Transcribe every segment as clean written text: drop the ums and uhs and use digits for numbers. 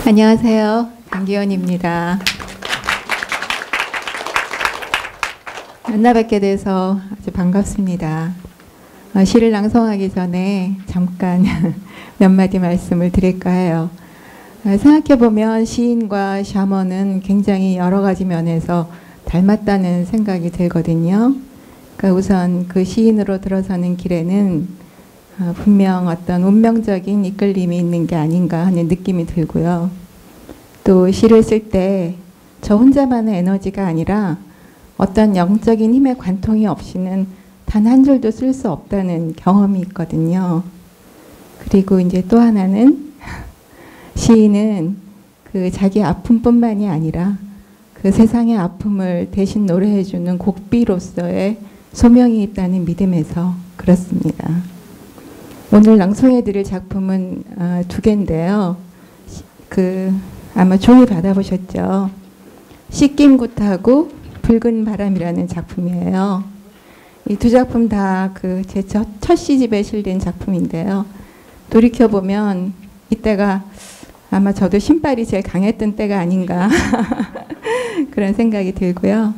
안녕하세요. 강기현입니다. 만나 뵙게 돼서 아주 반갑습니다. 시를 낭송하기 전에 잠깐 몇 마디 말씀을 드릴까 해요. 생각해보면 시인과 샤먼은 굉장히 여러 가지 면에서 닮았다는 생각이 들거든요. 그러니까 우선 그 시인으로 들어서는 길에는 분명 어떤 운명적인 이끌림이 있는 게 아닌가 하는 느낌이 들고요. 또 시를 쓸 때 저 혼자만의 에너지가 아니라 어떤 영적인 힘의 관통이 없이는 단 한 줄도 쓸 수 없다는 경험이 있거든요. 그리고 이제 또 하나는 시인은 그 자기 아픔뿐만이 아니라 그 세상의 아픔을 대신 노래해주는 곡비로서의 소명이 있다는 믿음에서 그렇습니다. 오늘 낭송해드릴 작품은 두 개인데요. 아마 종이 받아보셨죠? 씻김굿하고 붉은 바람이라는 작품이에요. 이 두 작품 다 제 첫 시집에 실린 작품인데요. 돌이켜보면 이때가 아마 저도 신발이 제일 강했던 때가 아닌가 그런 생각이 들고요.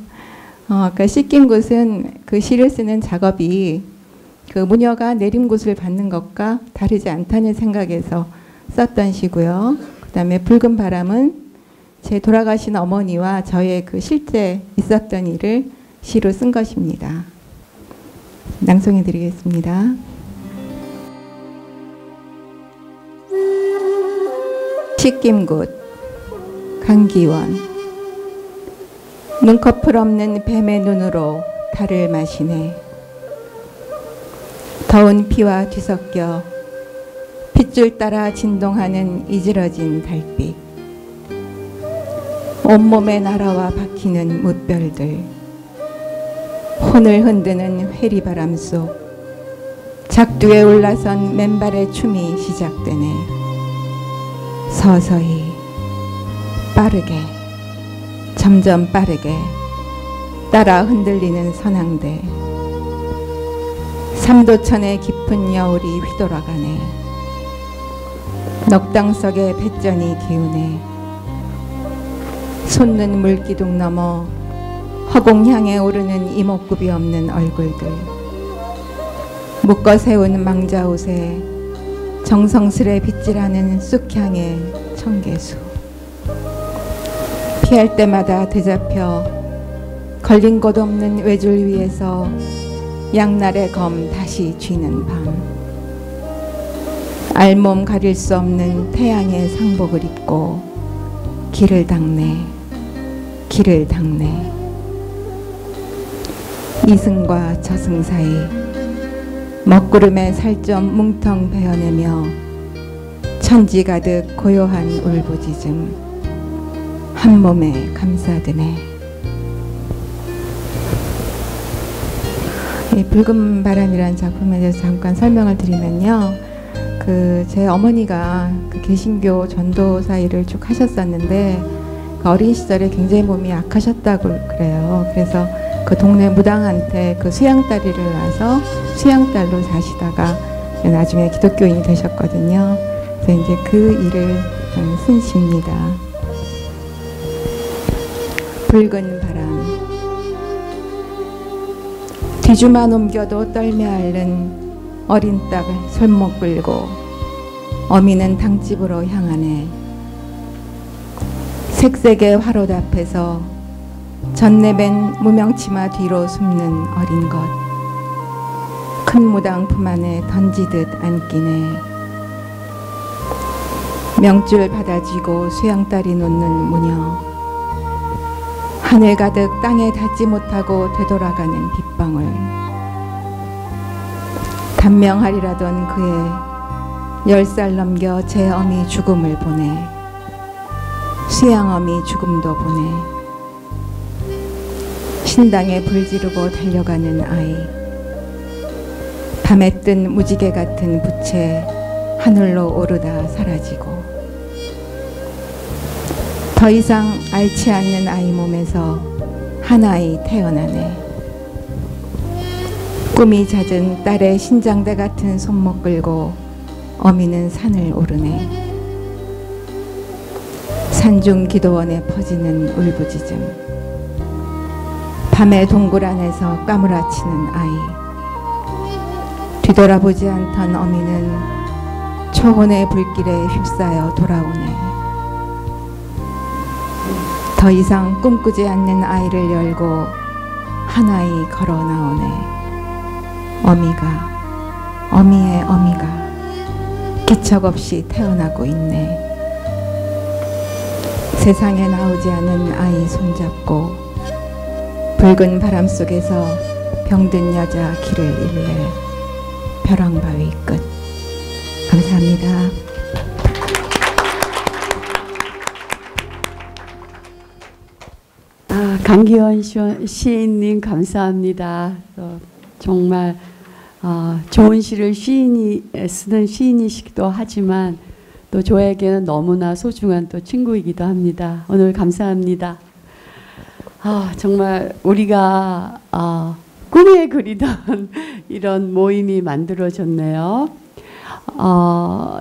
아까 씻김굿은 그 시를 쓰는 작업이 그 무녀가 내림굿을 받는 것과 다르지 않다는 생각에서 썼던 시고요. 그 다음에 붉은 바람은 제 돌아가신 어머니와 저의 그 실제 있었던 일을 시로 쓴 것입니다. 낭송해 드리겠습니다. 씻김굿 강기원. 눈꺼풀 없는 뱀의 눈으로 달을 마시네. 더운 피와 뒤섞여 핏줄 따라 진동하는 이지러진 달빛. 온몸에 날아와 박히는 뭇별들. 혼을 흔드는 회리바람 속 작두에 올라선 맨발의 춤이 시작되네. 서서히 빠르게 점점 빠르게 따라 흔들리는 선앙대. 삼도천의 깊은 여울이 휘돌아가네. 넉당석의 뱃전이 기우네. 솟는 물기둥 넘어 허공향에 오르는 이목구비 없는 얼굴들. 묶어 세운 망자옷에 정성스레 빗질하는 쑥향의 청개수. 피할 때마다 되잡혀 걸린 곳 없는 외줄 위에서 양날의 검 다시 쥐는 밤. 알몸 가릴 수 없는 태양의 상복을 입고 길을 닦네. 길을 닦네. 이승과 저승 사이 먹구름에 살점 뭉텅 베어내며 천지 가득 고요한 울부짖음. 한 몸에 감싸드네. 이 붉은 바람이라는 작품에 대해서 잠깐 설명을 드리면요. 제 어머니가 개신교 전도사 일을 쭉 하셨었는데 어린 시절에 굉장히 몸이 약하셨다고 그래요. 그래서 그 동네 무당한테 수양다리를 놔서 수양딸로 사시다가 나중에 기독교인이 되셨거든요. 그래서 이제 그 일을 쓴 시입니다. 붉은 바람. 뒤주만 옮겨도 떨며 앓는 어린 딸을 손목 끌고 어미는 당집으로 향하네. 색색의 화롯 앞에서 전내맨 무명치마 뒤로 숨는 어린 것. 큰 무당 품 안에 던지듯 안기네. 명줄 받아쥐고 수양딸이 놓는 무녀. 하늘 가득 땅에 닿지 못하고 되돌아가는 빗방울. 단명하리라던 그의 10살 넘겨 제 어미 죽음을 보내 수양어미 죽음도 보내 신당에 불 지르고 달려가는 아이. 밤에 뜬 무지개 같은 부채 하늘로 오르다 사라지고 더 이상 앓지 않는 아이 몸에서 한 아이 태어나네. 꿈이 잦은 딸의 신장대 같은 손목 끌고 어미는 산을 오르네. 산중 기도원에 퍼지는 울부짖음. 밤의 동굴 안에서 까무라치는 아이. 뒤돌아보지 않던 어미는 초혼의 불길에 휩싸여 돌아오네. 더 이상 꿈꾸지 않는 아이를 열고 한 아이 걸어 나오네. 어미의 어미가 기척 없이 태어나고 있네. 세상에 나오지 않은 아이 손잡고 붉은 바람 속에서 병든 여자 길을 일래. 벼랑바위 끝. 감사합니다. 강기원 시인님 감사합니다. 정말 좋은 시를 시인이 쓰는 시인이시기도 하지만 또 저에게는 너무나 소중한 또 친구이기도 합니다. 오늘 감사합니다. 정말 우리가 꿈에 그리던 이런 모임이 만들어졌네요.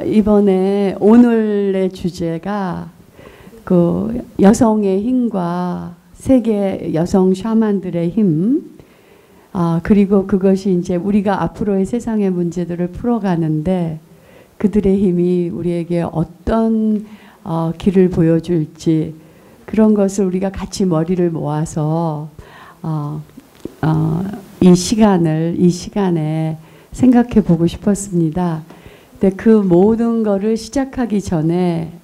이번에 오늘의 주제가 그 여성의 힘과 세계 여성 샤만들의 힘, 그리고 그것이 이제 우리가 앞으로의 세상의 문제들을 풀어가는데 그들의 힘이 우리에게 어떤 길을 보여줄지 그런 것을 우리가 같이 머리를 모아서 이 시간에 생각해 보고 싶었습니다. 근데 그 모든 거를 시작하기 전에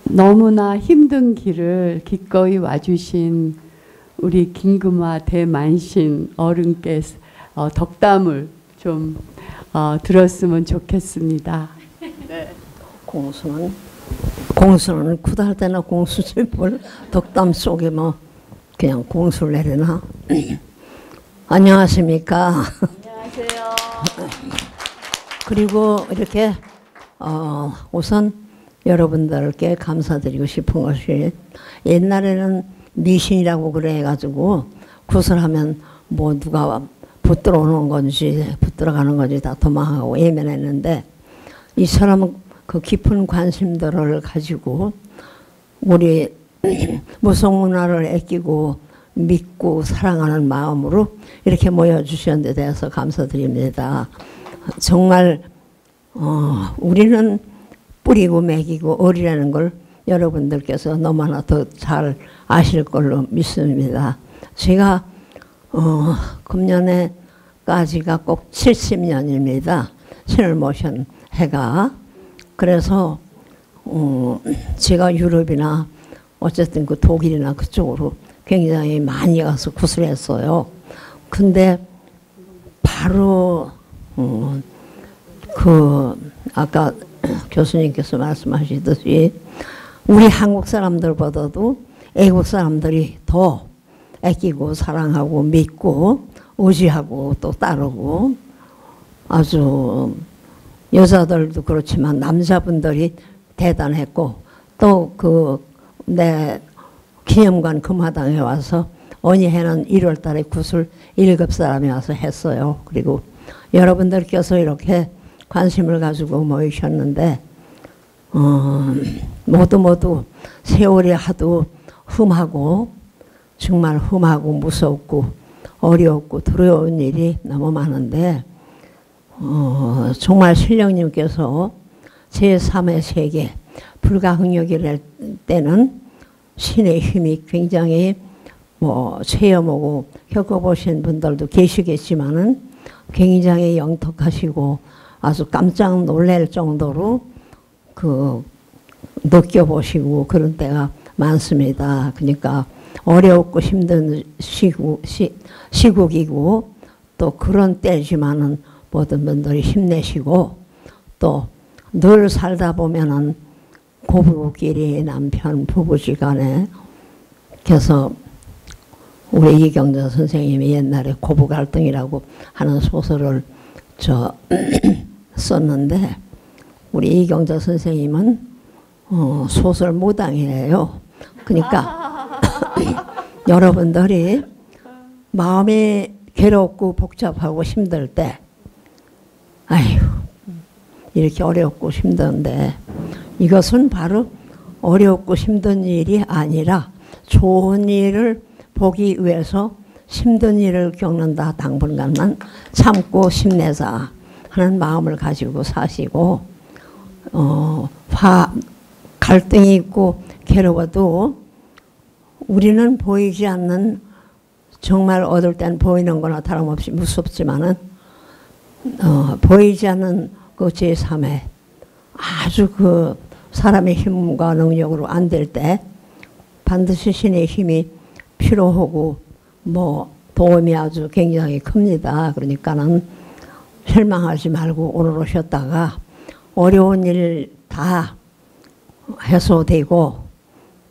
너무나 힘든 길을 기꺼이 와주신 우리 김금화 대만신 어른께 덕담을 좀 들었으면 좋겠습니다. 네. 공수는 구달 때나 공수지 뭘 덕담 속에 뭐 그냥 공수를 내려나. 안녕하십니까. 안녕하세요. 그리고 이렇게 우선 여러분들께 감사드리고 싶은 것이 옛날에는 미신이라고 그래가지고 구슬하면 뭐 누가 붙들어 오는 건지 붙들어 가는 건지 다 도망하고 예면했는데 이 사람은 그 깊은 관심들을 가지고 우리 무속문화를 아끼고 믿고 사랑하는 마음으로 이렇게 모여주신 데 대해서 감사드립니다. 정말 우리는 뿌리고 먹이고 어리라는 걸 여러분들께서 너무나 더 잘 아실 걸로 믿습니다. 제가 금년에까지가 꼭 70년입니다. 신을 모신 해가. 그래서 제가 유럽이나 어쨌든 그 독일이나 그쪽으로 굉장히 많이 가서 구슬했어요. 근데 바로 아까 교수님께서 말씀하시듯이 우리 한국 사람들보다도 애국 사람들이 더 아끼고 사랑하고 믿고 의지하고 또 따르고 아주 여자들도 그렇지만 남자분들이 대단했고 또 내 기념관 금화당에 와서 어느 해는 1월 달에 구슬 1급 사람이 와서 했어요. 그리고 여러분들께서 이렇게 관심을 가지고 모이셨는데 모두 세월이 하도 험하고 정말 험하고 무섭고 어렵고 두려운 일이 너무 많은데 정말 신령님께서 제3의 세계 불가항력이랄 때는 신의 힘이 굉장히 뭐 체험하고 겪어보신 분들도 계시겠지만은 굉장히 영특하시고 아주 깜짝 놀랄 정도로 느껴보시고 그런 때가 많습니다. 그러니까 어렵고 힘든 시국이고 또 그런 때지만은 모든 분들이 힘내시고 또 늘 살다 보면은 고부끼리 남편 부부지간에 그래서 우리 이경자 선생님이 옛날에 고부 갈등이라고 하는 소설을 썼는데 우리 이경자 선생님은 소설 무당이에요. 그러니까 여러분들이 마음이 괴롭고 복잡하고 힘들 때 아휴 이렇게 어렵고 힘든데 이것은 바로 어렵고 힘든 일이 아니라 좋은 일을 보기 위해서 힘든 일을 겪는다. 당분간만 참고 힘내자 하는 마음을 가지고 사시고 갈등이 있고 괴로워도 우리는 보이지 않는 정말 얻을 땐 보이는 거나 다름없이 무섭지만은 보이지 않는 그 제3의 아주 그 사람의 힘과 능력으로 안 될 때 반드시 신의 힘이 필요하고 뭐 도움이 아주 굉장히 큽니다. 그러니까는 실망하지 말고 오늘 오셨다가 어려운 일 다 해소되고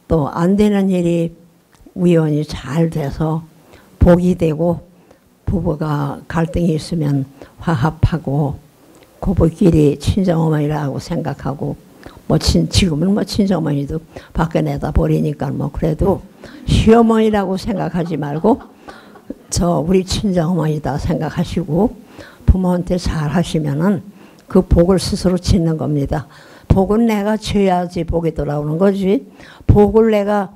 또 안 되는 일이 우연히 잘 돼서 복이 되고 부부가 갈등이 있으면 화합하고 고부끼리 친정어머니라고 생각하고 뭐 지금은 뭐 친정어머니도 밖에 내다 버리니까 뭐 그래도 시어머니라고 생각하지 말고 우리 친정어머니다 생각하시고 부모한테 잘 하시면은 그 복을 스스로 짓는 겁니다. 복은 내가 지어야지 복이 돌아오는 거지. 복을 내가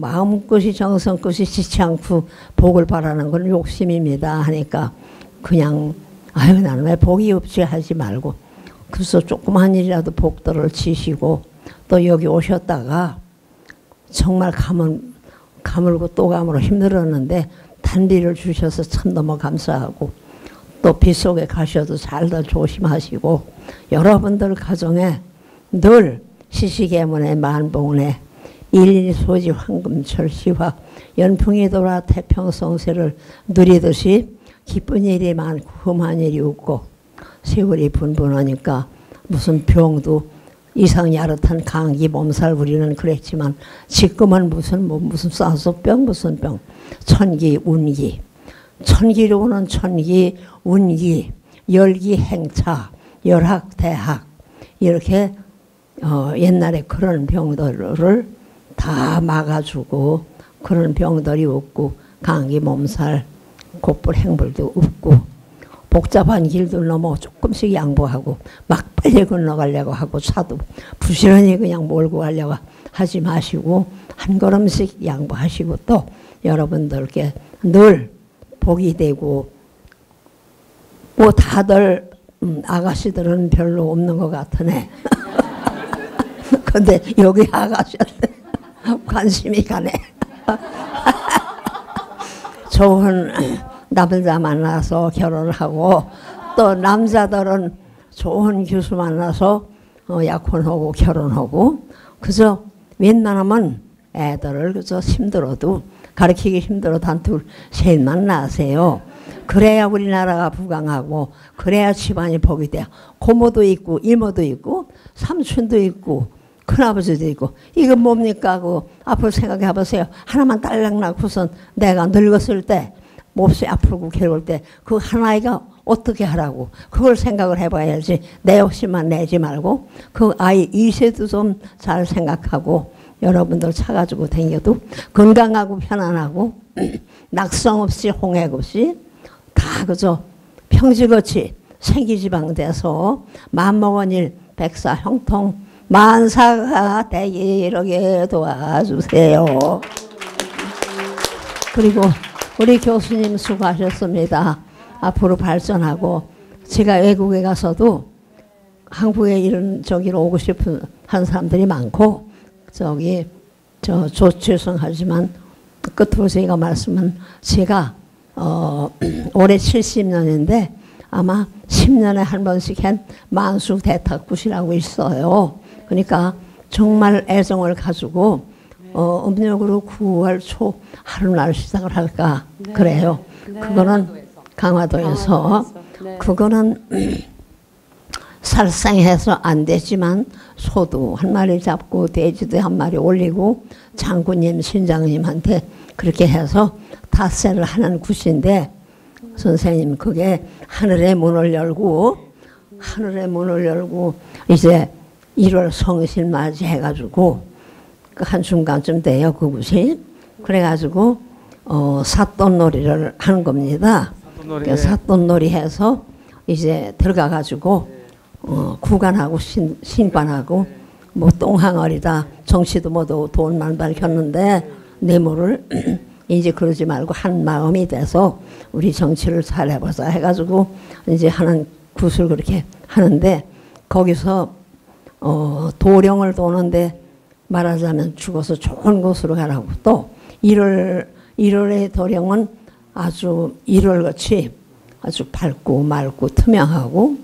마음끝이 정성끝이 지치 않고 복을 바라는 건 욕심입니다 하니까 그냥 아유 나는 왜 복이 없지 하지 말고 그래서 조그만 일이라도 복들을 지시고 또 여기 오셨다가 정말 가물고 또 가물어 힘들었는데 단비를 주셔서 참 너무 감사하고 또 빗속에 가셔도 잘 더 조심하시고 여러분들 가정에 늘 시시계문에 만봉에 일일소지 황금철시와 연풍이 돌아 태평성세를 누리듯이 기쁜 일이 많고 험한 일이 없고 세월이 분분하니까 무슨 병도 이상 야릇한 감기 몸살 우리는 그랬지만 지금은 무슨 쌍소병 무슨 병 천기 운기 천기로 오는 천기 운기 열기 행차 열학 대학 이렇게 옛날에 그런 병들을 다 막아주고 그런 병들이 없고 감기 몸살 곧불 행불도 없고 복잡한 길들 넘어 조금씩 양보하고 막 빨리 건너가려고 하고 차도 부지런히 그냥 몰고 가려고 하지 마시고 한 걸음씩 양보하시고 또 여러분들께 늘 복이 되고 뭐 다들 아가씨들은 별로 없는 것 같으네. 근데 여기 아가씨한테 관심이 가네. 좋은 남자 만나서 결혼을 하고 또 남자들은 좋은 교수 만나서 약혼하고 결혼하고 그저 웬만하면 애들을 그저 힘들어도 가르치기 힘들어도 한 둘 셋만 낳으세요. 그래야 우리나라가 부강하고 그래야 집안이 복이 돼요. 고모도 있고 이모도 있고 삼촌도 있고 큰아버지도 있고 이거 뭡니까? 그 앞으로 생각해 보세요. 하나만 딸랑 낳고선 내가 늙었을 때 몹시 아프고 괴로울 때 그 하나이가 어떻게 하라고 그걸 생각을 해봐야지 내 욕심만 내지 말고 그 아이 이세도 좀 잘 생각하고 여러분들 차가지고 다녀도 건강하고 편안하고 낙성 없이 홍액 없이 다 그저 평지같이 생기지방 돼서 맘먹은 일 백사 형통 만사가 되기를 도와주세요. 그리고 우리 교수님 수고하셨습니다. 앞으로 발전하고 제가 외국에 가서도 한국에 이런 저기로 오고 싶은 한 사람들이 많고 죄송하지만 끝으로 제가 말씀은 제가 올해 70년인데 아마 10년에 한 번씩 한 만수 대탁굿이라고 있어요. 그러니까 정말 애정을 가지고 음력으로 9월 초 하루날 시작을 할까 네. 그래요. 네. 그거는 강화도에서 네. 그거는 살생해서 안 되지만 소도 한 마리 잡고 돼지도 한 마리 올리고 장군님, 신장님한테 그렇게 해서 닷새를 하는 굿인데 선생님 그게 하늘의 문을 열고 이제 1월 성실 맞이해가지고 그 한순간쯤 돼요 그 굿이. 그래가지고 삿돈놀이를 하는 겁니다. 삿돈놀이 해서 이제 들어가가지고 구관하고 신관하고 뭐 똥항아리다 정치도 뭐도 돈만 밝혔는데 뇌물을 이제 그러지 말고 한 마음이 돼서 우리 정치를 잘해보자 해가지고 이제 하는 굿을 그렇게 하는데 거기서 도령을 도는데 말하자면 죽어서 좋은 곳으로 가라고 또 1월의 도령은 아주 1월같이 아주 밝고 맑고 투명하고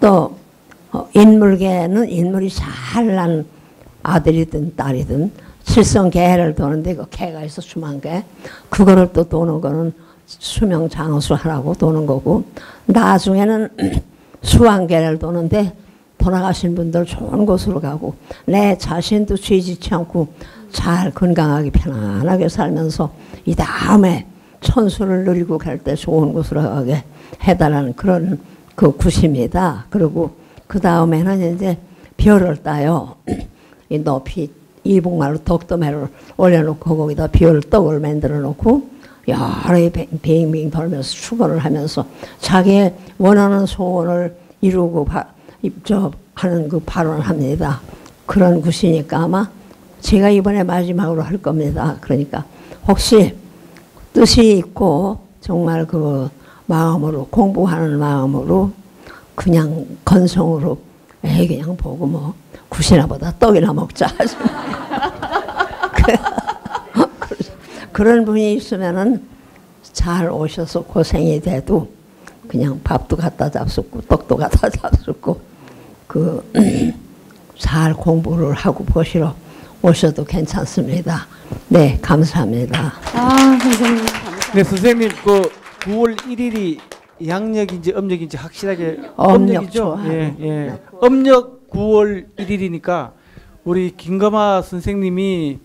또 인물계는 인물이 잘난 아들이든 딸이든 칠성계를 도는데 그 개가 있어 수만개 그거를 또 도는 거는 수명장수하라고 도는 거고 나중에는 수왕계를 도는데 돌아가신 분들 좋은 곳으로 가고 내 자신도 죄짓지 않고 잘 건강하게 편안하게 살면서 이 다음에 천수를 누리고 갈 때 좋은 곳으로 가게 해달라는 그런 그 굿입니다. 그리고 그 다음에는 이제 별을 따요. 이 높이 이북말로 덕도매를 올려놓고 거기다 별 떡을 만들어 놓고 여러 빙빙 돌면서 축원을 하면서 자기의 원하는 소원을 이루고 하는 그 발언을 합니다. 그런 굿이니까 아마 제가 이번에 마지막으로 할 겁니다. 그러니까 혹시 뜻이 있고 정말 그 마음으로 공부하는 마음으로 그냥 건성으로 그냥 보고 뭐 굿이나 보다 떡이나 먹자 그런 분이 있으면은 잘 오셔서 고생이 돼도 그냥 밥도 갖다 잡숫고 떡도 갖다 잡숫고 잘 공부를 하고 보시러 오셔도 괜찮습니다. 네, 감사합니다. 선생님 감사합니다. 네, 선생님 그 9월 1일이 양력인지 음력인지 확실하게 음력이죠. 예. 음력 9월 1일이니까 우리 김금하 선생님이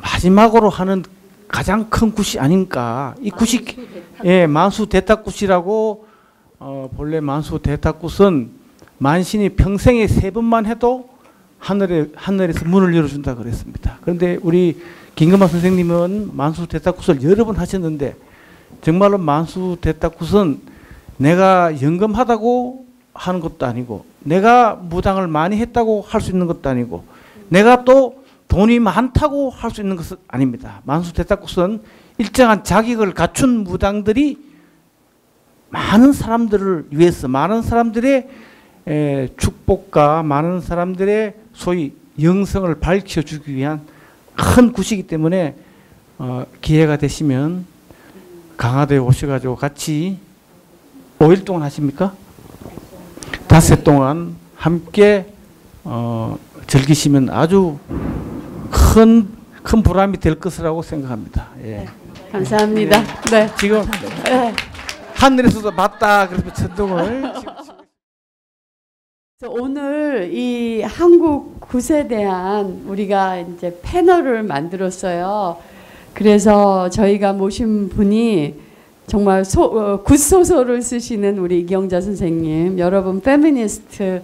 마지막으로 하는 가장 큰 굿이 아닌가. 이 굿이 만수 대탁굿이라고 본래 만수 대탁굿은 만신이 평생에 3번만 해도 하늘에서 문을 열어준다 그랬습니다. 그런데 우리 김금하 선생님은 만수 대탁굿을 여러 번 하셨는데 정말로 만수 대탁굿은 내가 영검하다고 하는 것도 아니고 내가 무당을 많이 했다고 할 수 있는 것도 아니고 내가 또 돈이 많다고 할 수 있는 것은 아닙니다. 만수 대탁굿은 일정한 자격을 갖춘 무당들이 많은 사람들을 위해서 많은 사람들의 축복과 많은 사람들의 소위 영성을 밝혀주기 위한 큰 굿이기 때문에 기회가 되시면 강화도에 오셔가지고 같이 5일 동안 하십니까? 닷새 동안 함께 즐기시면 아주 큰 보람이 될 것이라고 생각합니다. 예. 감사합니다. 네. 지금 하늘에서도 맞다 그래서 천둥을 오늘 이 한국 굿에 대한 우리가 이제 패널을 만들었어요. 그래서 저희가 모신 분이 정말 굿 소설을 쓰시는 우리 이경자 선생님, 여러분 페미니스트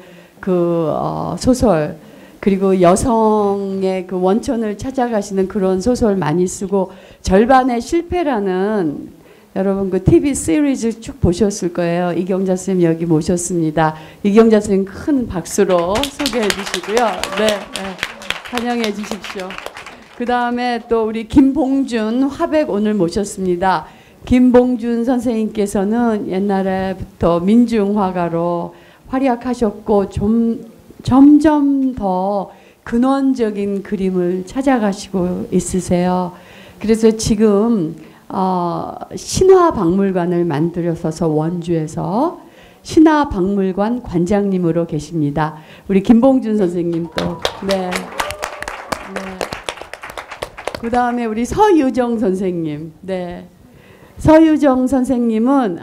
소설 그리고 여성의 그 원천을 찾아가시는 그런 소설 많이 쓰고 절반의 실패라는 여러분 그 TV 시리즈 쭉 보셨을 거예요. 이경자 선생님 여기 모셨습니다. 이경자 선생님 큰 박수로 소개해 주시고요. 네, 환영해 주십시오. 그 다음에 또 우리 김봉준 화백 오늘 모셨습니다. 김봉준 선생님께서는 옛날에부터 민중화가로 활약하셨고 점점 더 근원적인 그림을 찾아가시고 있으세요. 그래서 지금 신화박물관을 만들어서 원주에서 신화박물관 관장님으로 계십니다. 우리 김봉준 선생님 또 그 다음에 우리 서유정 선생님. 네. 서유정 선생님은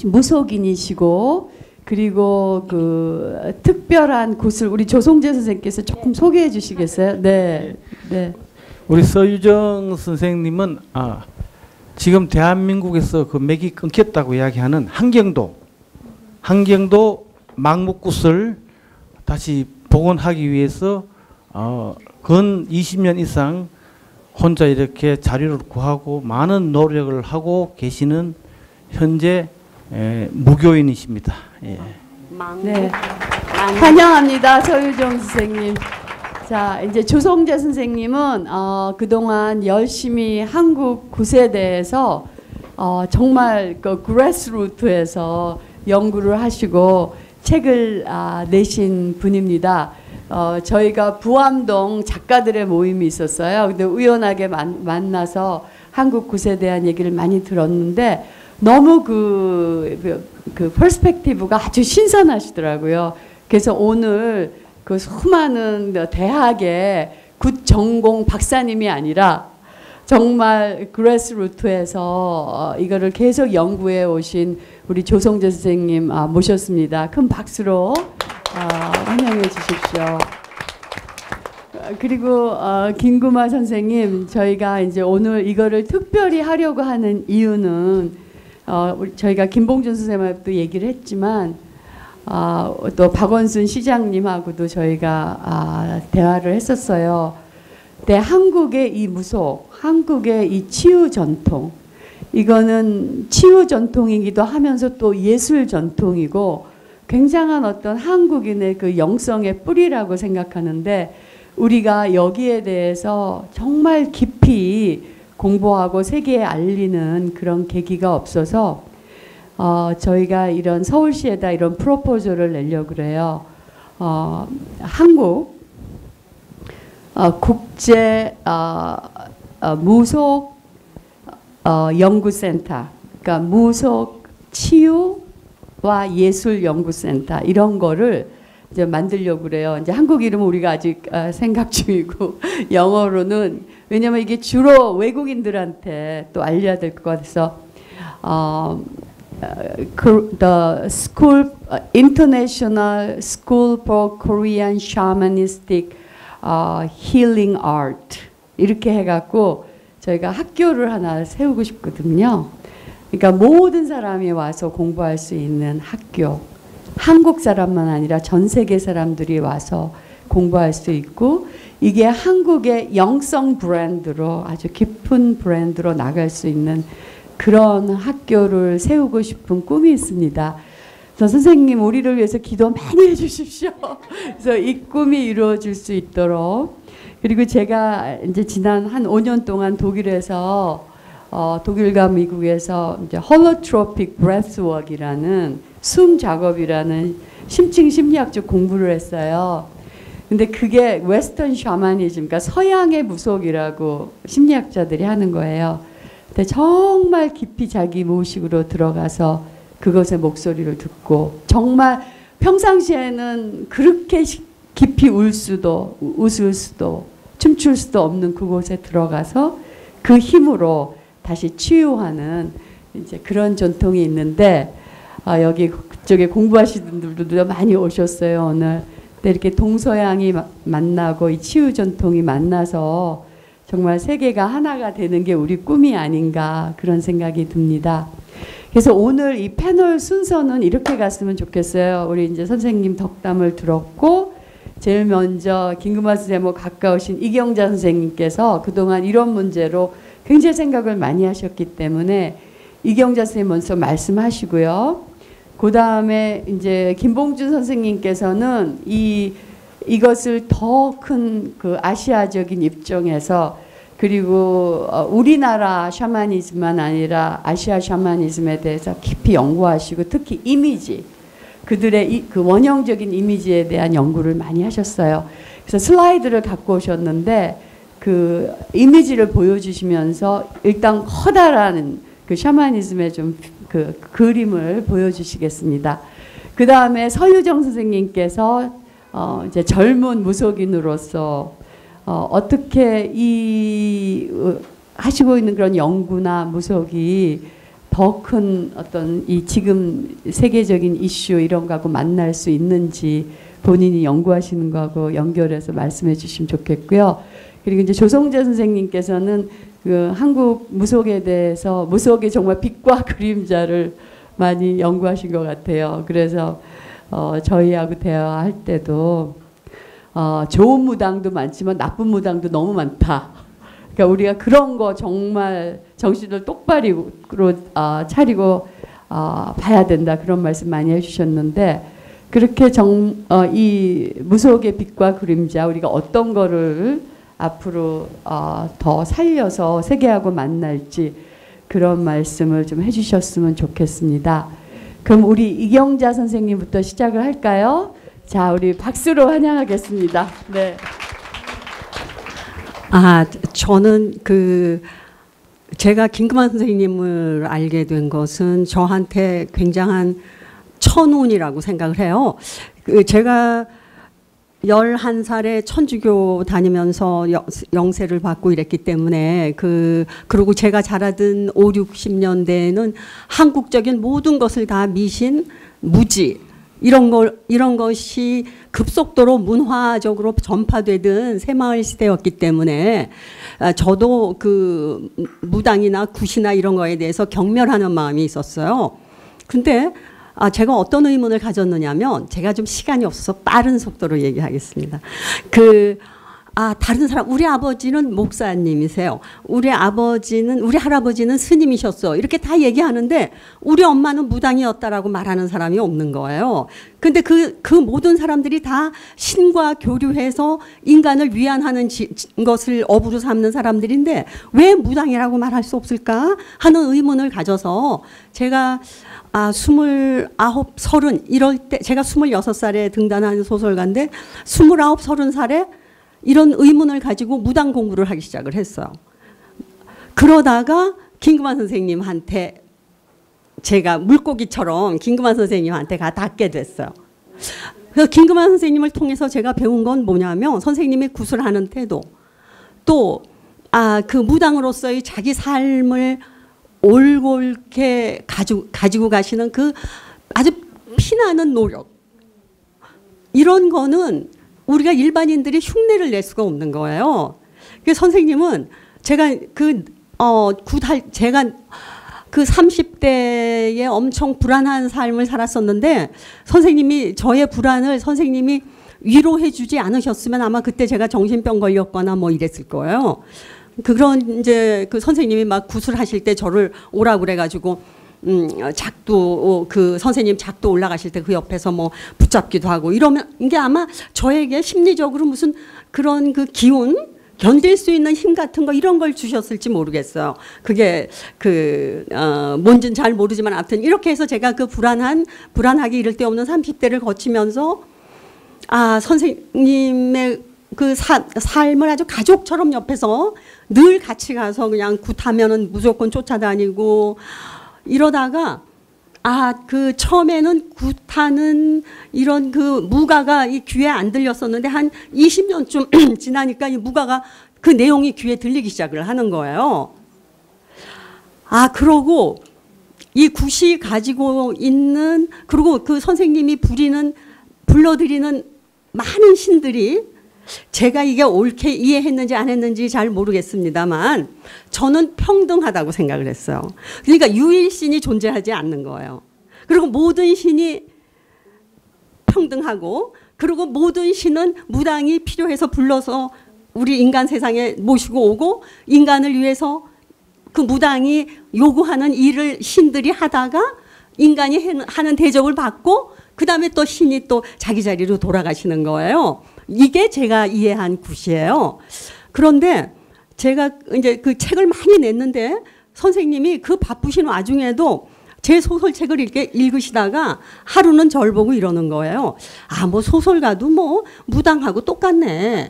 무속인이시고 그리고 그 특별한 구슬 우리 조성재 선생님께서 조금 소개해 주시겠어요? 네. 네. 우리 서유정 선생님은 지금 대한민국에서 그 맥이 끊겼다고 이야기하는 한경도 망목굿을 다시 복원하기 위해서 근 20년 이상 혼자 이렇게 자료를 구하고 많은 노력을 하고 계시는 현재 무교인이십니다. 예. 네. 환영합니다. 서유정 선생님. 자, 이제 조성재 선생님은 그동안 열심히 한국 구세대에서 정말 그 그래스루트에서 연구를 하시고 책을 내신 분입니다. 저희가 부암동 작가들의 모임이 있었어요. 근데 우연하게 만나서 한국 구세대한 얘기를 많이 들었는데 너무 그 퍼스펙티브가 아주 신선하시더라고요. 그래서 오늘 그 수많은 대학의 굿 전공 박사님이 아니라 정말 그래스루트에서 이거를 계속 연구해 오신 우리 조성재 선생님 모셨습니다. 큰 박수로 환영해 주십시오. 그리고 김구마 선생님, 저희가 이제 오늘 이거를 특별히 하려고 하는 이유는 저희가 김봉준 선생님하고도 얘기를 했지만 또 박원순 시장님하고도 저희가 대화를 했었어요. 근데 한국의 이 무속, 한국의 이 치유 전통, 이거는 치유 전통이기도 하면서 또 예술 전통이고 굉장한 어떤 한국인의 그 영성의 뿌리라고 생각하는데 우리가 여기에 대해서 정말 깊이 공부하고 세계에 알리는 그런 계기가 없어서 저희가 이런 서울시에다 이런 프로포즈를 내려고 그래요. 한국 국제 무속 연구센터, 그러니까 무속 치유와 예술 연구센터 이런 거를 이제 만들려고 그래요. 이제 한국 이름은 우리가 아직 생각 중이고 영어로는 왜냐면 이게 주로 외국인들한테 또 알려야 될 것 같아서 the school International School for Korean Shamanistic Healing Art 이렇게 해갖고 저희가 학교를 하나 세우고 싶거든요. 그러니까 모든 사람이 와서 공부할 수 있는 학교. 한국 사람만 아니라 전 세계 사람들이 와서 공부할 수 있고 이게 한국의 영성 브랜드로 아주 깊은 브랜드로 나갈 수 있는 그런 학교를 세우고 싶은 꿈이 있습니다. 그래서 선생님 우리를 위해서 기도 많이 해주십시오. 그래서 이 꿈이 이루어질 수 있도록 그리고 제가 이제 지난 한 5년 동안 독일에서 독일과 미국에서 이제 홀로트로픽 브레스워크이라는 숨 작업이라는 심층 심리학적 공부를 했어요. 근데 그게 웨스턴 샤머니즘, 그러니까 서양의 무속이라고 심리학자들이 하는 거예요. 근데 정말 깊이 자기 무의식으로 들어가서 그것의 목소리를 듣고 정말 평상시에는 그렇게 깊이 웃을 수도 춤출 수도 없는 그곳에 들어가서 그 힘으로 다시 치유하는 이제 그런 전통이 있는데 여기 그쪽에 공부하시는 분들도 많이 오셨어요 오늘. 근데 이렇게 동서양이 만나고 이 치유 전통이 만나서 정말 세계가 하나가 되는 게 우리 꿈이 아닌가 그런 생각이 듭니다. 그래서 오늘 이 패널 순서는 이렇게 갔으면 좋겠어요. 우리 이제 선생님 덕담을 들었고 제일 먼저 김구마 선생님하고 가까우신 이경자 선생님께서 그동안 이런 문제로 굉장히 생각을 많이 하셨기 때문에 이경자 선생님 먼저 말씀하시고요. 그 다음에 이제 김봉준 선생님께서는 이것을 더 큰 그 아시아적인 입장에서 그리고 우리나라 샤머니즘만 아니라 아시아 샤머니즘에 대해서 깊이 연구하시고 특히 이미지 그들의 그 원형적인 이미지에 대한 연구를 많이 하셨어요. 그래서 슬라이드를 갖고 오셨는데 그 이미지를 보여주시면서 일단 커다란 그 샤머니즘의 좀 그 그림을 보여주시겠습니다. 그 다음에 서유정 선생님께서 이제 젊은 무속인으로서 어떻게 하시고 있는 그런 연구나 무속이 더 큰 어떤 이 지금 세계적인 이슈 이런 거하고 만날 수 있는지 본인이 연구하시는 거하고 연결해서 말씀해 주시면 좋겠고요. 그리고 이제 조성재 선생님께서는 그 한국 무속에 대해서 무속의 정말 빛과 그림자를 많이 연구하신 것 같아요. 그래서 저희하고 대화할 때도 좋은 무당도 많지만 나쁜 무당도 너무 많다. 그러니까 우리가 그런 거 정말 정신을 똑바로 차리고 봐야 된다. 그런 말씀 많이 해주셨는데 그렇게 이 무속의 빛과 그림자 우리가 어떤 거를 앞으로 더 살려서 세계하고 만날지 그런 말씀을 좀 해주셨으면 좋겠습니다. 그럼 우리 이경자 선생님부터 시작을 할까요? 자, 우리 박수로 환영하겠습니다. 네. 저는 제가 김금환 선생님을 알게 된 것은 저한테 굉장한 천운이라고 생각을 해요. 제가 11살에 천주교 다니면서 영세를 받고 이랬기 때문에 그리고 제가 자라던 5, 60년대에는 한국적인 모든 것을 다 미신, 무지 이런 것이 급속도로 문화적으로 전파되던 새마을 시대였기 때문에 저도 그 무당이나 굿이나 이런 거에 대해서 경멸하는 마음이 있었어요. 근데 제가 어떤 의문을 가졌느냐면 제가 좀 시간이 없어서 빠른 속도로 얘기하겠습니다. 다른 사람, 우리 아버지는 목사님이세요. 우리 할아버지는 스님이셨어. 이렇게 다 얘기하는데 우리 엄마는 무당이었다라고 말하는 사람이 없는 거예요. 근데 그 모든 사람들이 다 신과 교류해서 인간을 위안하는 것을 업으로 삼는 사람들인데 왜 무당이라고 말할 수 없을까 하는 의문을 가져서 제가 29, 30 이럴 때 제가 26살에 등단한 소설가인데 29, 30살에 이런 의문을 가지고 무당 공부를 하기 시작을 했어요. 그러다가 김금환 선생님한테 제가 물고기처럼 김금환 선생님한테 닿게 됐어요. 그래서 김금환 선생님을 통해서 제가 배운 건 뭐냐면 선생님의 구슬하는 태도 또 그 무당으로서의 자기 삶을 올곧게 가지고 가시는 그 아주 피나는 노력 이런 거는 우리가 일반인들이 흉내를 낼 수가 없는 거예요. 그래서 선생님은 제가 제가 그 30대에 엄청 불안한 삶을 살았었는데 선생님이 저의 불안을 선생님이 위로해 주지 않으셨으면 아마 그때 제가 정신병 걸렸거나 뭐 이랬을 거예요. 그런 이제 그 선생님이 막 구슬하실 때 저를 오라 그래가지고 작도 선생님 작도 올라가실 때 그 옆에서 뭐 붙잡기도 하고 이러면 이게 아마 저에게 심리적으로 무슨 그런 그 기운 견딜 수 있는 힘 같은 거 이런 걸 주셨을지 모르겠어요. 그게 뭔지는 잘 모르지만 아무튼 이렇게 해서 제가 그 불안하기 이를 데 없는 30대를 거치면서 선생님의 그 삶을 아주 가족처럼 옆에서 늘 같이 가서 그냥 굿하면은 무조건 쫓아다니고 이러다가 그 처음에는 굿하는 이런 그 무가가 이 귀에 안 들렸었는데 한 20년쯤 지나니까 이 무가가 그 내용이 귀에 들리기 시작을 하는 거예요. 그러고 이 굿이 가지고 있는 그리고 그 선생님이 불러드리는 많은 신들이 제가 이게 옳게 이해했는지 안 했는지 잘 모르겠습니다만 저는 평등하다고 생각을 했어요. 그러니까 유일신이 존재하지 않는 거예요. 그리고 모든 신이 평등하고 그리고 모든 신은 무당이 필요해서 불러서 우리 인간 세상에 모시고 오고 인간을 위해서 그 무당이 요구하는 일을 신들이 하다가 인간이 하는 대접을 받고 그 다음에 또 신이 또 자기 자리로 돌아가시는 거예요. 이게 제가 이해한 굿이에요. 그런데 제가 이제 그 책을 많이 냈는데 선생님이 그 바쁘신 와중에도 제 소설책을 읽으시다가 하루는 절 보고 이러는 거예요. 뭐 소설가도 뭐 무당하고 똑같네.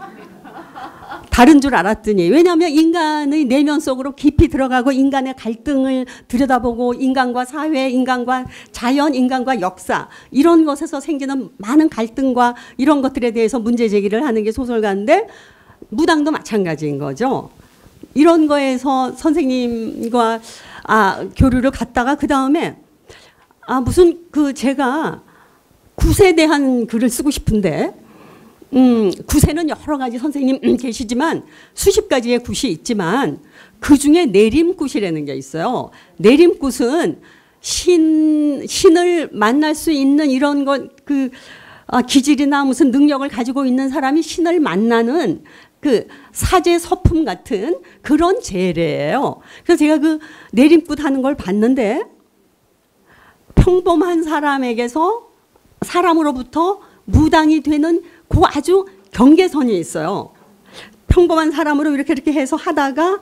다른 줄 알았더니 왜냐하면 인간의 내면 속으로 깊이 들어가고 인간의 갈등을 들여다보고 인간과 사회, 인간과 자연, 인간과 역사 이런 것에서 생기는 많은 갈등과 이런 것들에 대해서 문제 제기를 하는 게 소설가인데 무당도 마찬가지인 거죠. 이런 거에서 선생님과 교류를 갔다가 그 다음에 무슨 제가 굿에 대한 글을 쓰고 싶은데 굿에는 여러 가지 선생님 계시지만 수십 가지의 굿이 있지만 그 중에 내림굿이라는 게 있어요. 내림굿은 신을 만날 수 있는 이런 것 기질이나 무슨 능력을 가지고 있는 사람이 신을 만나는 사제 서품 같은 그런 제례예요. 그래서 제가 내림굿 하는 걸 봤는데 평범한 사람으로부터 무당이 되는 그 아주 경계선이 있어요. 평범한 사람으로 이렇게 해서 하다가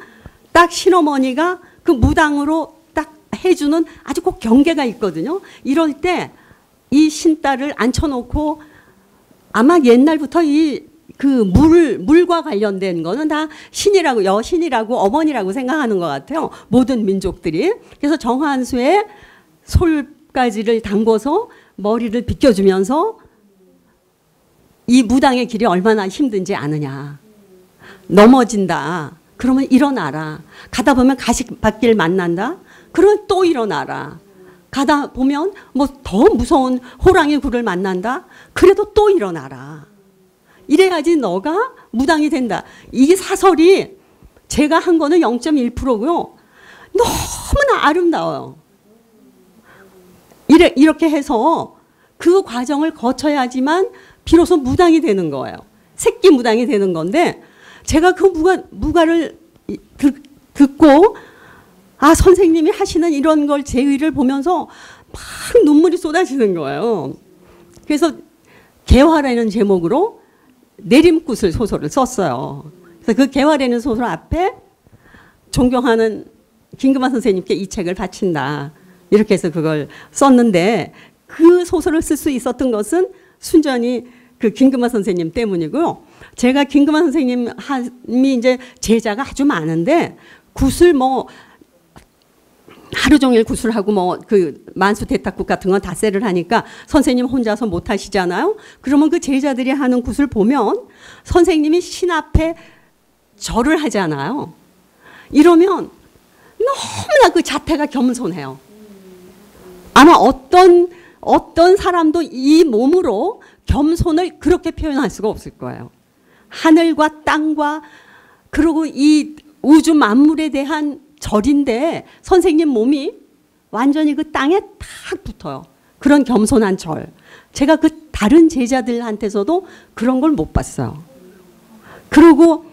딱 신어머니가 그 무당으로 딱 해주는 아주 꼭 경계가 있거든요. 이럴 때 이 신딸을 앉혀놓고 아마 옛날부터 물과 관련된 거는 다 신이라고, 여신이라고, 어머니라고 생각하는 것 같아요. 모든 민족들이. 그래서 정한수에 솔가지를 담궈서 머리를 빗겨주면서 이 무당의 길이 얼마나 힘든지 아느냐. 넘어진다. 그러면 일어나라. 가다 보면 가시밭길 만난다. 그러면 또 일어나라. 가다 보면 더 무서운 호랑이 굴을 만난다. 그래도 또 일어나라. 이래야지 너가 무당이 된다. 이 사설이 제가 한 거는 0.1%고요. 너무나 아름다워요. 이렇게 해서 그 과정을 거쳐야지만 비로소 무당이 되는 거예요. 새끼 무당이 되는 건데 제가 그 무가를 듣고 선생님이 하시는 이런 걸 제의를 보면서 막 눈물이 쏟아지는 거예요. 그래서 개화라는 제목으로 내림굿을 소설을 썼어요. 그래서 그 개화라는 소설 앞에 존경하는 김금환 선생님께 이 책을 바친다. 이렇게 해서 그걸 썼는데 그 소설을 쓸 수 있었던 것은 순전히 김금환 선생님 때문이고요. 제가 김금환 선생님이 이제 제자가 아주 많은데 굿을 하루 종일 구슬하고 만수 대탁국 같은 건 닷새를 하니까 선생님 혼자서 못 하시잖아요. 그러면 그 제자들이 하는 굿을 보면 선생님이 신 앞에 절을 하잖아요. 이러면 너무나 그 자태가 겸손해요. 아마 어떤 사람도 이 몸으로 겸손을 그렇게 표현할 수가 없을 거예요. 하늘과 땅과 그리고 이 우주 만물에 대한 절인데 선생님 몸이 완전히 그 땅에 탁 붙어요. 그런 겸손한 절. 제가 다른 제자들한테서도 그런 걸 못 봤어요. 그리고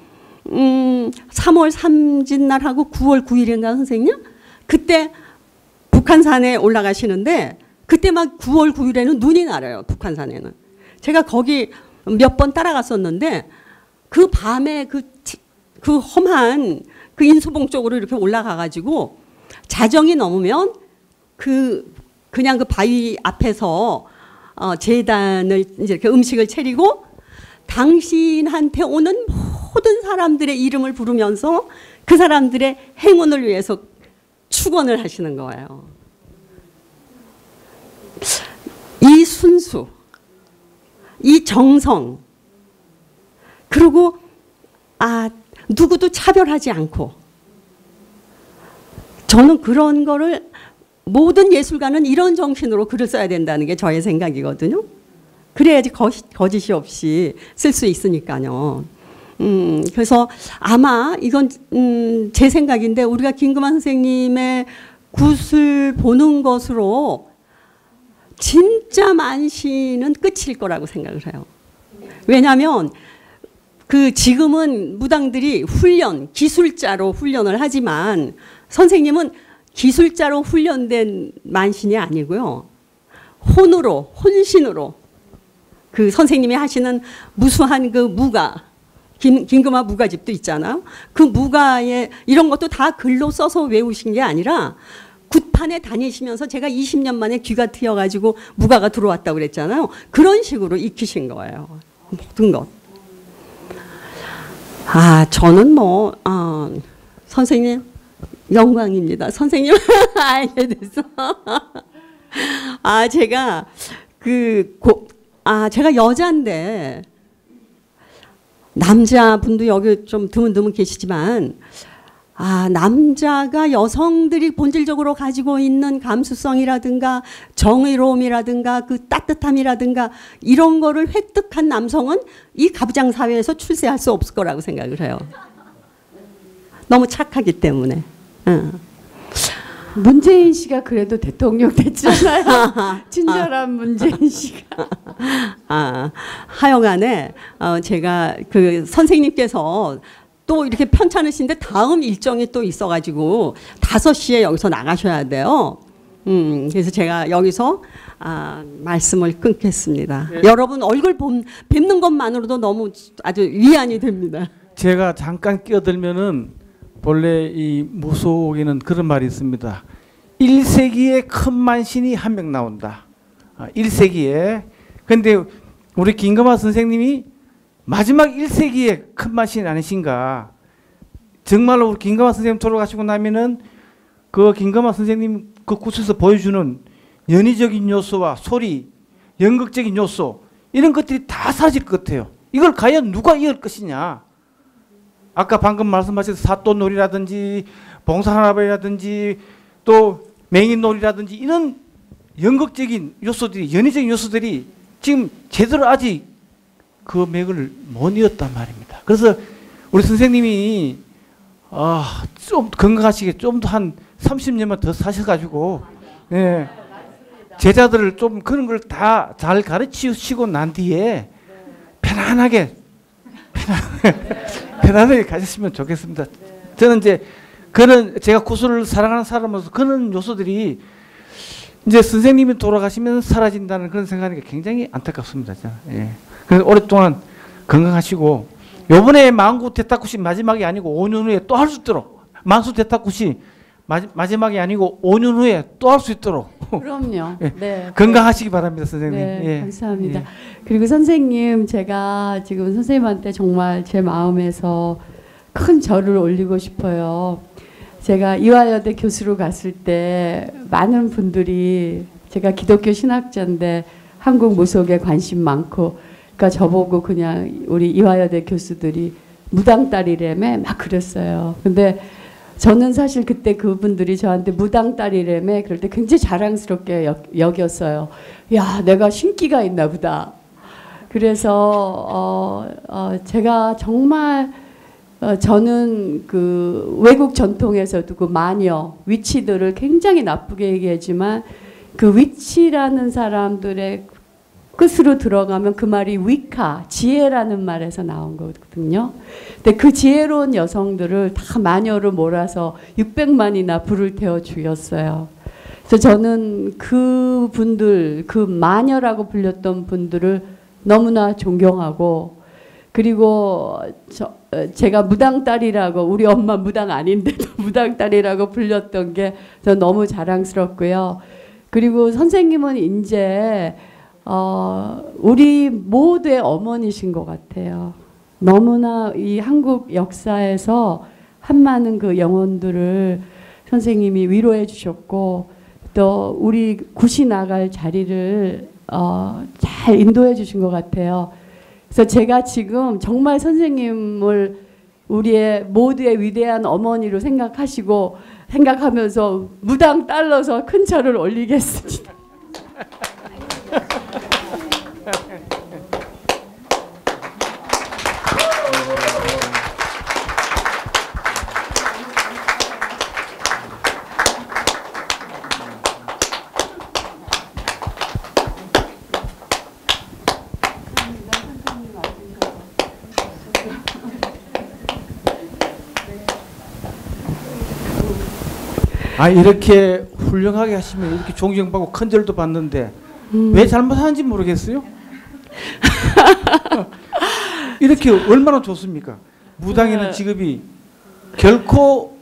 3월 3진날하고 9월 9일인가 선생님? 그때 북한산에 올라가시는데 그때 막 9월 9일에는 눈이 내려요. 북한산에는. 제가 거기 몇 번 따라갔었는데 그 밤에 그 험한 인수봉 쪽으로 이렇게 올라가가지고 자정이 넘으면 그냥 그 바위 앞에서 제단을 이제 이렇게 음식을 차리고 당신한테 오는 모든 사람들의 이름을 부르면서 그 사람들의 행운을 위해서 축원을 하시는 거예요. 이 순수, 이 정성, 그리고 누구도 차별하지 않고 저는 그런 거를 모든 예술가는 이런 정신으로 글을 써야 된다는 게 저의 생각이거든요. 그래야지 거짓이 없이 쓸 수 있으니까요. 그래서 아마 이건 제 생각인데 우리가 김금환 선생님의 굿을 보는 것으로 진짜 만시는 끝일 거라고 생각을 해요. 왜냐하면 지금은 무당들이 기술자로 훈련을 하지만 선생님은 기술자로 훈련된 만신이 아니고요. 혼신으로 선생님이 하시는 무수한 무가, 김금화 무가집도 있잖아요. 그 무가에 이런 것도 다 글로 써서 외우신 게 아니라 굿판에 다니시면서 제가 20년 만에 귀가 트여가지고 무가가 들어왔다고 그랬잖아요. 그런 식으로 익히신 거예요. 모든 것. 저는 선생님 영광입니다. 선생님 알게 돼서 제가 제가 여자인데 남자분도 여기 좀 드문드문 계시지만 남자가 여성들이 본질적으로 가지고 있는 감수성이라든가 정의로움이라든가 그 따뜻함이라든가 이런 거를 획득한 남성은 이 가부장 사회에서 출세할 수 없을 거라고 생각을 해요. 너무 착하기 때문에. 문재인 씨가 그래도 대통령 됐잖아요. 친절한 문재인 씨가. 하여간에 제가 그 선생님께서 또 이렇게 편찮으신데 다음 일정이 또 있어가지고 5시에 여기서 나가셔야 돼요. 그래서 제가 여기서 말씀을 끊겠습니다. 네. 여러분 얼굴 뵙는 것만으로도 너무 아주 위안이 됩니다. 제가 잠깐 끼어들면은 본래 이 무속에는 그런 말이 있습니다. 1세기에 큰 만신이 한 명 나온다. 1세기에. 근데 우리 김금하 선생님이 마지막 1세기에 큰 만신이 아니신가. 정말로 우리 김금하 선생님 돌아가시고 나면은 그 김금하 선생님 그 곳에서 보여주는 연의적인 요소와 소리, 연극적인 요소 이런 것들이 다 사라질 것 같아요. 이걸 과연 누가 이을 것이냐. 아까 방금 말씀하신 사또놀이라든지 봉사나발이라든지 또 맹인놀이라든지 이런 연극적인 요소들이 연의적인 요소들이 지금 제대로 아직 그 맥을 못 이었단 말입니다. 그래서 우리 선생님이 좀 건강하시게 좀 더 한 30년만 더 사셔가지고 예, 제자들을 좀 그런 걸 다 잘 가르치시고 난 뒤에 편안하게 가셨으면 좋겠습니다. 저는 이제 그런 제가 구슬을 사랑하는 사람으로서 그런 요소들이 이제 선생님이 돌아가시면 사라진다는 그런 생각이 굉장히 안타깝습니다. 예. 그래서 오랫동안 건강하시고 요번에 만구 대타굿이 마지막이 아니고 5년 후에 또 할 수 있도록 만수 대타굿이 마지막이 아니고 5년 후에 또 할 수 있도록 그럼요. 예. 네. 건강하시기 바랍니다, 선생님. 네, 예. 감사합니다. 예. 그리고 선생님, 제가 지금 선생님한테 정말 제 마음에서 큰 절을 올리고 싶어요. 제가 이화여대 교수로 갔을 때 많은 분들이 제가 기독교 신학자인데 한국 무속에 관심 많고 그러니까 저보고 그냥 우리 이화여대 교수들이 무당딸이라며 막 그랬어요. 근데 저는 사실 그때 그분들이 저한테 무당딸이라며 그럴 때 굉장히 자랑스럽게 여겼어요. 야, 내가 신기가 있나 보다. 그래서 제가 정말 저는 그 외국 전통에서도 그 마녀, 위치들을 굉장히 나쁘게 얘기하지만 그 위치라는 사람들의 끝으로 들어가면 그 말이 위카, 지혜라는 말에서 나온 거거든요. 근데 그 지혜로운 여성들을 다 마녀로 몰아서 600만이나 불을 태워 죽였어요. 그래서 저는 그 분들, 그 마녀라고 불렸던 분들을 너무나 존경하고 그리고 제가 무당딸이라고 우리 엄마 무당 아닌데도 무당딸이라고 불렸던 게 저 너무 자랑스럽고요. 그리고 선생님은 이제 우리 모두의 어머니신 것 같아요. 너무나 이 한국 역사에서 한많은 그 영혼들을 선생님이 위로해 주셨고 또 우리 굿이 나갈 자리를 잘 인도해 주신 것 같아요. 그래서 제가 지금 정말 선생님을 우리의 모두의 위대한 어머니로 생각하면서 무당 딸러서 큰 절을 올리겠습니다. 이렇게 훌륭하게 하시면 이렇게 존경받고 큰 절도 받는데 왜 잘못하는지 모르겠어요. 이렇게 얼마나 좋습니까? 무당이라는 직업이 결코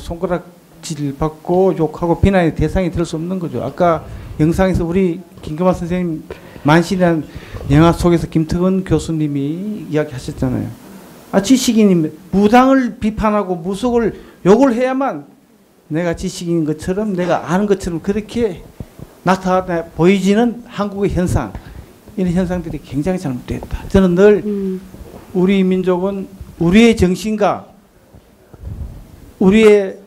손가락질 받고 욕하고 비난의 대상이 될 수 없는 거죠. 아까 영상에서 우리 김금하 선생님 만신이라는 영화 속에서 김태근 교수님이 이야기하셨잖아요. 지식인이 무당을 비판하고 무속을 욕을 해야만 내가 지식인 것처럼 내가 아는 것처럼 그렇게 나타나 보이지는 한국의 현상, 이런 현상들이 굉장히 잘못되었다. 저는 늘 우리 민족은 우리의 정신과 우리의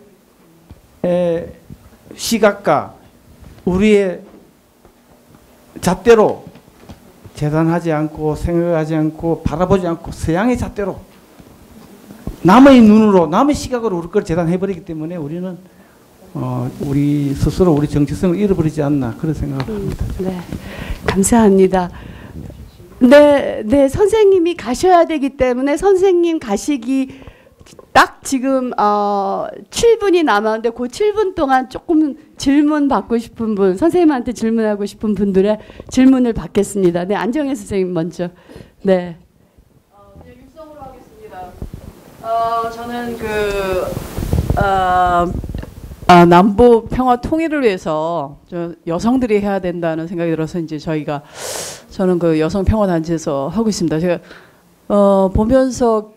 시각과 우리의 잣대로 재단하지 않고 생각하지 않고 바라보지 않고 서양의 잣대로 남의 눈으로 남의 시각으로 우리 걸 재단해버리기 때문에 우리는 우리 스스로 우리 정체성을 잃어버리지 않나 그런 생각을 합니다. 네, 감사합니다. 네, 선생님이 가셔야 되기 때문에 선생님 가시기 딱 지금 7분이 남았는데 그 7분 동안 조금 질문 받고 싶은 분, 선생님한테 질문하고 싶은 분들의 질문을 받겠습니다. 네, 안정혜 선생님 먼저. 네. 육성으로 하겠습니다. 저는 남북 평화 통일을 위해서 여성들이 해야 된다는 생각이 들어서 이제 저는 그 여성 평화 단체에서 하고 있습니다. 제가 보면서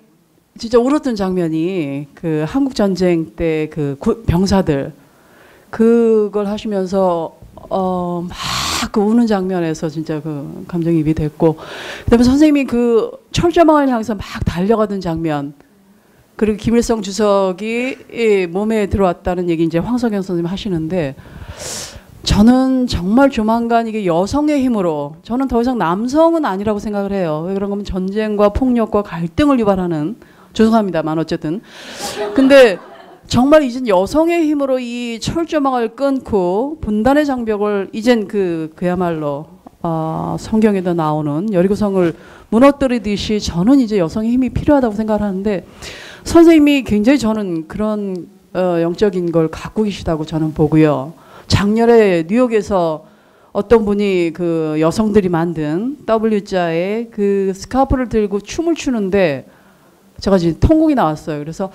진짜 울었던 장면이 그 한국 전쟁 때 그 병사들 그걸 하시면서 막 그 우는 장면에서 진짜 그 감정이입이 됐고, 그다음에 선생님이 그 철조망을 향해서 막 달려가던 장면, 그리고 김일성 주석이 몸에 들어왔다는 얘기 이제 황석영 선생님 하시는데, 저는 정말 조만간 이게 여성의 힘으로, 저는 더 이상 남성은 아니라고 생각을 해요. 왜 그런 거면 전쟁과 폭력과 갈등을 유발하는, 죄송합니다만 어쨌든. 근데 정말 이젠 여성의 힘으로 이 철조망을 끊고 분단의 장벽을 이젠 그야말로 성경에도 나오는 여리고성을 무너뜨리듯이 저는 이제 여성의 힘이 필요하다고 생각을 하는데, 선생님이 굉장히 저는 그런 영적인 걸 갖고 계시다고 저는 보고요. 작년에 뉴욕에서 어떤 분이 그 여성들이 만든 W자의 그 스카프를 들고 춤을 추는데 제가 지금 통곡이 나왔어요. 그래서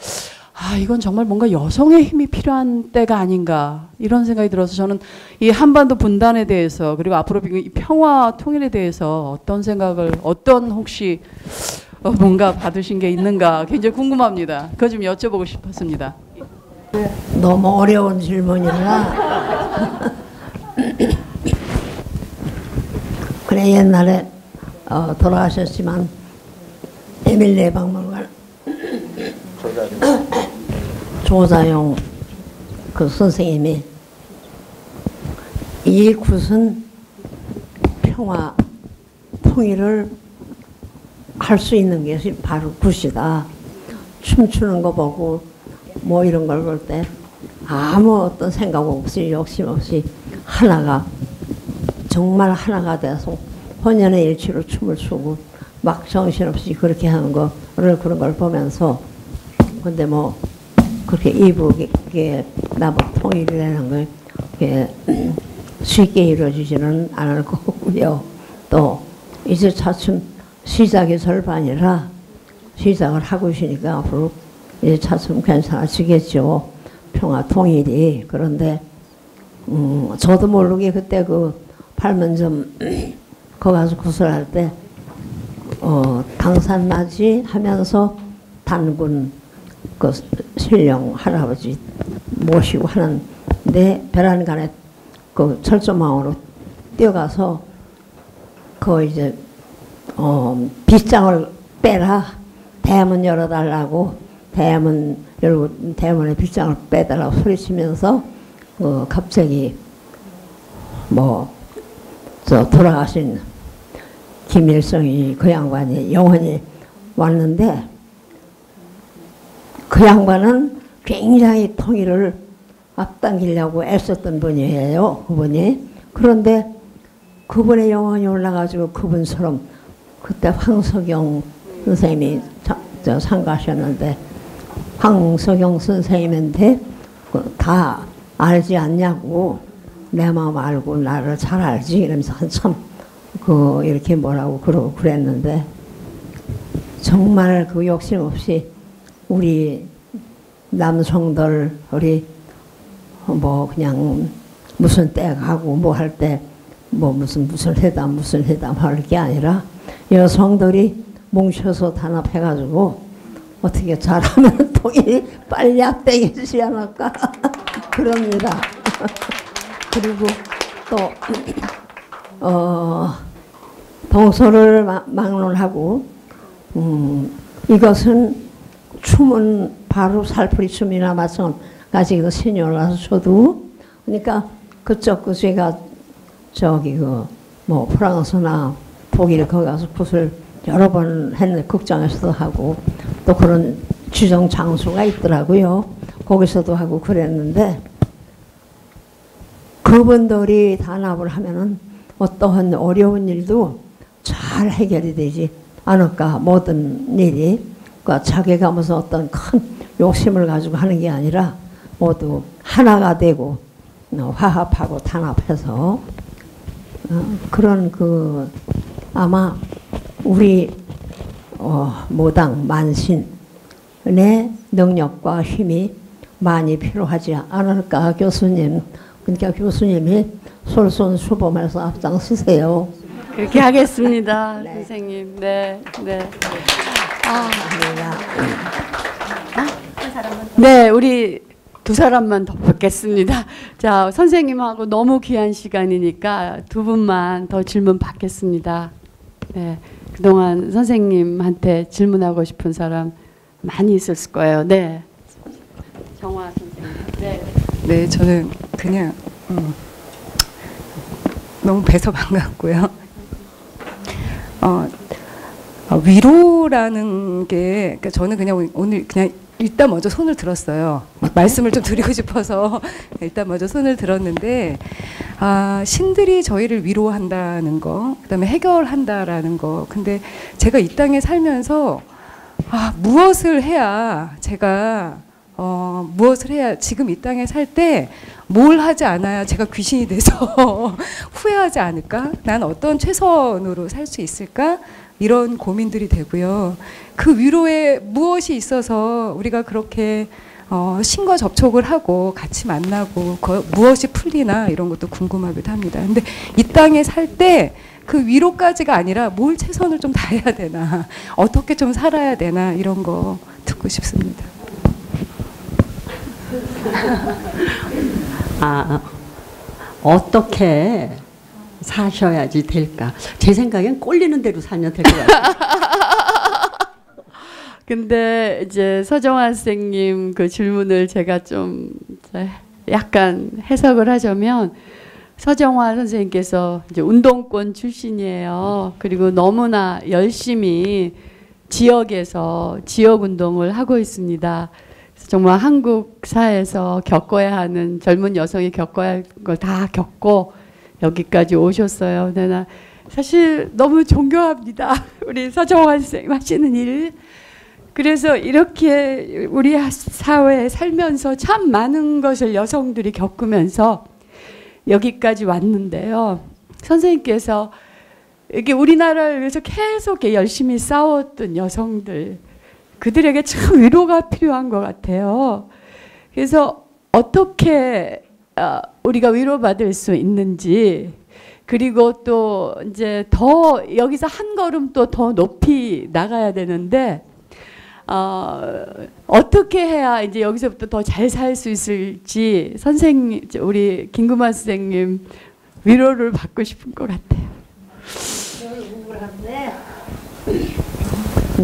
이건 정말 뭔가 여성의 힘이 필요한 때가 아닌가 이런 생각이 들어서 저는 이 한반도 분단에 대해서, 그리고 앞으로 이 평화 통일에 대해서 어떤 혹시 뭔가 받으신 게 있는가 굉장히 궁금합니다. 그거 좀 여쭤보고 싶었습니다. 너무 어려운 질문이라. 그래, 옛날에 돌아가셨지만 에밀레 박물관 조자용 그 선생님이 이 굿은 평화 통일을 할 수 있는 것이 바로 굿이다. 춤추는 거 보고 뭐 이런 걸 볼 때 아무 어떤 생각 없이 욕심 없이 하나가 정말 하나가 돼서 혼연의 일치로 춤을 추고 막 정신없이 그렇게 하는 거를 그런 걸 보면서, 근데 뭐 그렇게 이북에 남북 통일이라는 걸 쉽게 이루어지지는 않을 거고요. 또 이제 차츰 시작이 절반이라 시작을 하고 있으니까 앞으로 이제 차츰 괜찮아지겠죠. 평화 통일이. 그런데 저도 모르게 그때 그 팔문점 거 가서 구슬할 때 당산맞이 하면서 단군 그 신령 할아버지 모시고 하는데 베란간에 그 철조망으로 뛰어가서 그 이제 빗장을 빼라, 대문 열어달라고 대문 열고 대문에 빗장을 빼달라고 소리치면서 갑자기 저 돌아가신 김일성이 그 양반이 영원히 왔는데, 그 양반은 굉장히 통일을 앞당기려고 애썼던 분이에요. 그분이. 그런데 그분의 영혼이 올라가지고 그분처럼 그때 황석영 선생님이 상가하셨는데, 황석영 선생님한테 다 알지 않냐고, 내 마음 알고 나를 잘 알지 이러면서 한참 이렇게 뭐라고 그랬는데, 정말 그 욕심 없이 우리 남성들 우리 뭐 그냥 무슨 때 가고 뭐 할 때 뭐 무슨 회담 할 게 아니라 여성들이 뭉쳐서 단합해가지고 어떻게 잘하면 통일이 빨리 앞되겠지 않을까 그럽니다. 그리고 또 동서를 막론하고 이것은 춤은 바로 살풀이 춤이나 마찬가지로 신용을 와서 저도 그러니까 그쪽 그 제가 저기 그 뭐 프랑스나 독일 거기 가서 굿을 여러 번 했는데 극장에서도 하고 또 그런 지정 장소가 있더라고요. 거기서도 하고 그랬는데 그분들이 단합을 하면은 어떠한 어려운 일도 잘 해결이 되지 않을까. 모든 일이 그러니까 자기가 무슨 어떤 큰 욕심을 가지고 하는 게 아니라 모두 하나가 되고 화합하고 단합해서 그런 그 아마 우리 모당 만신의 능력과 힘이 많이 필요하지 않을까. 교수님, 그러니까 교수님이 솔선수범해서 앞장서세요. 그렇게 하겠습니다. 네. 선생님. 네. 네. 네, 우리 두 사람만 더 뵙겠습니다. 자, 선생님하고 너무 귀한 시간이니까 두 분만 더 질문 받겠습니다. 네, 그동안 선생님한테 질문하고 싶은 사람 많이 있었을 거예요. 네, 정화 선생님. 네, 네, 저는 그냥 너무 뵈서 반갑고요. 위로라는 게, 그러니까 저는 그냥 오늘 그냥 일단 먼저 손을 들었어요. 말씀을 좀 드리고 싶어서 일단 먼저 손을 들었는데, 신들이 저희를 위로한다는 거, 그다음에 해결한다라는 거. 근데 제가 이 땅에 살면서 무엇을 해야 제가 무엇을 해야 지금 이 땅에 살 때 뭘 하지 않아야 제가 귀신이 돼서 후회하지 않을까? 난 어떤 최선으로 살 수 있을까? 이런 고민들이 되고요. 그 위로에 무엇이 있어서 우리가 그렇게 신과 접촉을 하고 같이 만나고 무엇이 풀리나 이런 것도 궁금하기도 합니다. 근데 이 땅에 살 때 그 위로까지가 아니라 뭘 최선을 좀 다해야 되나, 어떻게 좀 살아야 되나 이런 거 듣고 싶습니다. 어떻게 사셔야지 될까? 제 생각엔 꼴리는 대로 살면 될 것 같아요. 근데 이제 서정환 선생님 그 질문을 제가 좀 약간 해석을 하자면, 서정환 선생님께서 이제 운동권 출신이에요. 그리고 너무나 열심히 지역에서 지역 운동을 하고 있습니다. 그래서 정말 한국 사회에서 겪어야 하는, 젊은 여성이 겪어야 할 걸 다 겪고 여기까지 오셨어요. 근데 나 사실 너무 존경합니다. 우리 서정환 선생님 하시는 일. 그래서 이렇게 우리 사회에 살면서 참 많은 것을 여성들이 겪으면서 여기까지 왔는데요. 선생님께서 이게 우리나라를 위해서 계속 열심히 싸웠던 여성들, 그들에게 참 위로가 필요한 것 같아요. 그래서 어떻게 우리가 위로받을 수 있는지, 그리고 또 이제 더 여기서 한 걸음 또 더 높이 나가야 되는데, 어떻게 해야 이제 여기서부터 더 잘 살 수 있을지 선생님, 우리 김구만 선생님 위로를 받고 싶은 것 같아요.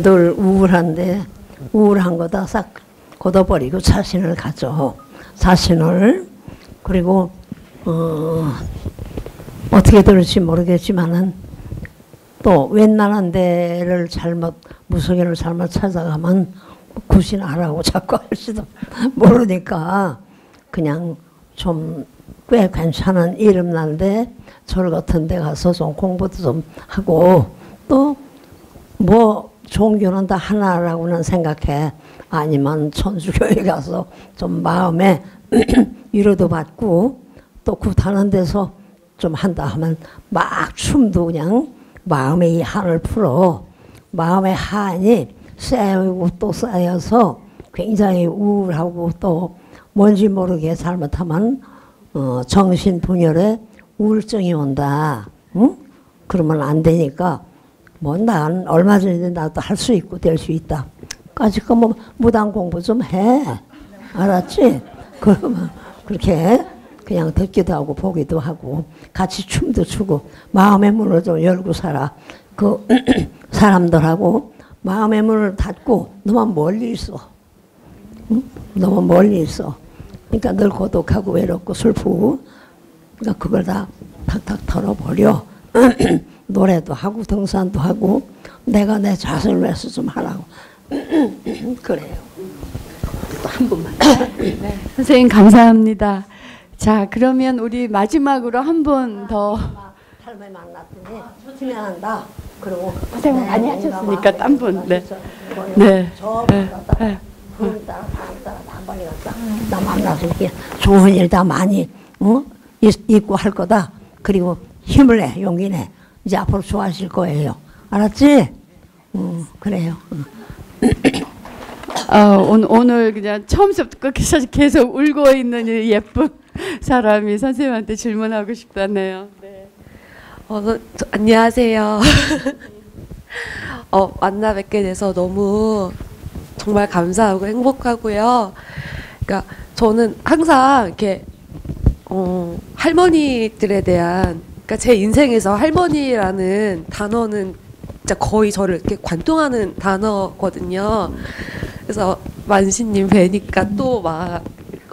늘 우울한데 우울한 거다 싹 걷어버리고 자신을 가져. 자신을. 그리고 어떻게 들을지 모르겠지만은 또 웬만한 데를 잘못, 무속인을 잘못 찾아가면 구신하라고 자꾸 할지도 모르니까 그냥 좀 꽤 괜찮은 이름난데 절 같은 데 가서 좀 공부도 좀 하고, 또 뭐 종교는 다 하나라고는 생각해. 아니면 천주교에 가서 좀 마음에 위로도 받고, 또 굿하는 데서 좀 한다 하면 막 춤도 그냥 마음의 이 한을 풀어. 마음의 한이 쌓이고 또 쌓여서 굉장히 우울하고, 또 뭔지 모르게 잘못하면 정신분열에 우울증이 온다. 응? 그러면 안 되니까 뭐 난 얼마 전에 나도 할 수 있고 될 수 있다. 까짓 거 뭐 무당 공부 좀 해. 알았지? 그러면 그렇게 그냥 듣기도 하고 보기도 하고 같이 춤도 추고 마음의 문을 좀 열고 살아. 그 사람들하고 마음의 문을 닫고 너만 멀리 있어. 응? 너무 멀리 있어. 그러니까 늘 고독하고 외롭고 슬프고, 그러니까 그걸 다 탁탁 털어버려. 노래도 하고 등산도 하고 내가 내 자신을 위해서 좀 하라고. 그래요. 또 한 분만. 네, 선생님 감사합니다. 자, 그러면 우리 마지막으로 한 분 더. 삶에 만났더니 희망한다. 그리고 고생 많이 하셨으니까 딴 분. 네. 네. 저 갔다 그럼 따라 다음 따라 다 빨리 갔다. 나 만나서 이렇게 좋은 일 다 많이 있고 할 거다. 그리고 힘을 내, 용기 내. 이제 앞으로 좋아하실 거예요. 알았지? 그래요. 오늘 그냥 처음부터 끝까지 계속 울고 있는 이 예쁜 사람이 선생님한테 질문하고 싶다네요. 네. 안녕하세요. 만나 뵙게 돼서 너무 정말 감사하고 행복하고요. 그러니까 저는 항상 이렇게 할머니들에 대한, 그러니까 제 인생에서 할머니라는 단어는 진짜 거의 저를 이렇게 관통하는 단어거든요. 그래서 만신님 뵈니까 또 막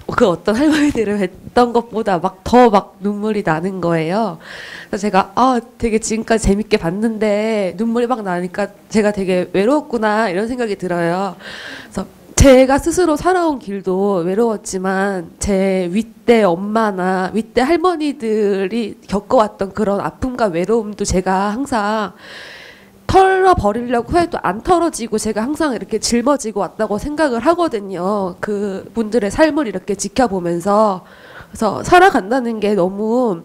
그 어떤 할머니들을 뵀던 것보다 막 더 막 눈물이 나는 거예요. 그래서 제가 되게 지금까지 재밌게 봤는데 눈물이 막 나니까 제가 되게 외로웠구나 이런 생각이 들어요. 그래서 제가 스스로 살아온 길도 외로웠지만 제 윗대 엄마나 윗대 할머니들이 겪어왔던 그런 아픔과 외로움도 제가 항상 털어버리려고 해도 안 털어지고 제가 항상 이렇게 짊어지고 왔다고 생각을 하거든요. 그 분들의 삶을 이렇게 지켜보면서. 그래서 살아간다는 게 너무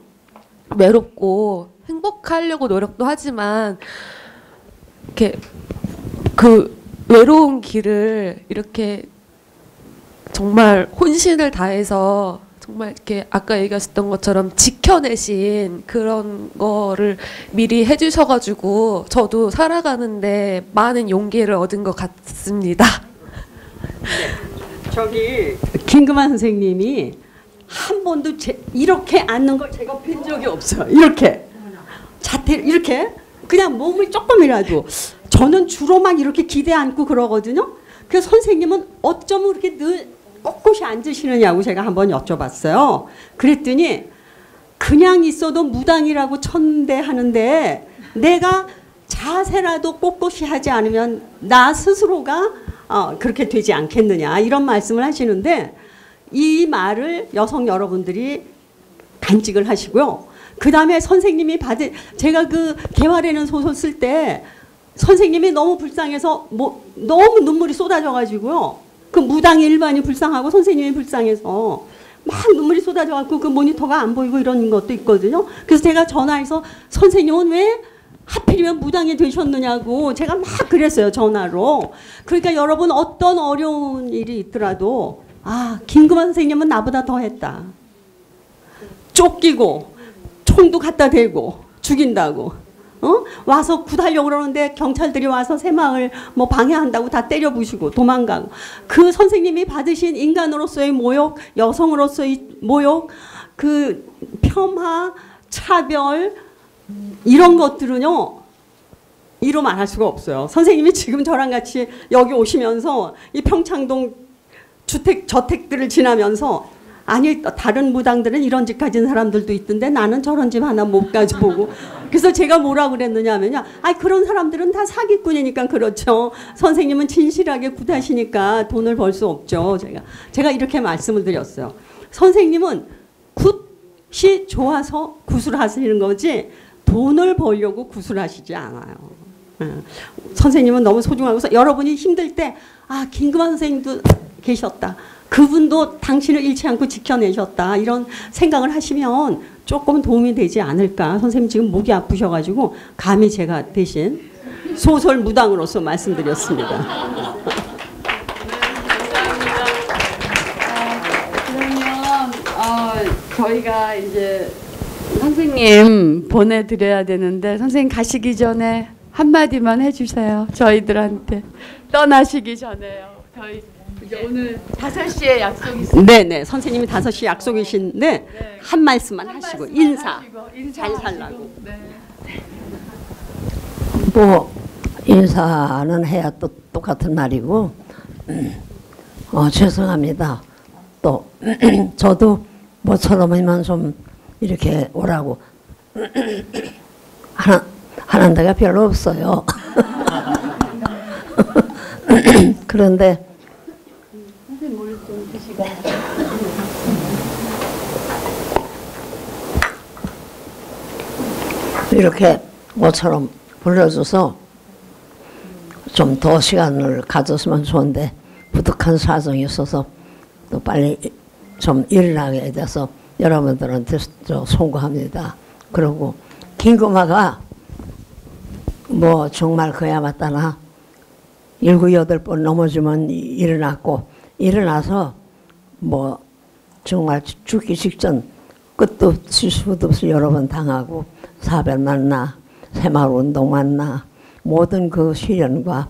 외롭고 행복하려고 노력도 하지만 이렇게 그 외로운 길을 이렇게 정말 혼신을 다해서 정말 이렇게 아까 얘기하셨던 것처럼 지켜내신 그런 거를 미리 해주셔가지고 저도 살아가는데 많은 용기를 얻은 것 같습니다. 저기 김금환 선생님이 한 번도 이렇게 앉는 걸 제가 본 적이 없어요. 이렇게 자태 이렇게 그냥 몸을 조금이라도, 저는 주로 막 이렇게 기대 앉고 그러거든요. 그래서 선생님은 어쩜 그렇게 늘 꼿꼿이 앉으시느냐고 제가 한번 여쭤봤어요. 그랬더니 그냥 있어도 무당이라고 쳤는데 하는데 내가 자세라도 꼿꼿이 하지 않으면 나 스스로가 그렇게 되지 않겠느냐 이런 말씀을 하시는데, 이 말을 여성 여러분들이 간직을 하시고요. 그 다음에 선생님이 제가 그 개화라는 소설 쓸 때 선생님이 너무 불쌍해서 너무 눈물이 쏟아져가지고요. 그 무당이 일반이 불쌍하고 선생님이 불쌍해서 막 눈물이 쏟아져갖고 그 모니터가 안 보이고 이런 것도 있거든요. 그래서 제가 전화해서 선생님은 왜 하필이면 무당이 되셨느냐고 제가 막 그랬어요, 전화로. 그러니까 여러분 어떤 어려운 일이 있더라도 김금환 선생님은 나보다 더 했다. 쫓기고 총도 갖다 대고 죽인다고. 와서 구달려고 그러는데 경찰들이 와서 새마을 방해한다고 다 때려 부시고 도망가고. 그 선생님이 받으신 인간으로서의 모욕, 여성으로서의 모욕, 그 폄하, 차별 이런 것들은요 이루 말할 수가 없어요. 선생님이 지금 저랑 같이 여기 오시면서 이 평창동 저택들을 지나면서 아니 다른 무당들은 이런 집 가진 사람들도 있던데 나는 저런 집 하나 못 가지고. 그래서 제가 뭐라 그랬느냐 하면요, 그런 사람들은 다 사기꾼이니까 그렇죠. 선생님은 진실하게 굿하시니까 돈을 벌 수 없죠. 제가 이렇게 말씀을 드렸어요. 선생님은 굿이 좋아서 굿을 하시는 거지 돈을 벌려고 굿을 하시지 않아요. 선생님은 너무 소중하고 여러분이 힘들 때 김금환 선생님도 계셨다. 그분도 당신을 잃지 않고 지켜내셨다. 이런 생각을 하시면 조금 도움이 되지 않을까. 선생님 지금 목이 아프셔가지고 감히 제가 대신 소설 무당으로서 말씀드렸습니다. 그러면 저희가 이제 선생님 보내드려야 되는데 선생님 가시기 전에 한마디만 해주세요. 저희들한테 떠나시기 전에요. 저희 이제 오늘 5시에 약속이 있습니다. 네네. 선생님이 5시 약속이신데 한 말씀만 하시고 인사 잘 살라고. 뭐 인사는 해야 또 똑같은 말이고 죄송합니다. 또 저도 모처럼이면 좀 이렇게 오라고 하는 데가 별로 없어요. 그런데 이렇게 모처럼 불러줘서 좀 더 시간을 가졌으면 좋은데 부득한 사정이 있어서 또 빨리 좀 일어나게 돼서 여러분들한테 송구합니다. 그리고 김구마가 뭐 정말 그야 맞다나 7, 8번 넘어지면 일어났고 일어나서 뭐 정말 죽기 직전 끝도 없이 수도 없이 여러 번 당하고 사별 만나 새마을운동 만나 모든 그 시련과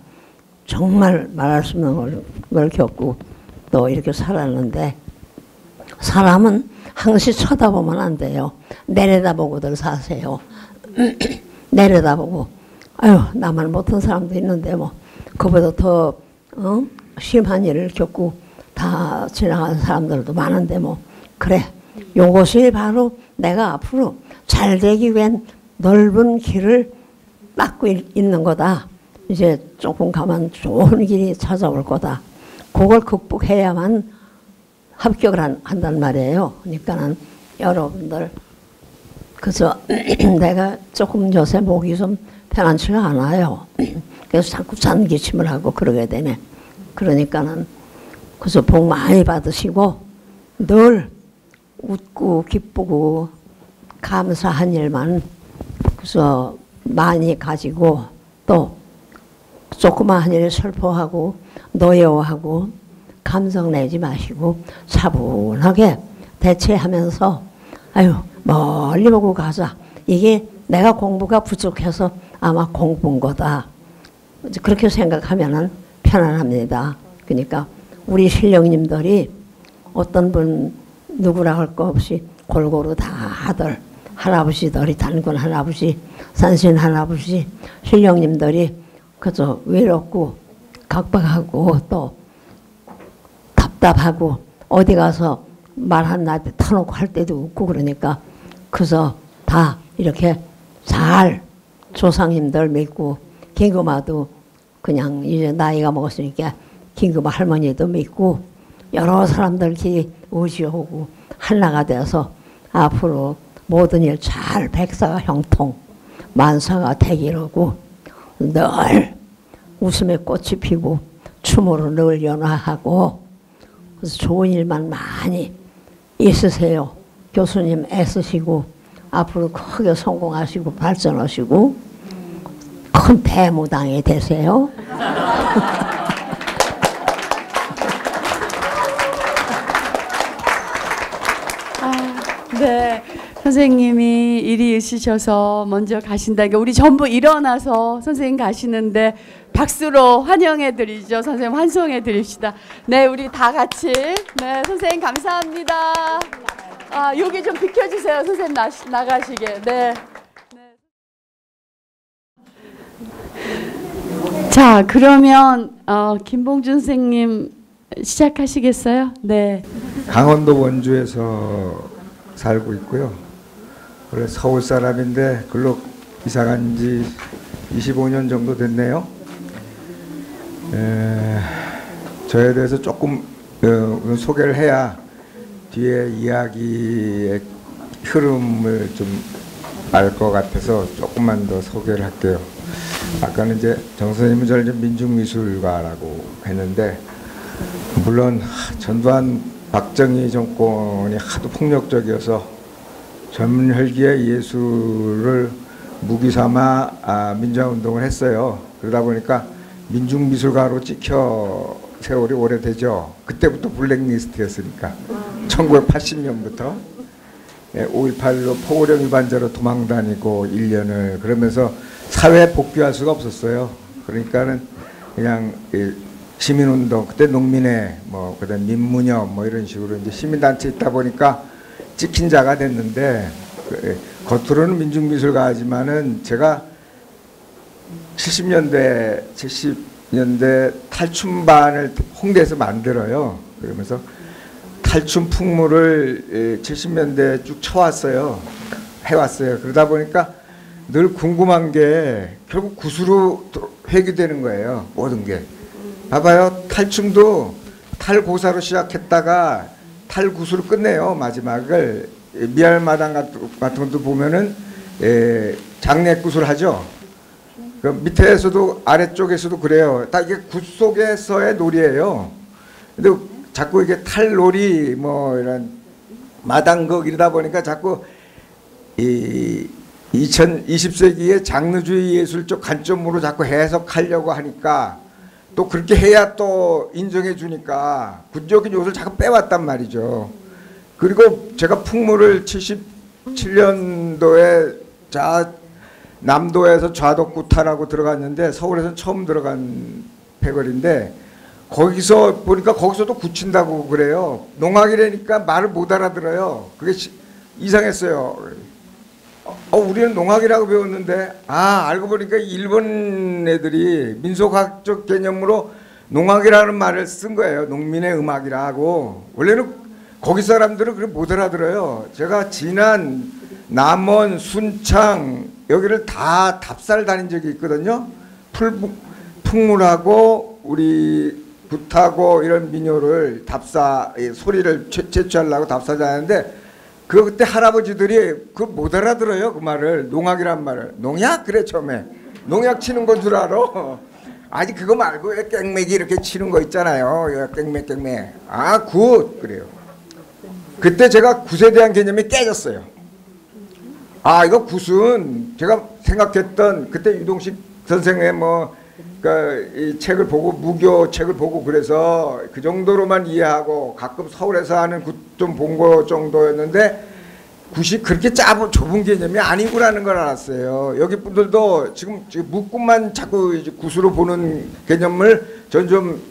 정말 말할 수 없는 걸 겪고 또 이렇게 살았는데 사람은 항시 쳐다보면 안 돼요. 내려다보고들 사세요. 내려다보고 아유 나만 못한 사람도 있는데 뭐 그보다 더 심한 일을 겪고 다 지나간 사람들도 많은데 뭐 그래 요것이 바로 내가 앞으로 잘 되기 위한 넓은 길을 막고 있는 거다. 이제 조금 가면 좋은 길이 찾아올 거다. 그걸 극복해야만 합격을 한단 말이에요. 그러니까는 여러분들 그래서 내가 조금 요새 목이 좀 편안치가 않아요. 그래서 자꾸 잔기침을 하고 그러게 되네. 그러니까는 그래서 복 많이 받으시고 늘 웃고 기쁘고 감사한 일만 그래서 많이 가지고 또 조그마한 일에 슬퍼하고 노여워하고 감성 내지 마시고 차분하게 대체하면서 아유 멀리 보고 가자. 이게 내가 공부가 부족해서 아마 공부인 거다. 그렇게 생각하면은 편안합니다. 그러니까 우리 신령님들이 어떤 분 누구라 할 거 없이 골고루 다들 할아버지들이 단군 할아버지 산신 할아버지 신령님들이 그저 외롭고 각박하고 또 답답하고 어디 가서 말 한마디 터놓고 할 때도 웃고 그러니까 그래서 다 이렇게 잘 조상님들 믿고 김구마도 그냥 이제 나이가 먹었으니까 김구마 할머니도 믿고 여러 사람들이 오시오고 하나가 돼서 앞으로 모든 일 잘 백사가 형통 만사가 되기르고 늘 웃음의 꽃이 피고 춤으로 늘 연화하고 그래서 좋은 일만 많이 있으세요. 교수님 애쓰시고 앞으로 크게 성공하시고 발전하시고 큰 대무당이 되세요. 네. 선생님이 일이 있으셔서 먼저 가신다니까 우리 전부 일어나서 선생님 가시는데 박수로 환영해 드리죠. 선생님 환송해 드립시다. 네, 우리 다 같이. 네, 선생님 감사합니다. 아, 여기 좀 비켜주세요. 선생님 나가시게. 네. 자, 그러면 김봉준 선생님 시작하시겠어요? 네. 강원도 원주에서 살고 있고요. 원래 서울 사람인데 글로 이사 간 지 25년 정도 됐네요. 저에 대해서 조금 소개를 해야 뒤에 이야기의 흐름을 좀 알 것 같아서 조금만 더 소개를 할게요. 아까는 이제 정 선생님은 저를 이제 민중미술가라고 했는데 물론 전두환 박정희 정권이 하도 폭력적이어서 젊은 혈기에 예술을 무기 삼아 민주화운동을 했어요. 그러다 보니까 민중미술가로 찍혀 세월이 오래되죠. 그때부터 블랙리스트였으니까 1980년부터 5.18로 포고령 위반자로 도망다니고 1년을 그러면서 사회에 복귀할 수가 없었어요. 그러니까는 그냥 시민운동 그때 농민회 뭐 그다음 민무협 뭐 이런 식으로 이제 시민단체 있다 보니까 찍힌 자가 됐는데 겉으로는 민중미술가지만은 제가 70년대 탈춤반을 홍대에서 만들어요. 그러면서 탈춤 풍물을 70년대에 쭉 쳐왔어요. 해왔어요. 그러다 보니까 늘 궁금한 게 결국 굿으로 회귀되는 거예요. 모든 게. 봐봐요. 탈춤도 탈고사로 시작했다가 탈굿으로 끝내요. 마지막을. 미알마당 같은 것도 보면은 장례굿을 하죠. 그 밑에서도 아래쪽에서도 그래요. 다 이게 굿 속에서의 놀이예요. 근데 자꾸 이게 탈놀이 뭐 이런 마당극 이러다 보니까 자꾸 이 20세기의 장르주의 예술적 관점으로 자꾸 해석하려고 하니까 또 그렇게 해야 또 인정해 주니까 굿적인 요소를 자꾸 빼왔단 말이죠. 그리고 제가 풍물을 77년도에 남도에서 좌덕구타라고 들어갔는데 서울에서는 처음 들어간 패거리인데 거기서 보니까 거기서도 굳힌다고 그래요. 농악이라니까 말을 못 알아들어요. 그게 이상했어요. 우리는 농악이라고 배웠는데 알고 보니까 일본 애들이 민속학적 개념으로 농악이라는 말을 쓴 거예요. 농민의 음악이라고. 원래는 거기 사람들은 그걸 못 알아들어요. 제가 지난 남원, 순창 여기를 다 답사를 다닌 적이 있거든요. 풍물하고 우리 굿하고 이런 민요를 답사 소리를 채취하려고 답사 다녔는데 그때 할아버지들이 그걸 못 알아들어요. 그 말을 농악이란 말을. 농약? 그래 처음에. 농약 치는 건 줄 알아. 아니 그거 말고 깽매기 이렇게 치는 거 있잖아요. 깽매. 굿 그래요. 그때 제가 굿에 대한 개념이 깨졌어요. 이거 굿은 제가 생각했던 그때 유동식 선생의 이 책을 보고 무교 책을 보고 그래서 그 정도로만 이해하고 가끔 서울에서 하는 굿 좀 본 거 정도였는데 굿이 그렇게 좁은 개념이 아니구라는 걸 알았어요. 여기 분들도 지금 묵굿만 자꾸 굿으로 보는 개념을 전 좀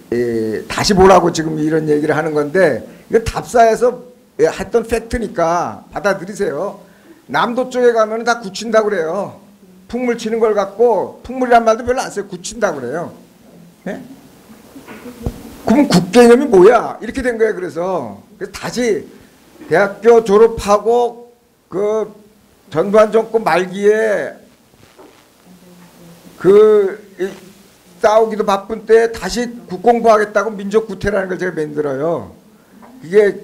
다시 보라고 지금 이런 얘기를 하는 건데 이거 답사에서 했던 팩트니까 받아들이세요. 남도 쪽에 가면 다 굳힌다고 그래요. 풍물 치는 걸 갖고 풍물이란 말도 별로 안 써요. 굳힌다고 그래요. 네? 그럼 굿 개념이 뭐야? 이렇게 된 거예요. 그래서 다시 대학교 졸업하고 그 전두환 정권 말기에 싸우기도 바쁜 때 다시 굿 공부하겠다고 민족구태라는 걸 제가 만들어요. 이게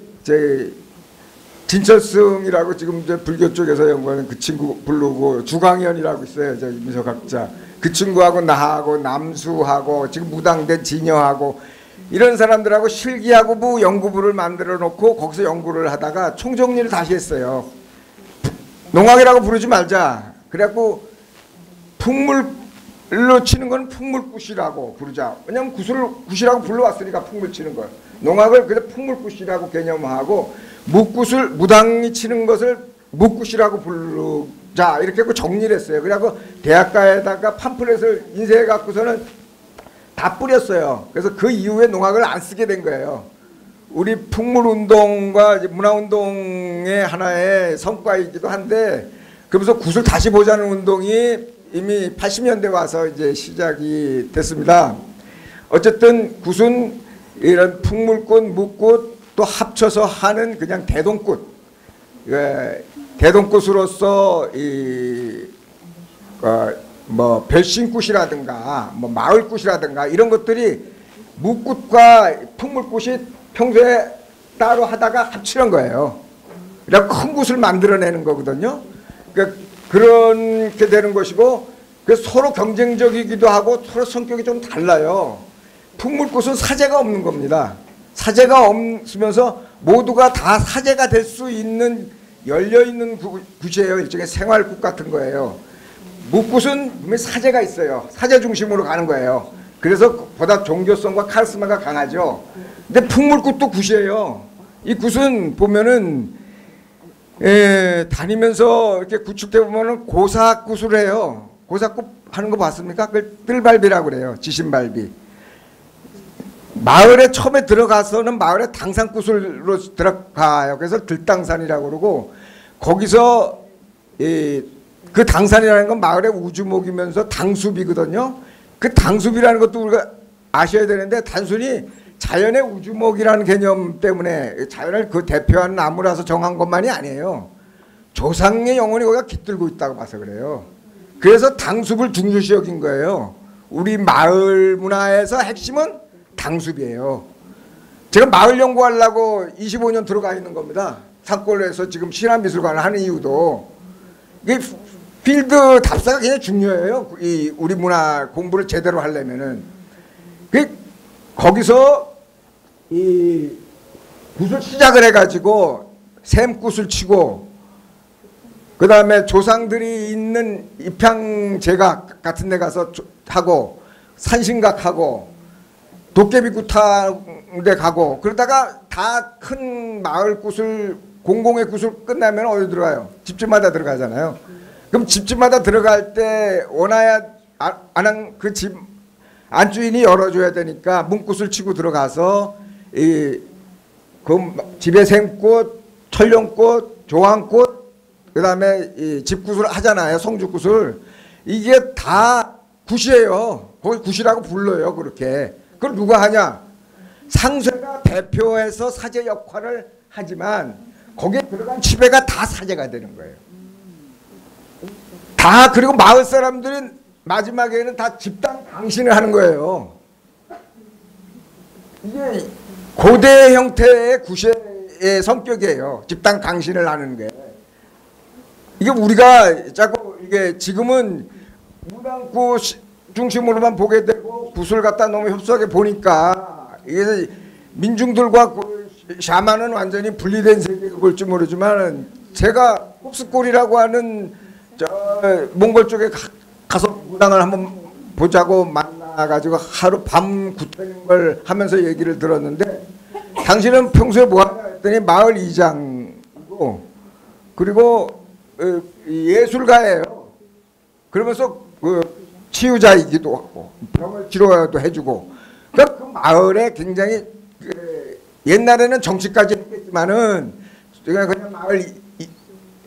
진철승이라고 지금 이제 불교 쪽에서 연구하는 그 친구 부르고 주광현이라고 있어요. 저 민속학자. 그 친구하고 나하고 남수하고 지금 무당된 진여하고 이런 사람들하고 실기하고 연구부를 만들어 놓고 거기서 연구를 하다가 총정리를 다시 했어요. 농악이라고 부르지 말자. 그래갖고 풍물로 치는 건 풍물굿이라고 부르자. 왜냐면 굿이라고 불러왔으니까 풍물 치는 걸. 농악을 그냥 풍물굿이라고 개념하고 묵굿을 무당이 치는 것을 묵굿이라고 부르자 이렇게 정리를 했어요. 그래갖고 대학가에다가 팜플렛을 인쇄해 갖고서는 다 뿌렸어요. 그래서 그 이후에 농악을 안 쓰게 된 거예요. 우리 풍물운동과 문화운동의 하나의 성과이기도 한데 그러면서 굿을 다시 보자는 운동이 이미 80년대 와서 이제 시작이 됐습니다. 어쨌든 굿은 이런 풍물꽃, 묵꽃 또 합쳐서 하는 그냥 대동꽃, 대동꽃으로서 별신꽃이라든가 마을꽃이라든가 이런 것들이 묵꽃과 풍물꽃이 평소에 따로 하다가 합치는 거예요. 그러니까 큰 꽃을 만들어내는 거거든요. 그러니까 그렇게 되는 것이고 서로 경쟁적이기도 하고 서로 성격이 좀 달라요. 풍물꽃은 사제가 없는 겁니다. 사제가 없으면서 모두가 다 사제가 될 수 있는 열려있는 굿이에요. 일종의 생활굿 같은 거예요. 묵굿은 사제가 있어요. 사제 중심으로 가는 거예요. 그래서 보다 종교성과 카리스마가 강하죠. 근데 풍물굿도 굿이에요. 이 굿은 보면은 다니면서 이렇게 구축대 보면은 고사굿을 해요. 고사굿 하는 거 봤습니까? 그걸 뜰발비라고 그래요. 지신발비. 마을에 처음에 들어가서는 마을에 당산굿으로 들어가요. 그래서 들당산이라고 그러고 거기서 그 당산이라는 건 마을의 우주목이면서 당숲이거든요. 그 당숲이라는 것도 우리가 아셔야 되는데 단순히 자연의 우주목이라는 개념 때문에 자연을 그 대표하는 나무라서 정한 것만이 아니에요. 조상의 영혼이 거기가 깃들고 있다고 봐서 그래요. 그래서 당숲을 중요시 여긴 거예요. 우리 마을 문화에서 핵심은 당숲이에요. 제가 마을 연구하려고 25년 들어가 있는 겁니다. 산골에서 지금 신안미술관을 하는 이유도 이게 필드 답사가 굉장히 중요해요. 이 우리 문화 공부를 제대로 하려면은 거기서 이 굿을 시작을 해가지고 샘굿을 치고 그 다음에 조상들이 있는 입향제각 같은 데 가서 하고 산신각하고 도깨비굿 하는 데 가고 그러다가 다 큰 마을 굿을 공공의 굿을 끝나면 어디 들어가요? 집집마다 들어가잖아요. 그럼 집집마다 들어갈 때 원하야 안한 그 집 안주인이 열어줘야 되니까 문굿을 치고 들어가서 그 집에 생꽃, 천령꽃, 조항꽃, 그 다음에 집굿을 하잖아요. 성주굿을. 이게 다 굿이에요. 거기 굿이라고 불러요. 그렇게. 그걸 누가 하냐? 상쇄가 대표해서 사제 역할을 하지만 거기에 들어간 지배가 다 사제가 되는 거예요. 다. 그리고 마을 사람들은 마지막에는 다 집단 강신을 하는 거예요. 이게 고대 형태의 구세의 성격이에요. 집단 강신을 하는 게. 이게 우리가 자꾸 이게 지금은 무당구 중심으로만 보게 되고 굿을 갖다 너무 협소하게 보니까 이게 민중들과 샤만은 완전히 분리된 세계로 볼지 모르지만 제가 홉스골이라고 하는 저 몽골 쪽에 가서 무당을 한번 보자고 만나가지고 하루 밤 굿하는 걸 하면서 얘기를 들었는데 당신은 평소에 뭐 하냐 했더니 마을 이장이고 그리고 예술가예요. 그러면서 치유자이기도 하고 병을 치료도 해주고 그러니까 그 마을에 굉장히 옛날에는 정치까지 했겠지만은 그냥 마을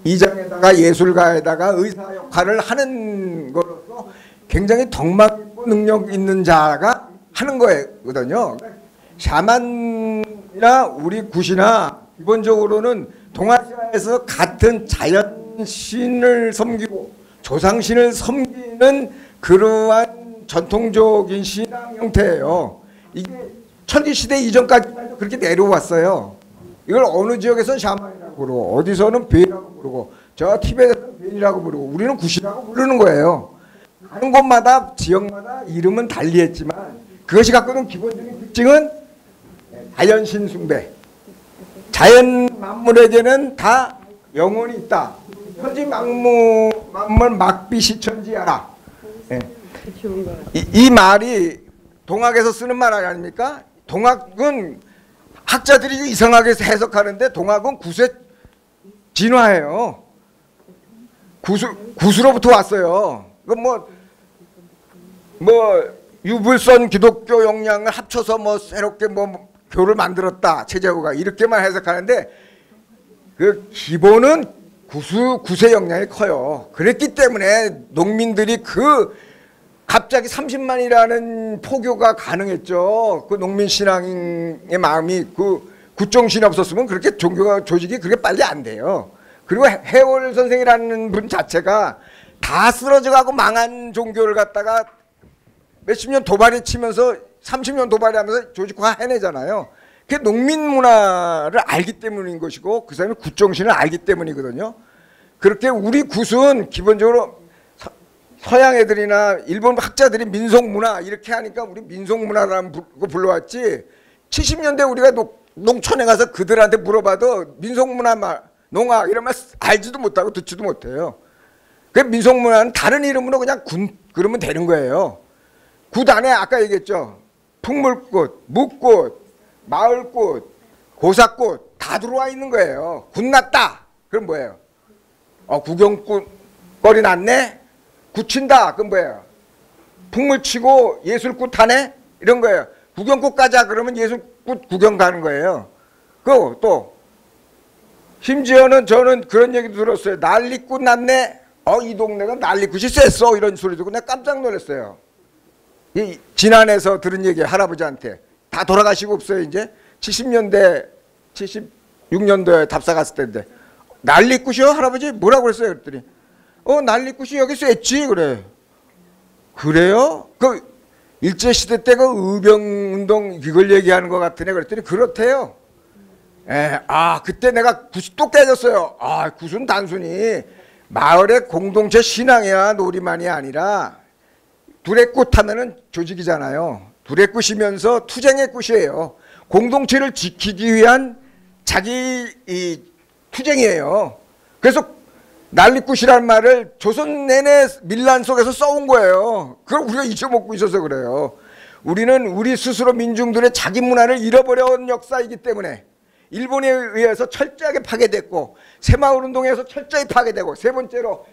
이장에다가 예술가에다가 의사 역할을 하는 거로서 굉장히 덕망 있고 능력 있는 자가 하는 거거든요. 샤만이나 우리 굿이나 기본적으로는 동아시아에서 같은 자연신을 섬기고 조상신을 섬기는 그러한 전통적인 신앙 형태예요. 이게 천기시대 이전까지만 그렇게 내려왔어요. 이걸 어느 지역에서는 샤만이라고 부르고 어디서는 베이라고 부르고 저 티베트에서는 베이라고 부르고 우리는 굿이라고 부르는 거예요. 가는 곳마다 지역마다 이름은 달리했지만 그것이 갖고 있는 기본적인 특징은 자연신 숭배. 자연 만물에게는 다 영혼이 있다. 천지 만물 막비시천지하라. 네. 이 말이 동학에서 쓰는 말 아닙니까? 동학은 학자들이 이상하게 해석하는데 동학은 굿의 진화예요. 굿으로부터 왔어요. 유불선 기독교 영향을 합쳐서 새롭게 교를 만들었다. 최재호가 이렇게만 해석하는데 그 기본은 굿의 영향이 커요. 그랬기 때문에 농민들이 갑자기 30만이라는 포교가 가능했죠. 그 농민 신앙의 마음이 굿정신이 없었으면 그렇게 조직이 그렇게 빨리 안 돼요. 그리고 해월 선생이라는 분 자체가 다 쓰러져가고 망한 종교를 갖다가 몇십 년 도발이 치면서 30년 도발이 하면서 조직화 해내잖아요. 그게 농민 문화를 알기 때문인 것이고 그 사람이 굿정신을 알기 때문이거든요. 그렇게 우리 굿은 기본적으로 서양 애들이나 일본 학자들이 민속문화 이렇게 하니까 우리 민속문화라는 거 불러왔지 70년대 우리가 농촌에 가서 그들한테 물어봐도 민속문화 농악 이러면 알지도 못하고 듣지도 못해요. 그 민속문화는 다른 이름으로 그냥 그러면 되는 거예요. 굿 안에 아까 얘기했죠. 풍물꽃, 묵꽃, 마을꽃, 고사꽃 다 들어와 있는 거예요. 굿났다. 그럼 뭐예요? 구경꽃 거리 났네? 굿친다. 그럼 뭐예요? 풍물 치고 예술꽃 하네? 이런 거예요. 구경꽃 가자. 그러면 예술꽃 구경 가는 거예요. 또 심지어는 저는 그런 얘기도 들었어요. 난리꽃 났네? 이 동네가 난리굿이 셌어 이런 소리 듣고 내가 깜짝 놀랐어요. 이 지난해에서 들은 얘기 할아버지한테 다 돌아가시고 없어요 이제 70년대 76년도에 답사 갔을 때인데 난리굿이요 할아버지 뭐라고 그랬어요 그랬더니 난리굿이 여기 셌지 그래. 그래요? 그 일제시대 때 그 의병운동 이걸 얘기하는 것 같으네 그랬더니 그렇대요. 그때 내가 굿이 또 깨졌어요. 굿은 단순히 마을의 공동체 신앙이야 놀이만이 아니라 두레꽃 하면은 조직이잖아요. 두레꽃이면서 투쟁의 꽃이에요. 공동체를 지키기 위한 자기 이 투쟁이에요. 그래서 난리굿이라는 말을 조선 내내 밀란 속에서 써온 거예요. 그걸 우리가 잊어먹고 있어서 그래요. 우리는 우리 스스로 민중들의 자기 문화를 잃어버려온 역사이기 때문에 일본에 의해서 철저하게 파괴됐고 새마을운동에서 철저히 파괴되고 세 번째로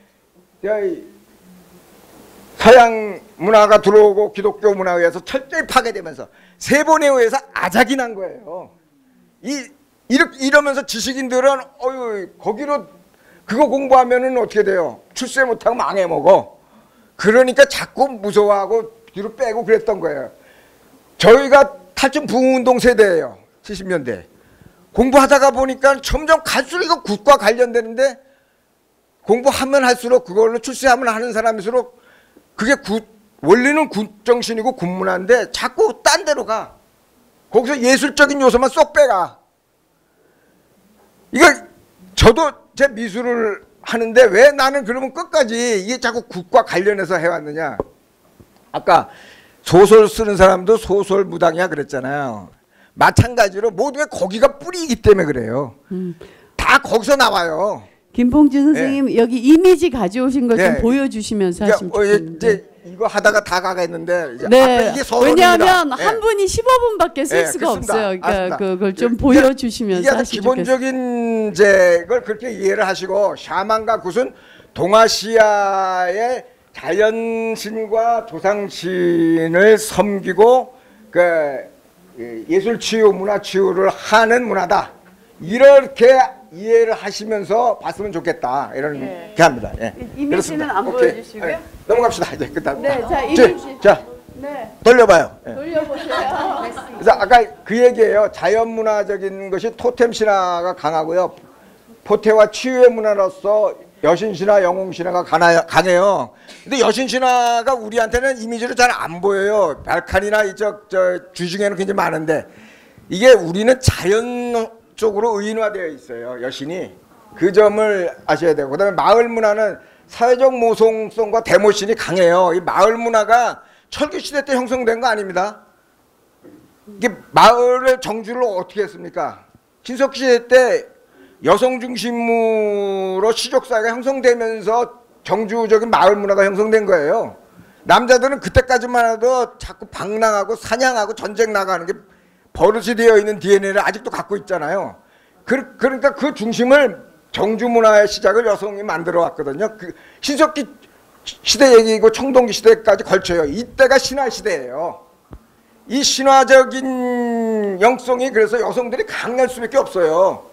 서양 문화가 들어오고 기독교 문화에 의해서 철저히 파괴되면서 세 번에 의해서 아작이 난 거예요. 이러면서 지식인들은 거기로 그거 공부하면은 어떻게 돼요? 출세 못하고 망해먹어. 그러니까 자꾸 무서워하고 뒤로 빼고 그랬던 거예요. 저희가 탈춘 부흥운동 세대예요. 70년대. 공부하다가 보니까 점점 갈수록 이거 굿과 관련되는데 공부하면 할수록 그걸로 출세하면 하는 사람일수록 그게 원래는 굿정신이고 굿문화인데 자꾸 딴 데로 가. 거기서 예술적인 요소만 쏙 빼가. 이거 저도 제 미술을 하는데 왜 나는 그러면 끝까지 이게 자꾸 굿과 관련해서 해왔느냐. 아까 소설 쓰는 사람도 소설 무당이야 그랬잖아요. 마찬가지로 모두의 거기가 뿌리이기 때문에 그래요. 다 거기서 나와요. 김봉주 선생님 여기 이미지 가져오신 것 좀 보여주시면서 하시면 좋겠는데. 이제 이거 하다가 다 가겠는데 이제 네. 이게 서론입니다. 왜냐하면 한 분이 15분밖에 쓸 수가 없어요. 그러니까 그걸 좀 보여주시면서 이게 하시면 기본적인 걸 그렇게 이해를 하시고 샤만과 굿은 동아시아의 자연신과 조상신을 섬기고 예술치유, 문화치유를 하는 문화다. 이렇게 이해를 하시면서 봤으면 좋겠다. 이렇게 합니다. 이미지는 안 오케이. 보여주시고요. 넘어갑시다. 이제 끝납니다. 네, 자 이미지. 자, 네. 돌려봐요. 돌려보세요. 그래서 아까 그 얘기예요. 자연문화적인 것이 토템 신화가 강하고요. 포태와 치유의 문화로서 여신신화, 영웅신화가 강해요. 근데 여신신화가 우리한테는 이미지로 잘 안 보여요. 발칸이나 이쪽 주중에는 굉장히 많은데 이게 우리는 자연 쪽으로 의인화되어 있어요. 여신이. 그 점을 아셔야 되고 그다음에 마을 문화는 사회적 모성성과 대모신이 강해요. 이 마을 문화가 철기 시대 때 형성된 거 아닙니다. 이게 마을의 정주를 어떻게 했습니까? 신석기 시대 때 여성 중심으로 시족사회가 형성되면서 정주적인 마을 문화가 형성된 거예요. 남자들은 그때까지만 해도 자꾸 방랑하고 사냥하고 전쟁 나가는 게 버릇이 되어 있는 DNA를 아직도 갖고 있잖아요. 그러니까 그 중심을 정주 문화의 시작을 여성이 만들어 왔거든요. 신석기 시대 얘기고 청동기 시대까지 걸쳐요. 이때가 신화 시대예요. 이 신화적인 영성이 그래서 여성들이 강할 수밖에 없어요.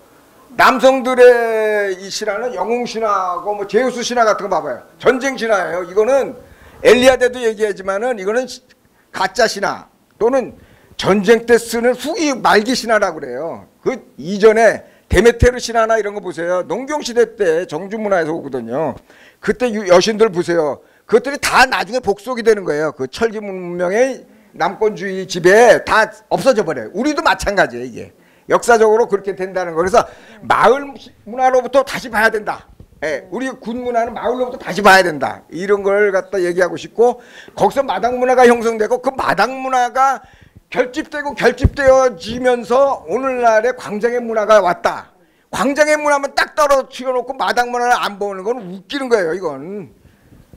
남성들의 이 신화는 영웅 신화고 뭐 제우스 신화 같은 거 봐봐요. 전쟁 신화예요. 이거는 엘리아데도 얘기하지만은 이거는 가짜 신화 또는 전쟁 때 쓰는 후기 말기 신화라고 그래요. 그 이전에 데메테르 신화나 이런 거 보세요. 농경 시대 때 정주 문화에서 오거든요. 그때 여신들 보세요. 그것들이 다 나중에 복속이 되는 거예요. 그 철기 문명의 남권주의 지배에 다 없어져 버려요. 우리도 마찬가지예요. 이게 역사적으로 그렇게 된다는 거. 그래서 마을 문화로부터 다시 봐야 된다. 우리 군 문화는 마을로부터 다시 봐야 된다. 이런 걸 갖다 얘기하고 싶고 거기서 마당 문화가 형성되고 그 마당 문화가 결집되어지면서 오늘날의 광장의 문화가 왔다. 광장의 문화만 딱 떨어뜨려 놓고 마당 문화를 안 보는 건 웃기는 거예요. 이건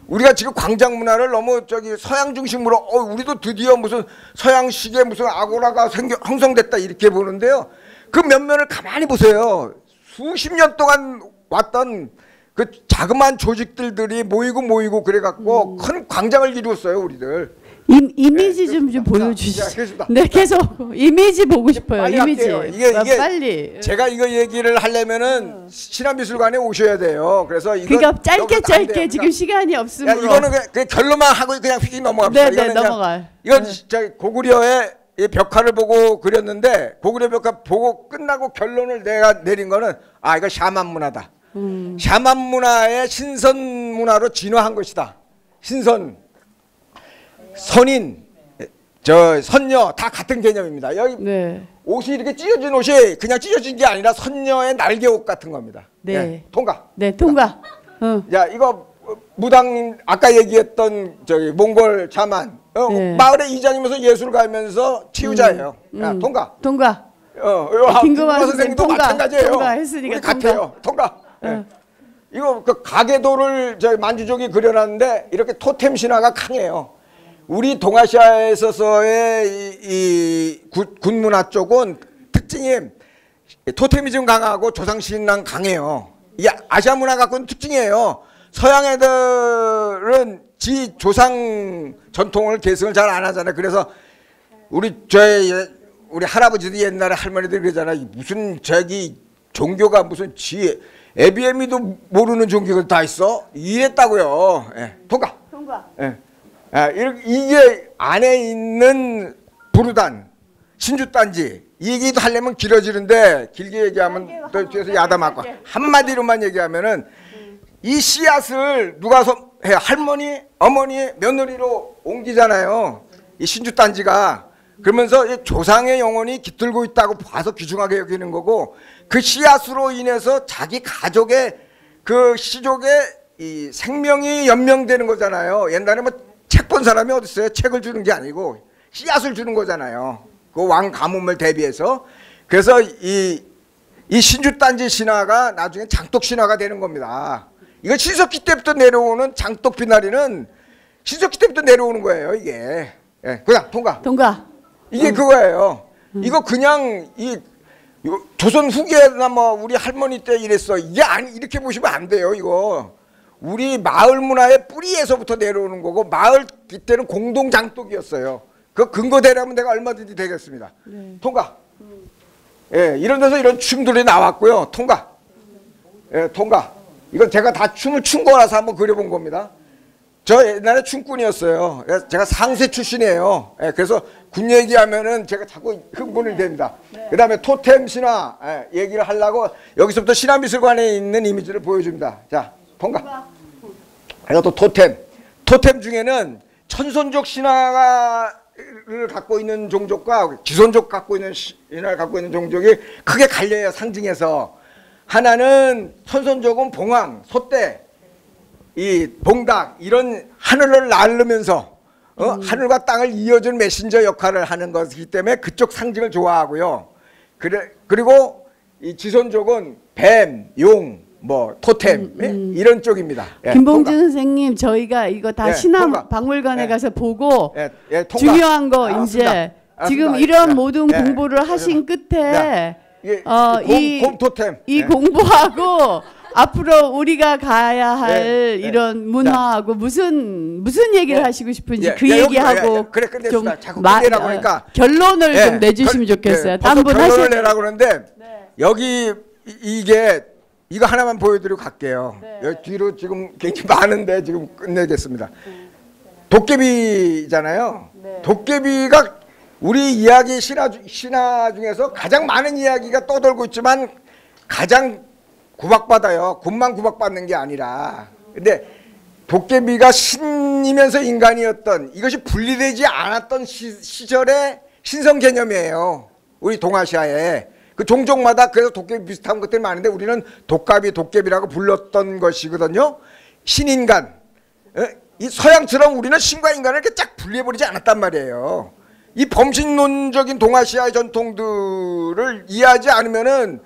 우리가 지금 광장 문화를 너무 서양 중심으로 우리도 드디어 무슨 서양식의 무슨 아고라가 형성됐다 이렇게 보는데요. 그 면면을 가만히 보세요. 수십 년 동안 왔던 그 자그마한 조직들이 모이고 그래갖고 큰 광장을 이루었어요. 우리들. 이미지 네, 좀 자, 보여주시죠. 그렇습니다. 네, 계속 이미지 보고 싶어요. 빨리 이미지. 할게요. 이게 빨리. 제가 이거 얘기를 하려면은 신한미술관에 오셔야 돼요. 그래서 이거 그러니까 짧게 여기서 안 짧게 돼요. 지금 시간이 야, 없으므로. 이거는 그냥 결론만 하고 그냥 휙 넘어갑시다. 네, 이거는 그냥 넘어가요. 이건 저 고구려의 이 벽화를 보고 그렸는데 고구려 벽화 보고 끝나고 결론을 내가 내린 거는 아 이거 샤만 문화다. 샤만 문화의 신선 문화로 진화한 것이다. 신선, 선인, 저 선녀 다 같은 개념입니다. 여기 네. 옷이 이렇게 찢어진 옷이 그냥 찢어진 게 아니라 선녀의 날개 옷 같은 겁니다. 네. 예, 통과. 네, 통과. 자 이거 무당 아까 얘기했던 저기 몽골 자만 네. 마을의 이장이면서 예술 가면서 치유자예요. 야, 통과. 통과. 김금화 김금화 선생님도 선생님 마찬가지예요. 통과했으니까 우리 같아요. 통과. 예. 이거 그 가계도를 저 만주족이 그려놨는데 이렇게 토템 신화가 강해요. 우리 동아시아에 있어서의 이 군문화 쪽은 특징이 토테미즘 강하고 조상신앙 강해요. 이게 아시아 문화 갖고는 특징이에요. 서양 애들은 지 조상 전통을 계승을 잘 안 하잖아요. 그래서 우리 할아버지도 옛날에 할머니들이 그러잖아요. 무슨 저기 종교가 무슨 지 에비에미도 모르는 종교가 다 있어? 이랬다고요. 예, 통과. 예. 아, 이게 안에 있는 부르단, 신주단지 이 얘기도 하려면 길어지는데 길게 얘기하면 또 뒤에서 야단 맞고 한마디로만 얘기하면은 이 씨앗을 누가 해요? 할머니, 어머니, 며느리로 옮기잖아요. 이 신주단지가 그러면서 이 조상의 영혼이 깃들고 있다고 봐서 귀중하게 여기는 거고 그 씨앗으로 인해서 자기 가족의 그 시족의 이 생명이 연명되는 거잖아요. 옛날에 뭐 책 본 사람이 어디 있어요? 책을 주는 게 아니고 씨앗을 주는 거잖아요. 그 왕 가뭄을 대비해서. 그래서 이 신주단지 신화가 나중에 장독 신화가 되는 겁니다. 이거 신석기 때부터 내려오는 장독 비나리는 신석기 때부터 내려오는 거예요. 이게. 예, 그냥 통과. 이게 그거예요. 이거 그냥 이 조선 후기나 뭐 우리 할머니 때 이랬어. 이게 아니 이렇게 보시면 안 돼요. 이거 우리 마을 문화의 뿌리에서부터 내려오는 거고 마을 그때는 공동 장독이었어요. 그 근거 대라면 내가 얼마든지 되겠습니다. 네. 통과. 예, 이런 데서 이런 춤들이 나왔고요. 통과. 예, 통과. 이건 제가 다 춤을 춘 거라서 한번 그려본 겁니다. 저 옛날에 춤꾼이었어요. 제가 상세 출신이에요. 예, 그래서 군 얘기하면은 제가 자꾸 흥분이 됩니다. 네. 그 다음에 토템 신화 얘기를 하려고 여기서부터 신화미술관에 있는 이미지를 보여줍니다. 자, 통과. 이것도 토템 중에는 천손족 신화를 갖고 있는 종족과 기손족 갖고 있는 신화를 갖고 있는 종족이 크게 갈려요. 상징에서 하나는 천손족은 봉황, 소떼, 이 봉닭 이런 하늘을 날르면서 하늘과 땅을 이어준 메신저 역할을 하는 것이기 때문에 그쪽 상징을 좋아하고요. 그리고 이 지손족은 뱀, 용, 뭐 토템 이런 쪽입니다. 예, 김봉준 선생님 저희가 이거 다 신화박물관에 예. 가서 보고 통과. 중요한 거 알았습니다. 이제 알았습니다. 지금 이런 모든 예. 공부를 하신 끝에 토템 이 공부하고 앞으로 우리가 가야 할 이런 문화하고 무슨 얘기를 하시고 싶은지 그 얘기하고 그래 좀 자꾸 끝내라고 그러니까 결론을 좀 내주시면 좋겠어요. 다음 분 결론을 하실 내라고 그러는데 여기 이거 하나만 보여드리고 갈게요. 여기 뒤로 지금 굉장히 많은데 지금 끝내겠습니다. 도깨비잖아요. 도깨비가 우리 이야기 신화 중에서 가장 많은 이야기가 떠돌고 있지만 가장 구박받아요. 군만 구박받는 게 아니라. 근데 도깨비가 신이면서 인간이었던 이것이 분리되지 않았던 시절의 신성 개념이에요. 우리 동아시아에. 그 종족마다 그래서 도깨비 비슷한 것들이 많은데 우리는 독가비, 도깨비라고 불렀던 것이거든요. 신인간. 이 서양처럼 우리는 신과 인간을 이렇게 쫙 분리해버리지 않았단 말이에요. 이 범신론적인 동아시아의 전통들을 이해하지 않으면은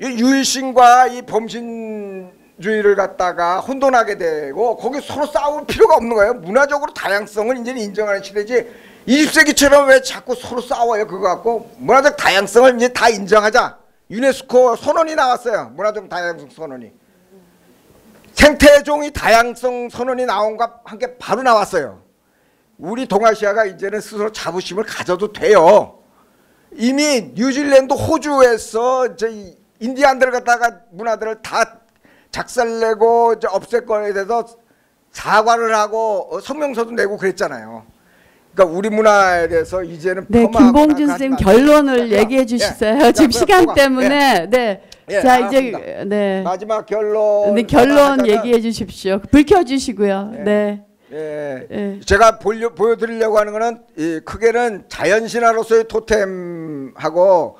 유일신과 이 범신주의를 갖다가 혼돈하게 되고 거기 서로 싸울 필요가 없는 거예요. 문화적으로 다양성을 이제 인정하는 시대지 20세기처럼 왜 자꾸 서로 싸워요. 그거 갖고 문화적 다양성을 이제 다 인정하자. 유네스코 선언이 나왔어요. 문화적 다양성 선언이. 생태종이 다양성 선언이 나온 것과 함께 바로 나왔어요. 우리 동아시아가 이제는 스스로 자부심을 가져도 돼요. 이미 뉴질랜드, 호주에서 저 인디안들 갖다가 문화들을 다 작살내고 없앨 거에 대해서 사과를 하고 성명서도 내고 그랬잖아요. 그러니까 우리 문화에 대해서 이제는 네, 김봉준 선생님 결론을 얘기해 주시어요. 지금 시간 때문에. 네. 자, 이제 네. 마지막 결론. 네, 결론 얘기해 주십시오. 불 켜 주시고요. 네. 예. 제가 보여드리려고 하는 거는 크게는 자연신화로서의 토템하고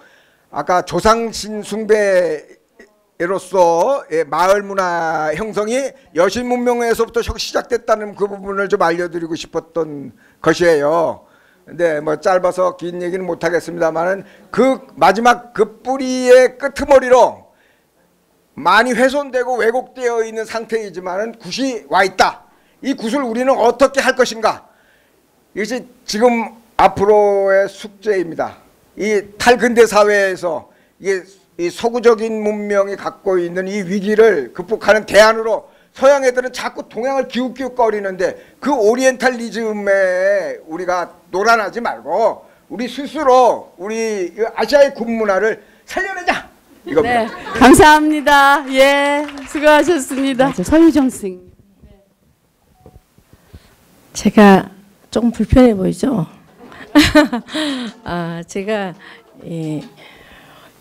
아까 조상신 숭배로서 마을 문화 형성이 여신 문명에서부터 시작됐다는 그 부분을 좀 알려드리고 싶었던 것이에요. 근데 뭐 짧아서 긴 얘기는 못 하겠습니다만은 그 마지막 그 뿌리의 끄트머리로 많이 훼손되고 왜곡되어 있는 상태이지만은 굿이 와 있다. 이 굿을 우리는 어떻게 할 것인가? 이것이 지금 앞으로의 숙제입니다. 이 탈근대 사회에서 이 서구적인 문명이 갖고 있는 이 위기를 극복하는 대안으로 서양 애들은 자꾸 동양을 기웃기웃거리는데 그 오리엔탈리즘에 우리가 놀아나지 말고 우리 스스로 우리 아시아의 군문화를 살려내자 이겁니다. 네, 감사합니다. 예, 수고하셨습니다. 서유정 선생님. 제가 조금 불편해 보이죠? 제가 이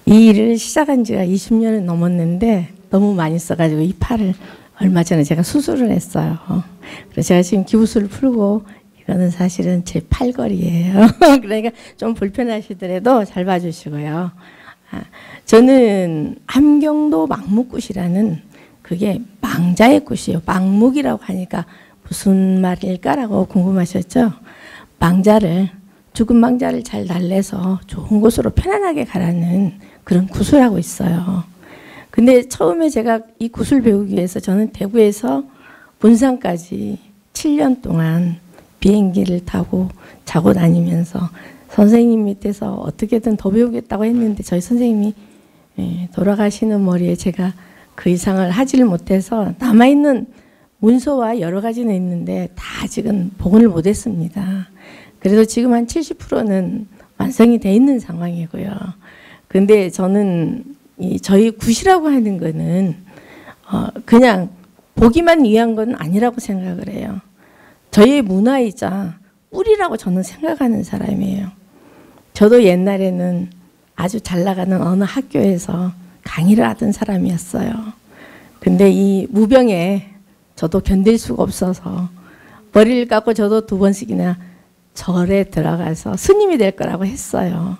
일을 시작한 지가 20년이 넘었는데 너무 많이 써가지고 이 팔을 얼마 전에 제가 수술을 했어요. 그래서 제가 지금 기부술을 풀고 이거는 사실은 제 팔걸이에요. 그러니까 좀 불편하시더라도 잘 봐주시고요. 저는 함경도 망묵굿이라는 그게 망자의 굿이에요. 망묵이라고 하니까 무슨 말일까라고 궁금하셨죠? 망자를 죽은 망자를 잘 달래서 좋은 곳으로 편안하게 가라는 그런 굿을 하고 있어요. 근데 처음에 제가 이 굿을 배우기 위해서 저는 대구에서 문산까지 7년 동안 비행기를 타고 자고 다니면서 선생님 밑에서 어떻게든 더 배우겠다고 했는데 저희 선생님이 돌아가시는 머리에 제가 그 이상을 하지를 못해서 남아있는 문서와 여러 가지는 있는데 다 아직은 복원을 못했습니다. 그래서 지금 한 70%는 완성이 돼 있는 상황이고요. 근데 저는 저희 굿이라고 하는 거는 그냥 보기만 위한 건 아니라고 생각을 해요. 저희의 문화이자 뿌리라고 저는 생각하는 사람이에요. 저도 옛날에는 아주 잘 나가는 어느 학교에서 강의를 하던 사람이었어요. 근데 이 무병에 저도 견딜 수가 없어서 머리를 깎고 저도 2번씩이나 절에 들어가서 스님이 될 거라고 했어요.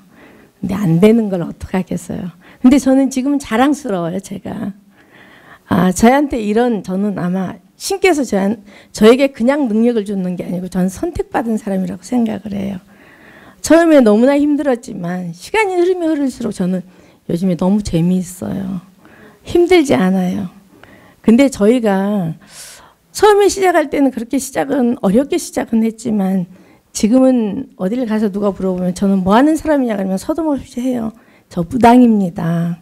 근데 안 되는 걸 어떡하겠어요. 근데 저는 지금 자랑스러워요, 제가. 저한테 저는 아마 신께서 저에게 그냥 능력을 주는 게 아니고 저는 선택받은 사람이라고 생각을 해요. 처음에 너무나 힘들었지만 시간이 흐르면 흐를수록 저는 요즘에 너무 재미있어요. 힘들지 않아요. 근데 저희가 처음에 시작할 때는 그렇게 어렵게 시작은 했지만 지금은 어딜 가서 누가 물어보면 저는 뭐 하는 사람이냐 그러면 서슴없이 해요. 저 무당입니다.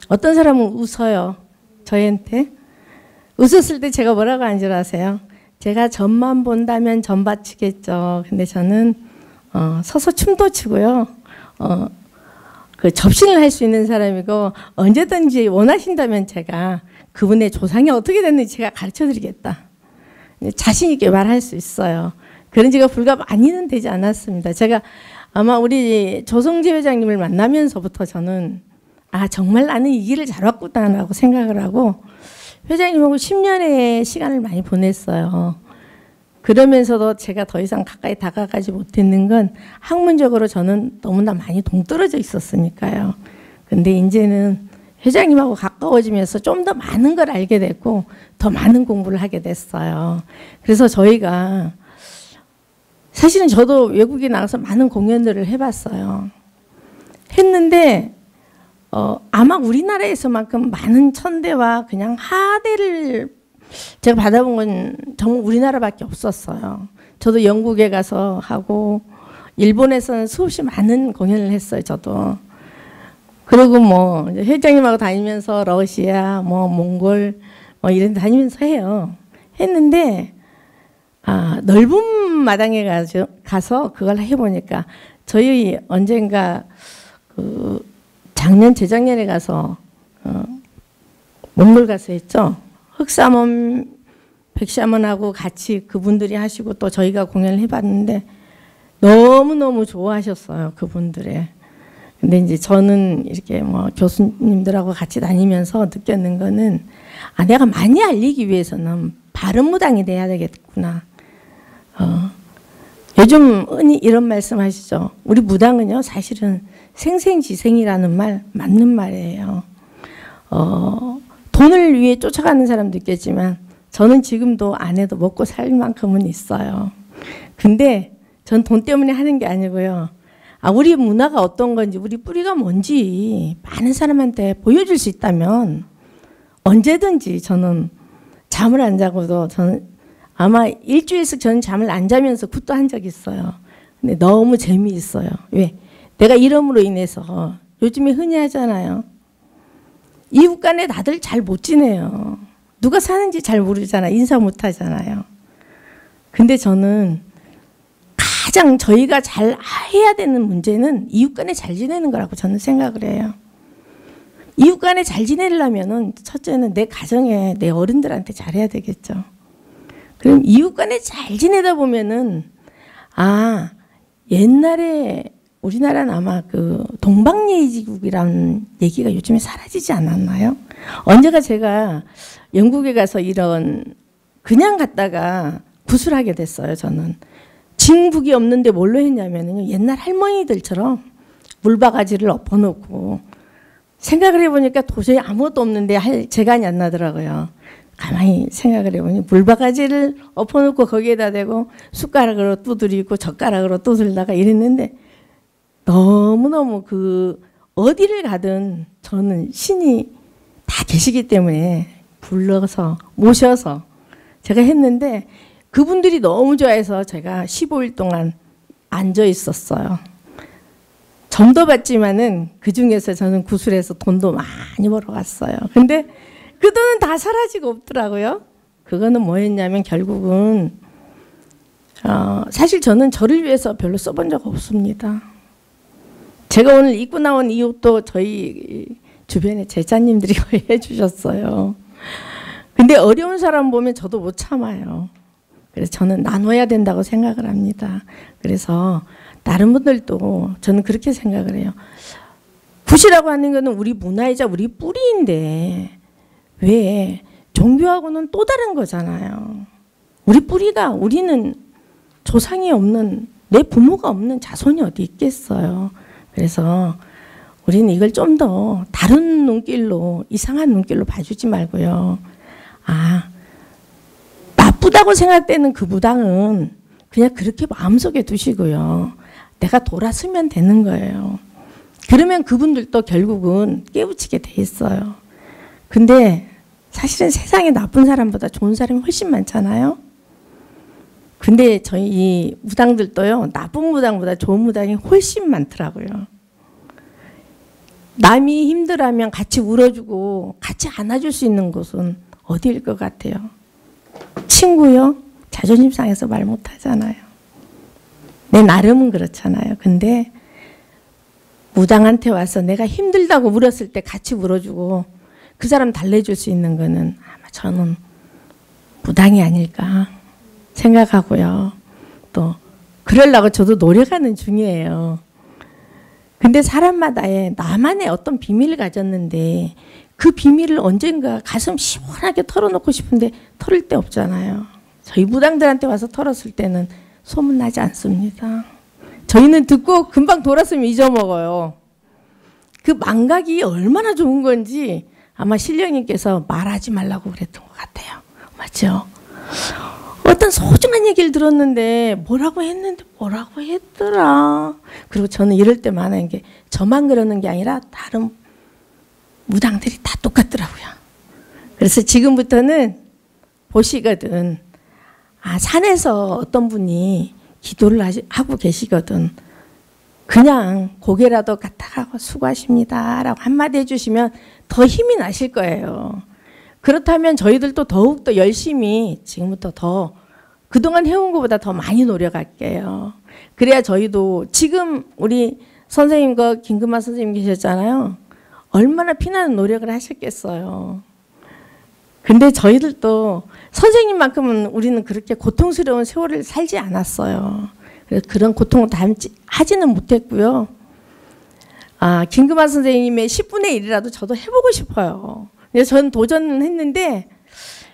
어떤 사람은 웃어요. 저희한테. 웃었을 때 제가 뭐라고 한 줄 아세요? 제가 점만 본다면 점 바치겠죠. 근데 저는 서서 춤도 추고요. 그 접신을 할 수 있는 사람이고 언제든지 원하신다면 제가 그분의 조상이 어떻게 됐는지 제가 가르쳐 드리겠다. 자신 있게 말할 수 있어요. 그런 지가 불과 많이는 되지 않았습니다. 제가 아마 우리 조성재 회장님을 만나면서부터 저는 정말 나는 이 길을 잘 왔구나라고 생각을 하고 회장님하고 10년의 시간을 많이 보냈어요. 그러면서도 제가 더 이상 가까이 다가가지 못했는 건 학문적으로 저는 너무나 많이 동떨어져 있었으니까요. 근데 이제는 회장님하고 가까워지면서 좀 더 많은 걸 알게 됐고 더 많은 공부를 하게 됐어요. 그래서 저희가 사실은 저도 외국에 나가서 많은 공연들을 해봤어요. 했는데 아마 우리나라에서만큼 많은 천대와 그냥 하대를 제가 받아본 건 정말 우리나라밖에 없었어요. 저도 영국에 가서 하고 일본에서는 수없이 많은 공연을 했어요. 저도. 그리고 뭐 회장님하고 다니면서 러시아, 뭐 몽골 이런 데 다니면서 해요. 했는데 넓은 마당에 가서 그걸 해보니까 저희 언젠가 그 작년 재작년에 가서 몽골 가서 했죠. 흑사몬 백샤먼하고 같이 그분들이 하시고 또 저희가 공연을 해봤는데 너무너무 좋아하셨어요. 그분들의. 근데 이제 저는 이렇게 뭐 교수님들하고 같이 다니면서 느꼈는 거는 내가 많이 알리기 위해서는 바른 무당이 돼야 되겠구나. 요즘 흔히 이런 말씀 하시죠. 우리 무당은요 사실은 생생지생이라는 말 맞는 말이에요. 돈을 위해 쫓아가는 사람도 있겠지만 저는 지금도 안 해도 먹고 살 만큼은 있어요. 근데 전 돈 때문에 하는 게 아니고요. 우리 문화가 어떤 건지 우리 뿌리가 뭔지 많은 사람한테 보여줄 수 있다면 언제든지 저는 잠을 안 자고도 저는 아마 일주일씩 저는 잠을 안 자면서 굿도 한 적이 있어요. 근데 너무 재미있어요. 왜? 내가 이름으로 인해서 요즘에 흔히 하잖아요. 이웃 간에 다들 잘 못 지내요. 누가 사는지 잘 모르잖아요. 인사 못 하잖아요. 근데 저는 가장 저희가 잘 해야 되는 문제는 이웃 간에 잘 지내는 거라고 저는 생각을 해요. 이웃 간에 잘 지내려면은 첫째는 내 가정에 내 어른들한테 잘해야 되겠죠. 그럼 이웃 간에 잘 지내다 보면은 옛날에 우리나라는 아마 그 동방예의지국이라는 얘기가 요즘에 사라지지 않았나요? 언제가 제가 영국에 가서 이런 그냥 갔다가 구슬하게 됐어요. 저는 징북이 없는데 뭘로 했냐면요, 옛날 할머니들처럼 물바가지를 엎어놓고 생각을 해보니까 도저히 아무것도 없는데 할 재간이 안 나더라고요. 가만히 생각을 해보니 물바가지를 엎어놓고 거기에다 대고 숟가락으로 두드리고 젓가락으로 두들다가 이랬는데 너무너무 그 어디를 가든 저는 신이 다 계시기 때문에 불러서 모셔서 제가 했는데 그분들이 너무 좋아해서 제가 15일 동안 앉아 있었어요. 점도 받지만은 그 중에서 저는 구슬해서 돈도 많이 벌어갔어요. 근데 그 돈은 다 사라지고 없더라고요. 그거는 뭐였냐면 결국은 사실 저는 저를 위해서 별로 써본 적 없습니다. 제가 오늘 입고 나온 이 옷도 저희 주변에 제자님들이 거의 해주셨어요. 근데 어려운 사람 보면 저도 못 참아요. 그래서 저는 나눠야 된다고 생각을 합니다. 그래서 다른 분들도 저는 그렇게 생각을 해요. 굿이라고 하는 것은 우리 문화이자 우리 뿌리인데 왜 종교하고는 또 다른 거잖아요. 우리 뿌리가 우리는 조상이 없는 내 부모가 없는 자손이 어디 있겠어요. 그래서 우리는 이걸 좀 더 다른 눈길로 이상한 눈길로 봐주지 말고요. 나쁘다고 생각되는 그 무당은 그냥 그렇게 마음속에 두시고요. 내가 돌아서면 되는 거예요. 그러면 그분들도 결국은 깨우치게 돼 있어요. 근데 사실은 세상에 나쁜 사람보다 좋은 사람이 훨씬 많잖아요. 근데 저희 무당들도요. 나쁜 무당보다 좋은 무당이 훨씬 많더라고요. 남이 힘들어하면 같이 울어주고 같이 안아줄 수 있는 곳은 어디일 것 같아요? 친구요? 자존심 상해서 말 못하잖아요. 내 나름은 그렇잖아요. 근데 무당한테 와서 내가 힘들다고 울었을 때 같이 울어주고 그 사람 달래줄 수 있는 거는 아마 저는 무당이 아닐까 생각하고요. 또 그러려고 저도 노력하는 중이에요. 근데 사람마다의 나만의 어떤 비밀을 가졌는데 그 비밀을 언젠가 가슴 시원하게 털어놓고 싶은데 털을 데 없잖아요. 저희 무당들한테 와서 털었을 때는 소문나지 않습니다. 저희는 듣고 금방 돌았으면 잊어먹어요. 그 망각이 얼마나 좋은 건지 아마 신령님께서 말하지 말라고 그랬던 것 같아요. 맞죠? 어떤 소중한 얘기를 들었는데 뭐라고 했는데 뭐라고 했더라. 그리고 저는 이럴 때 많은 게 저만 그러는 게 아니라 다른 무당들이 다 똑같더라고요. 그래서 지금부터는 보시거든. 산에서 어떤 분이 기도를 하고 계시거든. 그냥 고개라도 까딱하고 수고하십니다 라고 한마디 해주시면 더 힘이 나실 거예요. 그렇다면 저희들도 더욱더 열심히 지금부터 더 그동안 해온 것보다 더 많이 노력할게요. 그래야 저희도 지금 우리 선생님과 김금만 선생님 계셨잖아요. 얼마나 피나는 노력을 하셨겠어요. 근데 저희들도 선생님만큼은 우리는 그렇게 고통스러운 세월을 살지 않았어요. 그래서 그런 고통을 하지는 못했고요. 김금만 선생님의 10분의 1이라도 저도 해보고 싶어요. 그래서 저는 도전은 했는데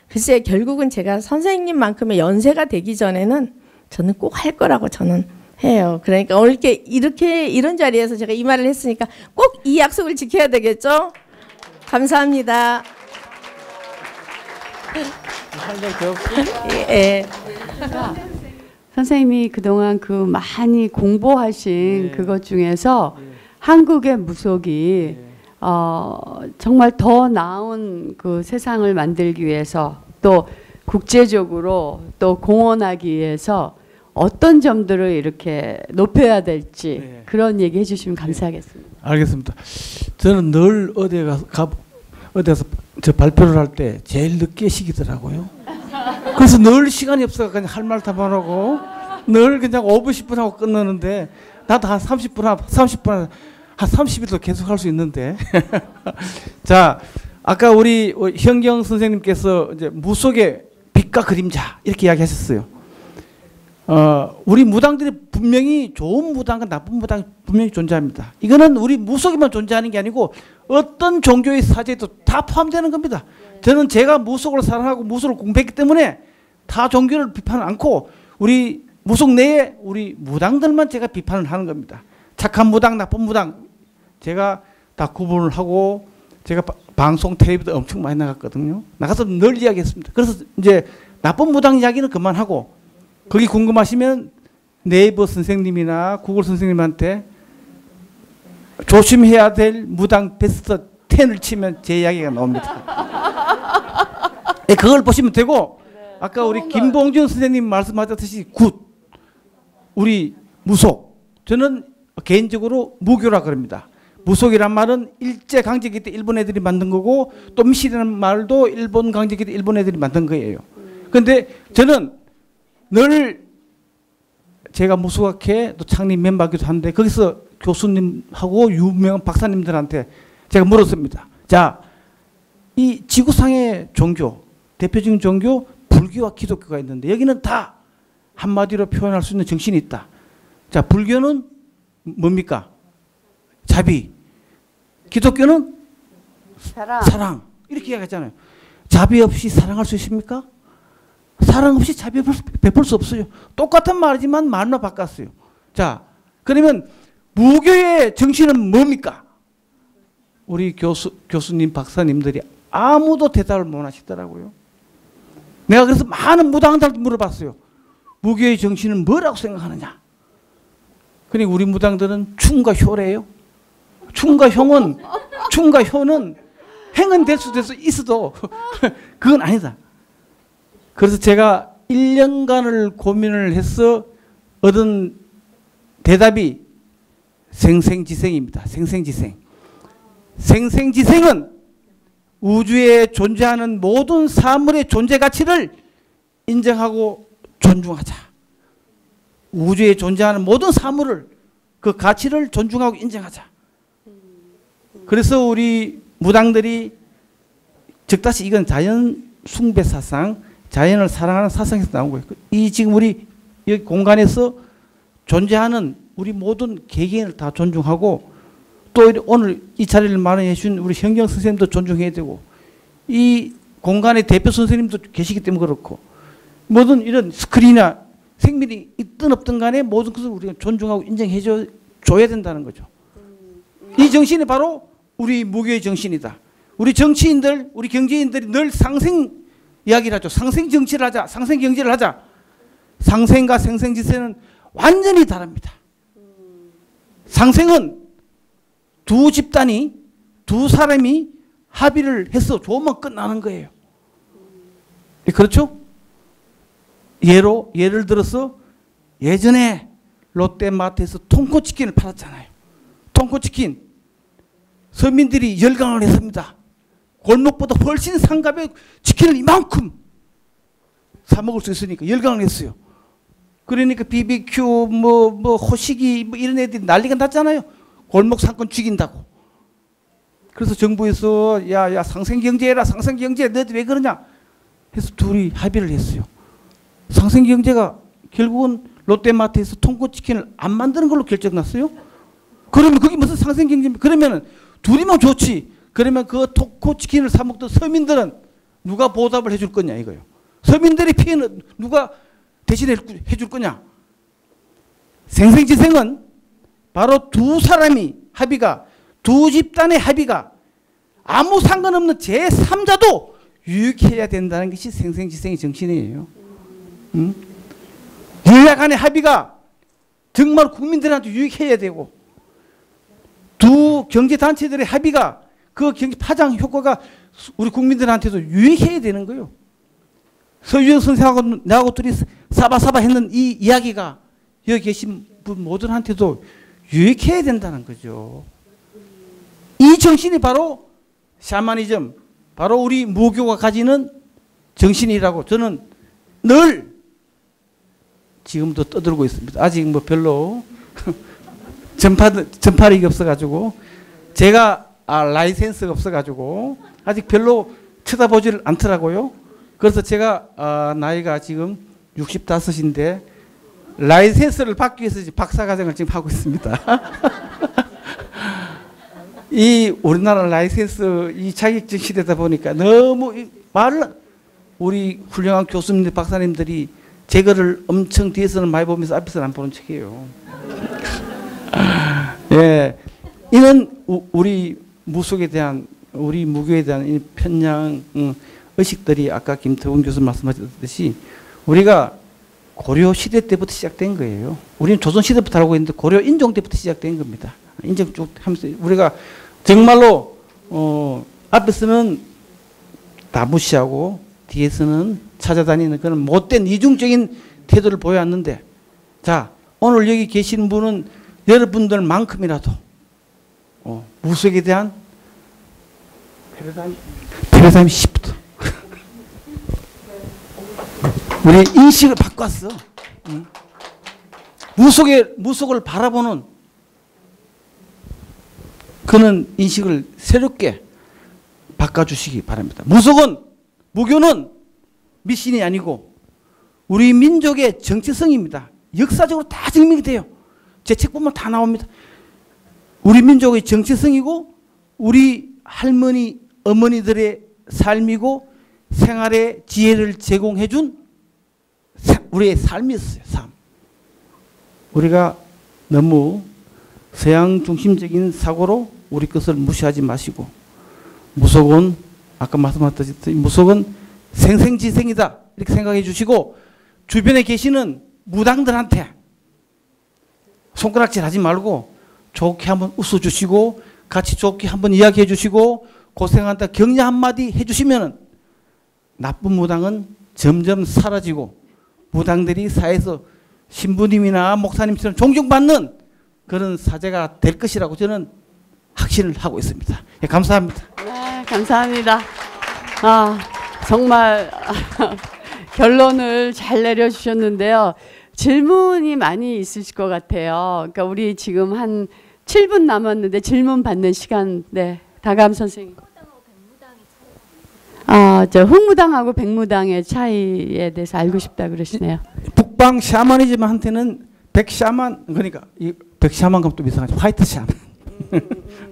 글쎄 결국은 제가 선생님만큼의 연세가 되기 전에는 저는 꼭 할 거라고 저는 해요. 그러니까 오늘 이렇게 이런 자리에서 제가 이 말을 했으니까 꼭 이 약속을 지켜야 되겠죠? 감사합니다. 예. 선생님이 그동안 그 많이 공부하신 그것 중에서 한국의 무속이 정말 더 나은 그 세상을 만들기 위해서 또 국제적으로 또 공헌하기 위해서 어떤 점들을 이렇게 높여야 될지 그런 얘기 해주시면 감사하겠습니다. 알겠습니다. 저는 늘 어디에서 저 발표를 할 때 제일 늦게 시키더라고요. 그래서 늘 시간이 없어서 그냥 할 말 다 말하고 늘 그냥 5분 10분 하고 끝나는데 나도 한 30분 한 30일도 계속 할 수 있는데 자 아까 우리 현경 선생님께서 이제 무속의 빛과 그림자 이렇게 이야기하셨어요. 우리 무당들이 분명히 좋은 무당과 나쁜 무당이 분명히 존재합니다. 이거는 우리 무속에만 존재하는 게 아니고 어떤 종교의 사제도 다 포함되는 겁니다. 저는 제가 무속을 사랑하고 무속을 공부했기 때문에 다 종교를 비판을 않고 우리 무속 내에 우리 무당들만 제가 비판을 하는 겁니다. 착한 무당, 나쁜 무당 제가 다 구분을 하고 제가 방송 텔레비도 엄청 많이 나갔거든요. 나가서 늘 이야기했습니다. 그래서 이제 나쁜 무당 이야기는 그만하고 거기 궁금하시면 네이버 선생님이나 구글 선생님한테 조심해야 될 무당 베스트 10을 치면 제 이야기가 나옵니다. 네, 그걸 보시면 되고 아까 우리 김봉준 선생님 말씀하셨듯이 굿 우리 무속 저는 개인적으로 무교라 그럽니다. 무속이란 말은 일제강점기 때 일본 애들이 만든 거고 또 미실이라는 말도 일본 강점기 때 일본 애들이 만든 거예요. 그런데 저는 늘 제가 무속학회 또 창립 멤버기도 한데 거기서 교수님하고 유명한 박사님들한테 제가 물었습니다. 자, 이 지구상의 종교, 대표적인 종교 불교와 기독교가 있는데 여기는 다 한마디로 표현할 수 있는 정신이 있다. 자, 불교는 뭡니까? 자비. 기독교는 사랑. 이렇게 이야기하잖아요. 자비 없이 사랑할 수 있습니까? 사랑 없이 자비 베풀 수 없어요. 똑같은 말이지만 말로 바꿨어요. 자, 그러면 무교의 정신은 뭡니까? 우리 교수님, 박사님들이 아무도 대답을 못 하시더라고요. 내가 그래서 많은 무당들한테 물어봤어요. 무교의 정신은 뭐라고 생각하느냐? 그러니까 우리 무당들은 충과 효래요. 충과 효는 행은 될 수도 있어도 그건 아니다. 그래서 제가 1년간을 고민을 해서 얻은 대답이 생생지생입니다. 생생지생. 생생지생은 우주에 존재하는 모든 사물의 존재 가치를 인정하고 존중하자. 우주에 존재하는 모든 사물을 그 가치를 존중하고 인정하자. 그래서 우리 무당들이 즉다시 이건 자연 숭배 사상, 자연을 사랑하는 사상에서 나온 거예요. 이 지금 우리 여기 공간에서 존재하는 우리 모든 개개인을 다 존중하고 또 오늘 이 자리를 마련해 주신 우리 현경 선생님도 존중해야 되고 이 공간의 대표 선생님도 계시기 때문에 그렇고 모든 이런 스크린이나 생명이 있든 없든 간에 모든 것을 우리가 존중하고 인정해 줘야 된다는 거죠. 이 정신이 바로 우리 무교의 정신이다. 우리 정치인들, 우리 경제인들이 늘 상생 이야기를 하죠. 상생 정치를 하자. 상생 경제를 하자. 상생과 생생지세는 완전히 다릅니다. 상생은 두 집단이 두 사람이 합의를 해서 좋으면 끝나는 거예요. 그렇죠? 예를 들어서 예전에 롯데마트에서 통코치킨을 팔았잖아요. 통코치킨 서민들이 열광을 했습니다. 골목보다 훨씬 상가의 치킨을 이만큼 사 먹을 수 있으니까 열광을 했어요. 그러니까 BBQ 뭐 호식이 뭐 이런 애들이 난리가 났잖아요. 골목 상권 죽인다고. 그래서 정부에서 야 상생경제해라. 상생경제 너희들 왜 그러냐 해서 둘이 합의를 했어요. 상생경제가 결국은 롯데마트에서 통코치킨을 안 만드는 걸로 결정났어요. 그러면 그게 무슨 상생경제입니까? 그러면 둘이면 좋지. 그러면 그 통코치킨을 사 먹던 서민들은 누가 보답을 해줄 거냐 이거요. 서민들의 피해는 누가 대신해 줄 거냐. 생생지생은 바로 두 사람이 합의가, 두 집단의 합의가 아무 상관없는 제3자도 유익해야 된다는 것이 생생지생의 정신이에요. 여야 간의 합의가 정말 국민들한테 유익해야 되고, 두 경제단체들의 합의가 그 경제 파장 효과가 우리 국민들한테도 유익해야 되는 거예요. 서유정 선생하고 나하고 둘이 사바사바 했는 이 이야기가 여기 계신 분 모두한테도 유익해야 된다는 거죠. 이 정신이 바로 샤머니즘, 바로 우리 무교가 가지는 정신이라고 저는 늘 지금도 떠들고 있습니다. 아직 뭐 별로 전파력이 없어가지고, 제가 라이센스가 없어가지고 아직 별로 쳐다보지를 않더라고요. 그래서 제가 나이가 지금 65인데 라이센스를 받기 위해서 박사과정을 지금 하고 있습니다. 이 우리나라 라이센스 이 자격증 시대다 보니까 너무 우리 훌륭한 교수님들 박사님들이 제 거를 엄청 뒤에서는 많이 보면서 앞에서는 안 보는 책이에요. 예, 이는 우리 무속에 대한, 우리 무교에 대한 이 편향 의식들이 아까 김태훈 교수 말씀하셨듯이 우리가 고려 시대 때부터 시작된 거예요. 우리는 조선 시대부터 알고 있는데 고려 인종 때부터 시작된 겁니다. 인종 쭉 하면서 우리가 정말로 앞에서는 다 무시하고 뒤에서는 찾아다니는 그런 못된 이중적인 태도를 보여왔는데, 자 오늘 여기 계신 분은 여러분들만큼이라도 무속에 대한 패러다임 시프트 우리 인식을 바꿨어. 무속을 바라보는 그런 인식을 새롭게 바꿔주시기 바랍니다. 무교는 미신이 아니고 우리 민족의 정체성입니다. 역사적으로 다 증명이 돼요. 제 책 보면 다 나옵니다. 우리 민족의 정체성이고 우리 할머니, 어머니들의 삶이고 생활의 지혜를 제공해준 우리의 삶이었어요. 삶. 우리가 너무 서양 중심적인 사고로 우리 것을 무시하지 마시고, 무속은 아까 말씀하셨듯이 무속은 생생지생이다 이렇게 생각해 주시고, 주변에 계시는 무당들한테 손가락질 하지 말고 좋게 한번 웃어주시고 같이 좋게 한번 이야기해 주시고 고생한다 격려 한마디 해주시면 나쁜 무당은 점점 사라지고 무당들이 사회에서 신부님이나 목사님처럼 존경받는 그런 사제가 될 것이라고 저는 확신을 하고 있습니다. 예, 감사합니다. 네, 감사합니다. 정말 결론을 잘 내려주셨는데요. 질문이 많이 있으실 것 같아요. 그러니까 우리 지금 한 7분 남았는데 질문 받는 시간. 네, 다감 선생님. 저 흑무당하고 백무당의 차이에 대해서 알고 싶다 그러시네요. 북방 샤머니즘한테는 백샤만, 그러니까 이 백샤만 감도 이상하죠. 화이트 샤만.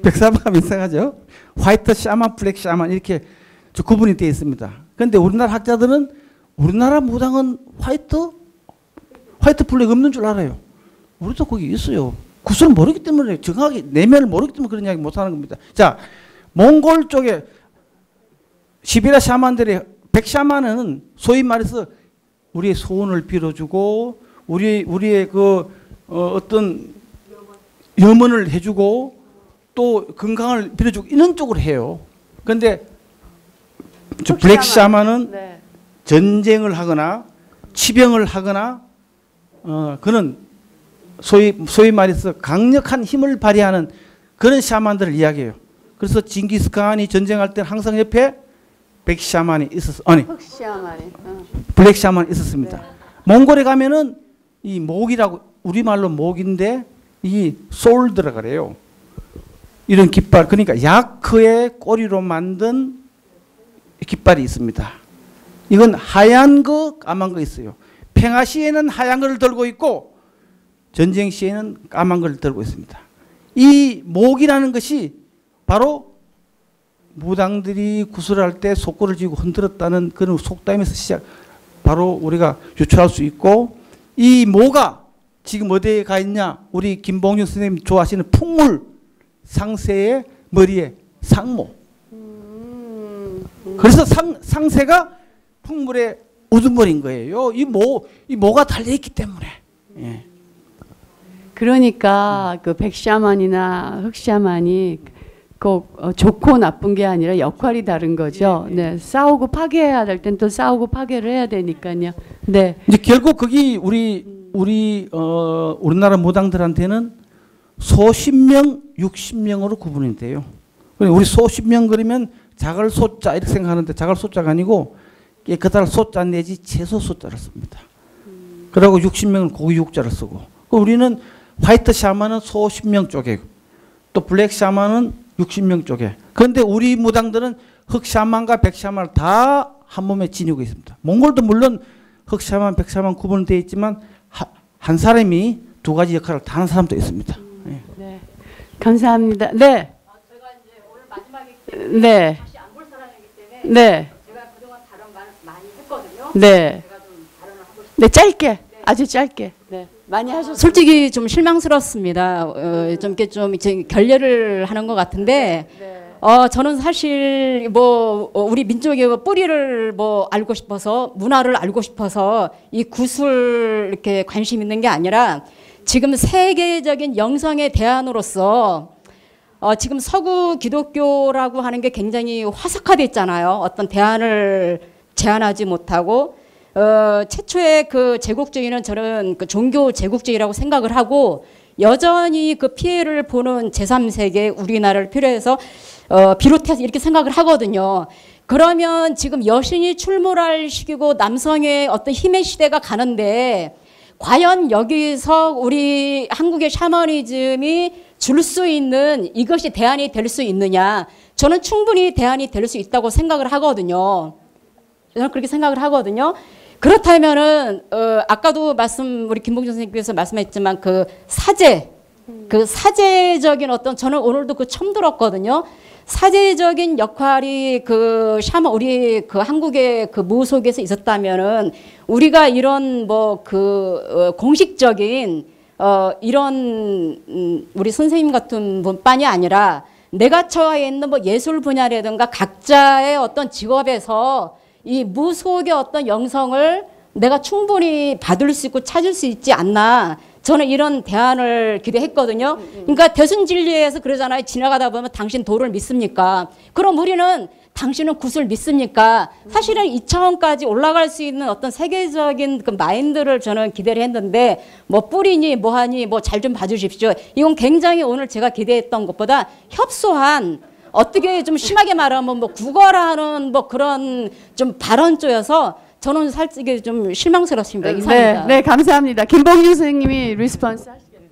백샤만 감이 이상하죠. 화이트 샤만, 블랙 샤만 이렇게 구분이 되어 있습니다. 그런데 우리나라 학자들은 우리나라 무당은 화이트 블랙 없는 줄 알아요. 우리도 거기 있어요. 구슬을 모르기 때문에, 정확하게 내면을 모르기 때문에 그런 이야기 못하는 겁니다. 자, 몽골 쪽에 시베리아 샤만들의 백샤만은 소위 말해서 우리의 소원을 빌어주고 우리의 그 어떤 염원을 해주고 또 건강을 빌어주고 이런 쪽으로 해요. 그런데 블랙 샤만은 네. 전쟁을 하거나 치병을 하거나 그는 소위 말해서 강력한 힘을 발휘하는 그런 샤만들을 이야기해요. 그래서 징기스칸이 전쟁할 때 항상 옆에 백샤만이 있었 아니 흑샤만이. 블랙 샤만이 있었습니다. 몽골에 가면은 이 목이라고 우리말로 목인데 이 솔드라 그래요. 이런 깃발 그러니까 야크의 꼬리로 만든 깃발이 있습니다. 이건 하얀 거 까만 거 있어요. 평화 시에는 하얀 걸 들고 있고 전쟁 시에는 까만 걸 들고 있습니다. 이 목이라는 것이 바로 무당들이 구슬할 때 속고를 쥐고 흔들었다는 그런 속담에서 시작 바로 우리가 유추할 수 있고 이 모가 지금 어디에 가 있냐 우리 김봉준 선생님 좋아하시는 풍물 상새의 머리에 상모 그래서 상새가 풍물의 우두머리인 거예요. 이 모가 달려있기 때문에. 예. 그러니까 그 백샤만이나 흑샤만이 꼭 좋고 나쁜 게 아니라 역할이 다른 거죠. 네, 싸우고 파괴해야 될 땐 또 싸우고 파괴를 해야 되니까요. 네. 이제 결국 거기 우리나라 무당들한테는 소신명, 육신명으로 구분이 돼요. 우리 소신명 그러면 자갈 소자 이렇게 생각하는데 자갈 소자가 아니고 깨끗할 소자 내지 채소 소자를 씁니다. 그리고 육신명은 고기 육자를 쓰고 우리는 화이트 샤만은 소신명 쪽에 또 블랙 샤만은 육신명 쪽에 그런데 우리 무당들은 흑 샤만과 백 샤만을 다 한 몸에 지니고 있습니다. 몽골도 물론 흑 샤만, 백 샤만 구분되어 있지만 한 사람이 두 가지 역할을 다 하는 사람도 있습니다. 네. 네. 감사합니다. 네. 제가 이제 오늘 마지막에 네. 다시 안 볼 사람이기 때문에 네. 제가 그동안 발언 많이 했거든요. 네. 제가 좀 발언을 하고 싶어요. 네, 짧게. 아주 짧게. 네. 많이 하셨어요. 솔직히 좀 실망스럽습니다. 좀 이렇게 좀 이제 결례를 하는 것 같은데, 저는 사실 뭐 우리 민족의 뿌리를 뭐 알고 싶어서 문화를 알고 싶어서 이 구슬 이렇게 관심 있는 게 아니라 지금 세계적인 영성의 대안으로서 지금 서구 기독교라고 하는 게 굉장히 화석화됐잖아요. 어떤 대안을 제안하지 못하고. 최초의 그 제국주의는 저는 그 종교 제국주의라고 생각을 하고 여전히 그 피해를 보는 제3세계 우리나라를 비롯해서 이렇게 생각을 하거든요. 그러면 지금 여신이 출몰할 시기고 남성의 어떤 힘의 시대가 가는데 과연 여기서 우리 한국의 샤머니즘이 줄 수 있는 이것이 대안이 될 수 있느냐. 저는 충분히 대안이 될 수 있다고 생각을 하거든요. 저는 그렇게 생각을 하거든요. 그렇다면은 아까도 우리 김봉준 선생님께서 말씀했지만 그 사제적인 어떤 저는 오늘도 그 처음 들었거든요. 사제적인 역할이 우리 그 한국의 그 무 속에서 있었다면은 우리가 이런 공식적인 이런 우리 선생님 같은 분만이 아니라 내가 처해 있는 예술 분야라든가 각자의 어떤 직업에서 이 무 속의 어떤 영성을 내가 충분히 받을 수 있고 찾을 수 있지 않나. 저는 이런 대안을 기대했거든요. 그러니까 대순진리에서 그러잖아요. 지나가다 보면 당신 도를 믿습니까? 그럼 우리는 당신은 굿을 믿습니까? 사실은 이 차원까지 올라갈 수 있는 어떤 세계적인 그 마인드를 저는 기대를 했는데 뿌리니 뭐하니 잘 좀 봐주십시오. 이건 굉장히 오늘 제가 기대했던 것보다 협소한 어떻게 좀 심하게 말하면 구걸하는 그런 좀 발언 쪽여서 저는 솔직히 좀 실망스럽습니다. 이상입니다. 네, 감사합니다. 김봉준 선생님이 리스폰스 하시겠네요.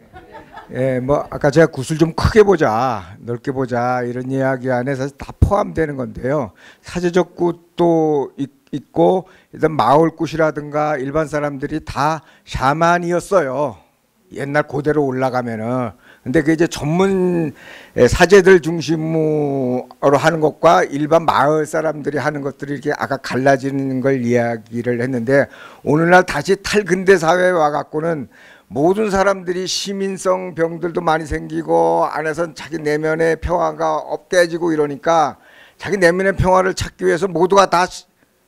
예, 아까 제가 굿을 좀 크게 보자, 넓게 보자 이런 이야기 안에 사실 다 포함되는 건데요. 사제적 굿도 있고 일단 마을 굿이라든가 일반 사람들이 다 샤만이었어요. 옛날 고대로 올라가면은. 근데 그게 이제 전문 사제들 중심으로 하는 것과 일반 마을 사람들이 하는 것들이 이렇게 아까 갈라지는 걸 이야기를 했는데 오늘날 다시 탈근대 사회에 와갖고는 모든 사람들이 시민성 병들도 많이 생기고 안에선 자기 내면의 평화가 깨지고 이러니까 자기 내면의 평화를 찾기 위해서 모두가 다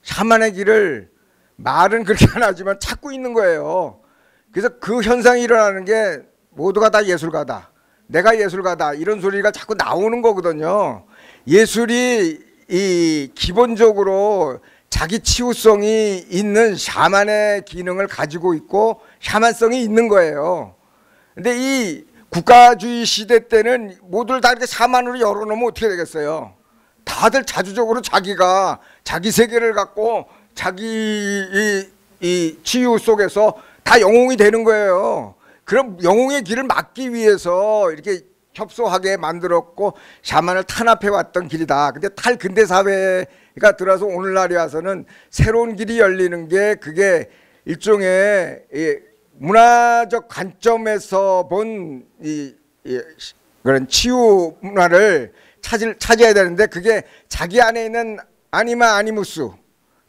샤만의 길을 말은 그렇게 안 하지만 찾고 있는 거예요. 그래서 그 현상이 일어나는 게 모두가 다 예술가다. 내가 예술가다. 이런 소리가 자꾸 나오는 거거든요. 예술이 기본적으로 자기 치유성이 있는 샤만의 기능을 가지고 있고 샤만성이 있는 거예요. 근데 이 국가주의 시대 때는 모두를 다 이렇게 샤만으로 열어놓으면 어떻게 되겠어요? 다들 자주적으로 자기가 자기 세계를 갖고 자기 이 치유 속에서 다 영웅이 되는 거예요. 그럼 영웅의 길을 막기 위해서 이렇게 협소하게 만들었고 샤만을 탄압해 왔던 길이다. 근데 탈근대 사회가 들어서 오늘날에 와서는 새로운 길이 열리는 게 그게 일종의 문화적 관점에서 본 그런 치유 문화를 찾아야 되는데 그게 자기 안에 있는 아니마 아니무스,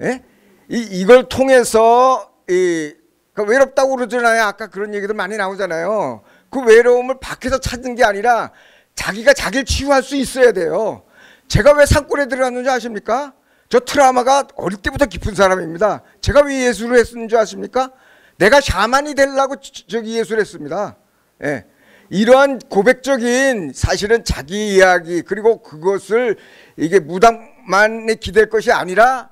예? 이걸 통해서 외롭다고 그러잖아요. 아까 그런 얘기도 많이 나오잖아요. 그 외로움을 밖에서 찾는 게 아니라 자기가 자기를 치유할 수 있어야 돼요. 제가 왜 산골에 들어갔는지 아십니까? 저 트라우마가 어릴 때부터 깊은 사람입니다. 제가 왜 예술을 했는지 아십니까? 내가 샤만이 되려고 저기 예술했습니다. 예. 이러한 고백적인 사실은 자기 이야기 그리고 그것을 이게 무당만에 기댈 것이 아니라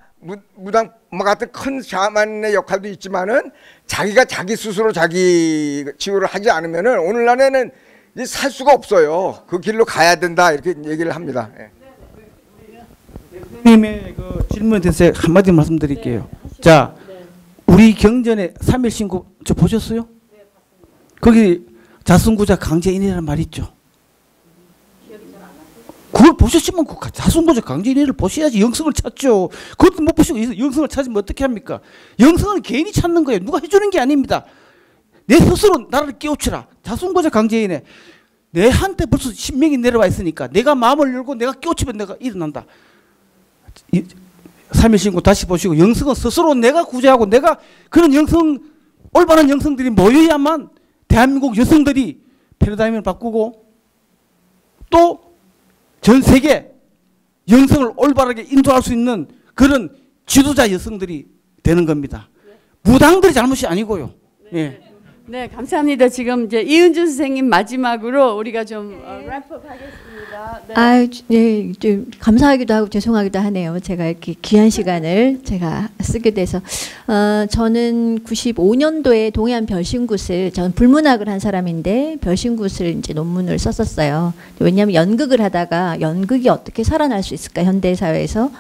무당 같은 큰 샤만의 역할도 있지만은 자기가 자기 스스로 자기 치유를 하지 않으면은 오늘날에는 이제 살 수가 없어요. 그 길로 가야 된다 이렇게 얘기를 합니다. 예. 님의 그 질문에 대해서 한마디 말씀드릴게요. 자, 우리 경전에 3일 신고 저 보셨어요? 거기 자승구자 강제인이라는 말 있죠. 그걸 보셨으면 그 자승구자 강제인을 보셔야지 영성을 찾죠. 그것도 못 보시고 영성을 찾으면 어떻게 합니까? 영성은 개인이 찾는 거예요. 누가 해주는 게 아닙니다. 내 스스로 나를 깨우치라. 자승구자 강제인에 내한테 벌써 신명이 내려와 있으니까 내가 마음을 열고 내가 깨우치면 내가 일어난다. 3일 신고 다시 보시고 영성은 스스로 내가 구제하고 내가 그런 영성 올바른 영성들이 모여야만 대한민국 여성들이 패러다임을 바꾸고 또 전 세계 영성을 올바르게 인도할 수 있는 그런 지도자 여성들이 되는 겁니다. 무당들이 잘못이 아니고요. 예. 네, 감사합니다. 지금 이제 이은주 선생님 마지막으로 우리가 좀 랩업 하겠습니다. 네. 네, 좀 감사하기도 하고 죄송하기도 하네요. 제가 이렇게 귀한 시간을 제가 쓰게 돼서 저는 95년도에 동해안 별신굿을 저는 불문학을 한 사람인데 별신굿을 이제 논문을 썼었어요. 왜냐하면 연극을 하다가 연극이 어떻게 살아날 수 있을까 현대 사회에서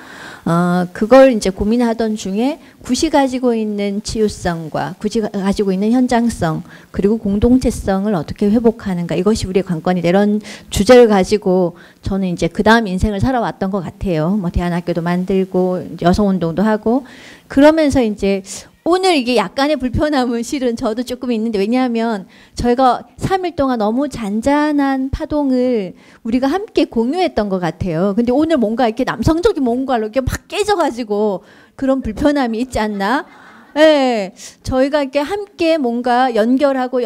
그걸 이제 고민하던 중에 굿이 가지고 있는 치유성과 굿이 가지고 있는 현장성 그리고 공동체성을 어떻게 회복하는가 이것이 우리의 관건이다 이런 주제를 가지고 저는 이제 그 다음 인생을 살아왔던 것 같아요. 뭐 대안학교도 만들고 여성운동도 하고 그러면서 이제 오늘 이게 약간의 불편함은 실은 저도 조금 있는데 왜냐하면 저희가 3일 동안 너무 잔잔한 파동을 우리가 함께 공유했던 것 같아요. 근데 오늘 뭔가 이렇게 남성적인 뭔가로 이렇게 막 깨져가지고 그런 불편함이 있지 않나? 네, 저희가 이렇게 함께 뭔가 연결하고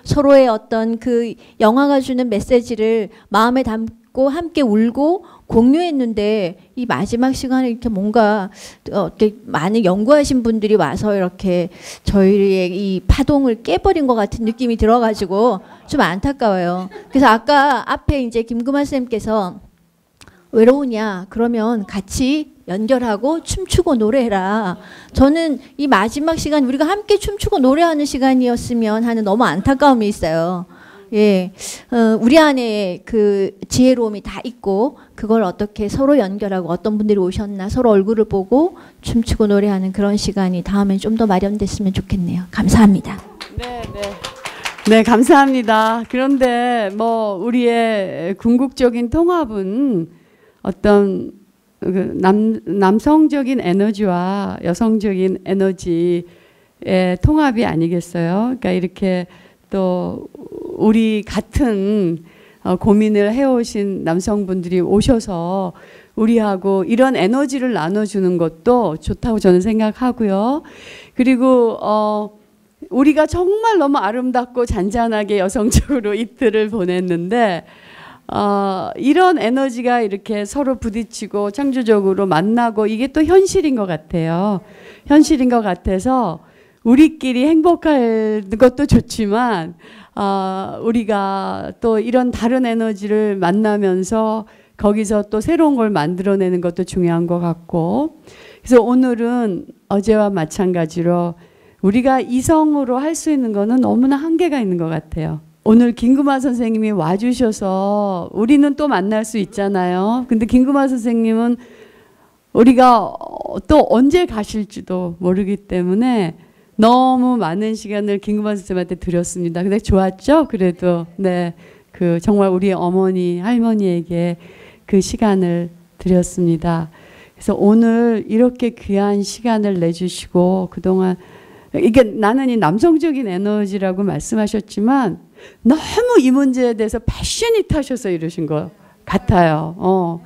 서로의 어떤 그 영화가 주는 메시지를 마음에 담고 함께 울고 공유했는데 이 마지막 시간에 이렇게 뭔가 이렇게 많은 연구하신 분들이 와서 이렇게 저희의 이 파동을 깨버린 것 같은 느낌이 들어가지고 좀 안타까워요. 그래서 아까 앞에 이제 김금환 선생님께서 외로우냐 그러면 같이 연결하고 춤추고 노래해라. 저는 이 마지막 시간 우리가 함께 춤추고 노래하는 시간이었으면 하는 너무 안타까움이 있어요. 예, 우리 안에 그 지혜로움이 다 있고 그걸 어떻게 서로 연결하고 어떤 분들이 오셨나 서로 얼굴을 보고 춤추고 노래하는 그런 시간이 다음에 좀 더 마련됐으면 좋겠네요. 감사합니다. 네, 감사합니다. 그런데 뭐 우리의 궁극적인 통합은 어떤 남성적인 에너지와 여성적인 에너지의 통합이 아니겠어요? 그러니까 이렇게 또 우리 같은 고민을 해오신 남성분들이 오셔서 우리하고 이런 에너지를 나눠주는 것도 좋다고 저는 생각하고요. 그리고 우리가 정말 너무 아름답고 잔잔하게 여성적으로 이틀을 보냈는데 이런 에너지가 이렇게 서로 부딪히고 창조적으로 만나고 이게 또 현실인 것 같아요. 현실인 것 같아서 우리끼리 행복할 것도 좋지만 우리가 또 이런 다른 에너지를 만나면서 거기서 또 새로운 걸 만들어내는 것도 중요한 것 같고 그래서 오늘은 어제와 마찬가지로 우리가 이성으로 할 수 있는 거는 너무나 한계가 있는 것 같아요. 오늘 김금환 선생님이 와주셔서 우리는 또 만날 수 있잖아요. 근데 김금환 선생님은 우리가 또 언제 가실지도 모르기 때문에 너무 많은 시간을 김금환 선생님한테 드렸습니다. 근데 좋았죠? 그래도 네, 그 정말 우리 어머니 할머니에게 그 시간을 드렸습니다. 그래서 오늘 이렇게 귀한 시간을 내주시고 그동안 이게 나는 이 남성적인 에너지라고 말씀하셨지만 너무 이 문제에 대해서 패셔닛하셔서 이러신 것 같아요.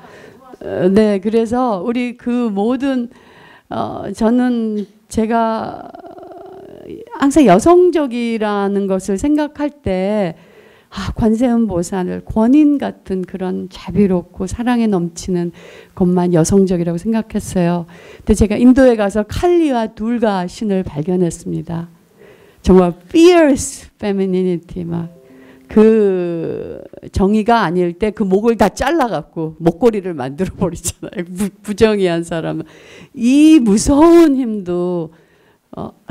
네, 그래서 우리 그 모든 저는 제가 항상 여성적이라는 것을 생각할 때 관세음 보살을 권인 같은 그런 자비롭고 사랑에 넘치는 것만 여성적이라고 생각했어요. 근데 제가 인도에 가서 칼리와 둘가 신을 발견했습니다. 정말 fierce femininity 막 그 정의가 아닐 때 그 목을 다 잘라갖고 목걸이를 만들어 버리잖아요. 부정의한 사람은 이 무서운 힘도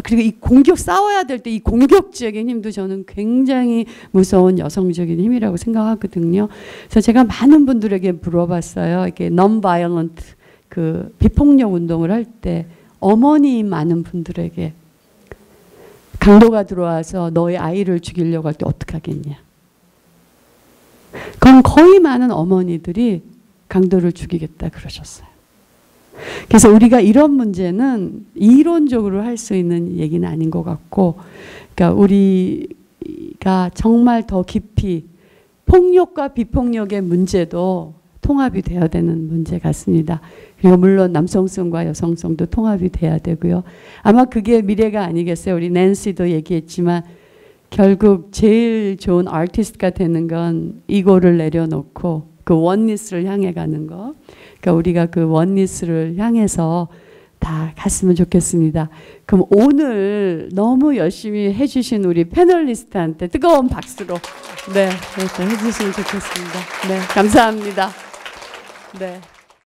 그리고 이 공격 싸워야 될 때 이 공격적인 힘도 저는 굉장히 무서운 여성적인 힘이라고 생각하거든요. 그래서 제가 많은 분들에게 물어봤어요. 이렇게 non-violent 그 비폭력 운동을 할 때 어머니 많은 분들에게 강도가 들어와서 너의 아이를 죽이려고 할 때 어떻게 하겠냐. 그럼 거의 많은 어머니들이 강도를 죽이겠다 그러셨어요. 그래서 우리가 이런 문제는 이론적으로 할 수 있는 얘기는 아닌 것 같고, 그러니까 우리가 정말 더 깊이 폭력과 비폭력의 문제도 통합이 돼야 되는 문제 같습니다. 그리고 물론 남성성과 여성성도 통합이 돼야 되고요. 아마 그게 미래가 아니겠어요. 우리 낸시도 얘기했지만 결국 제일 좋은 아티스트가 되는 건 이거를 내려놓고 그 원리스를 향해 가는 거. 그러니까 우리가 그 원리스를 향해서 다 갔으면 좋겠습니다. 그럼 오늘 너무 열심히 해주신 우리 패널리스트한테 뜨거운 박수로 네, 해주시면 좋겠습니다. 네, 감사합니다. 네.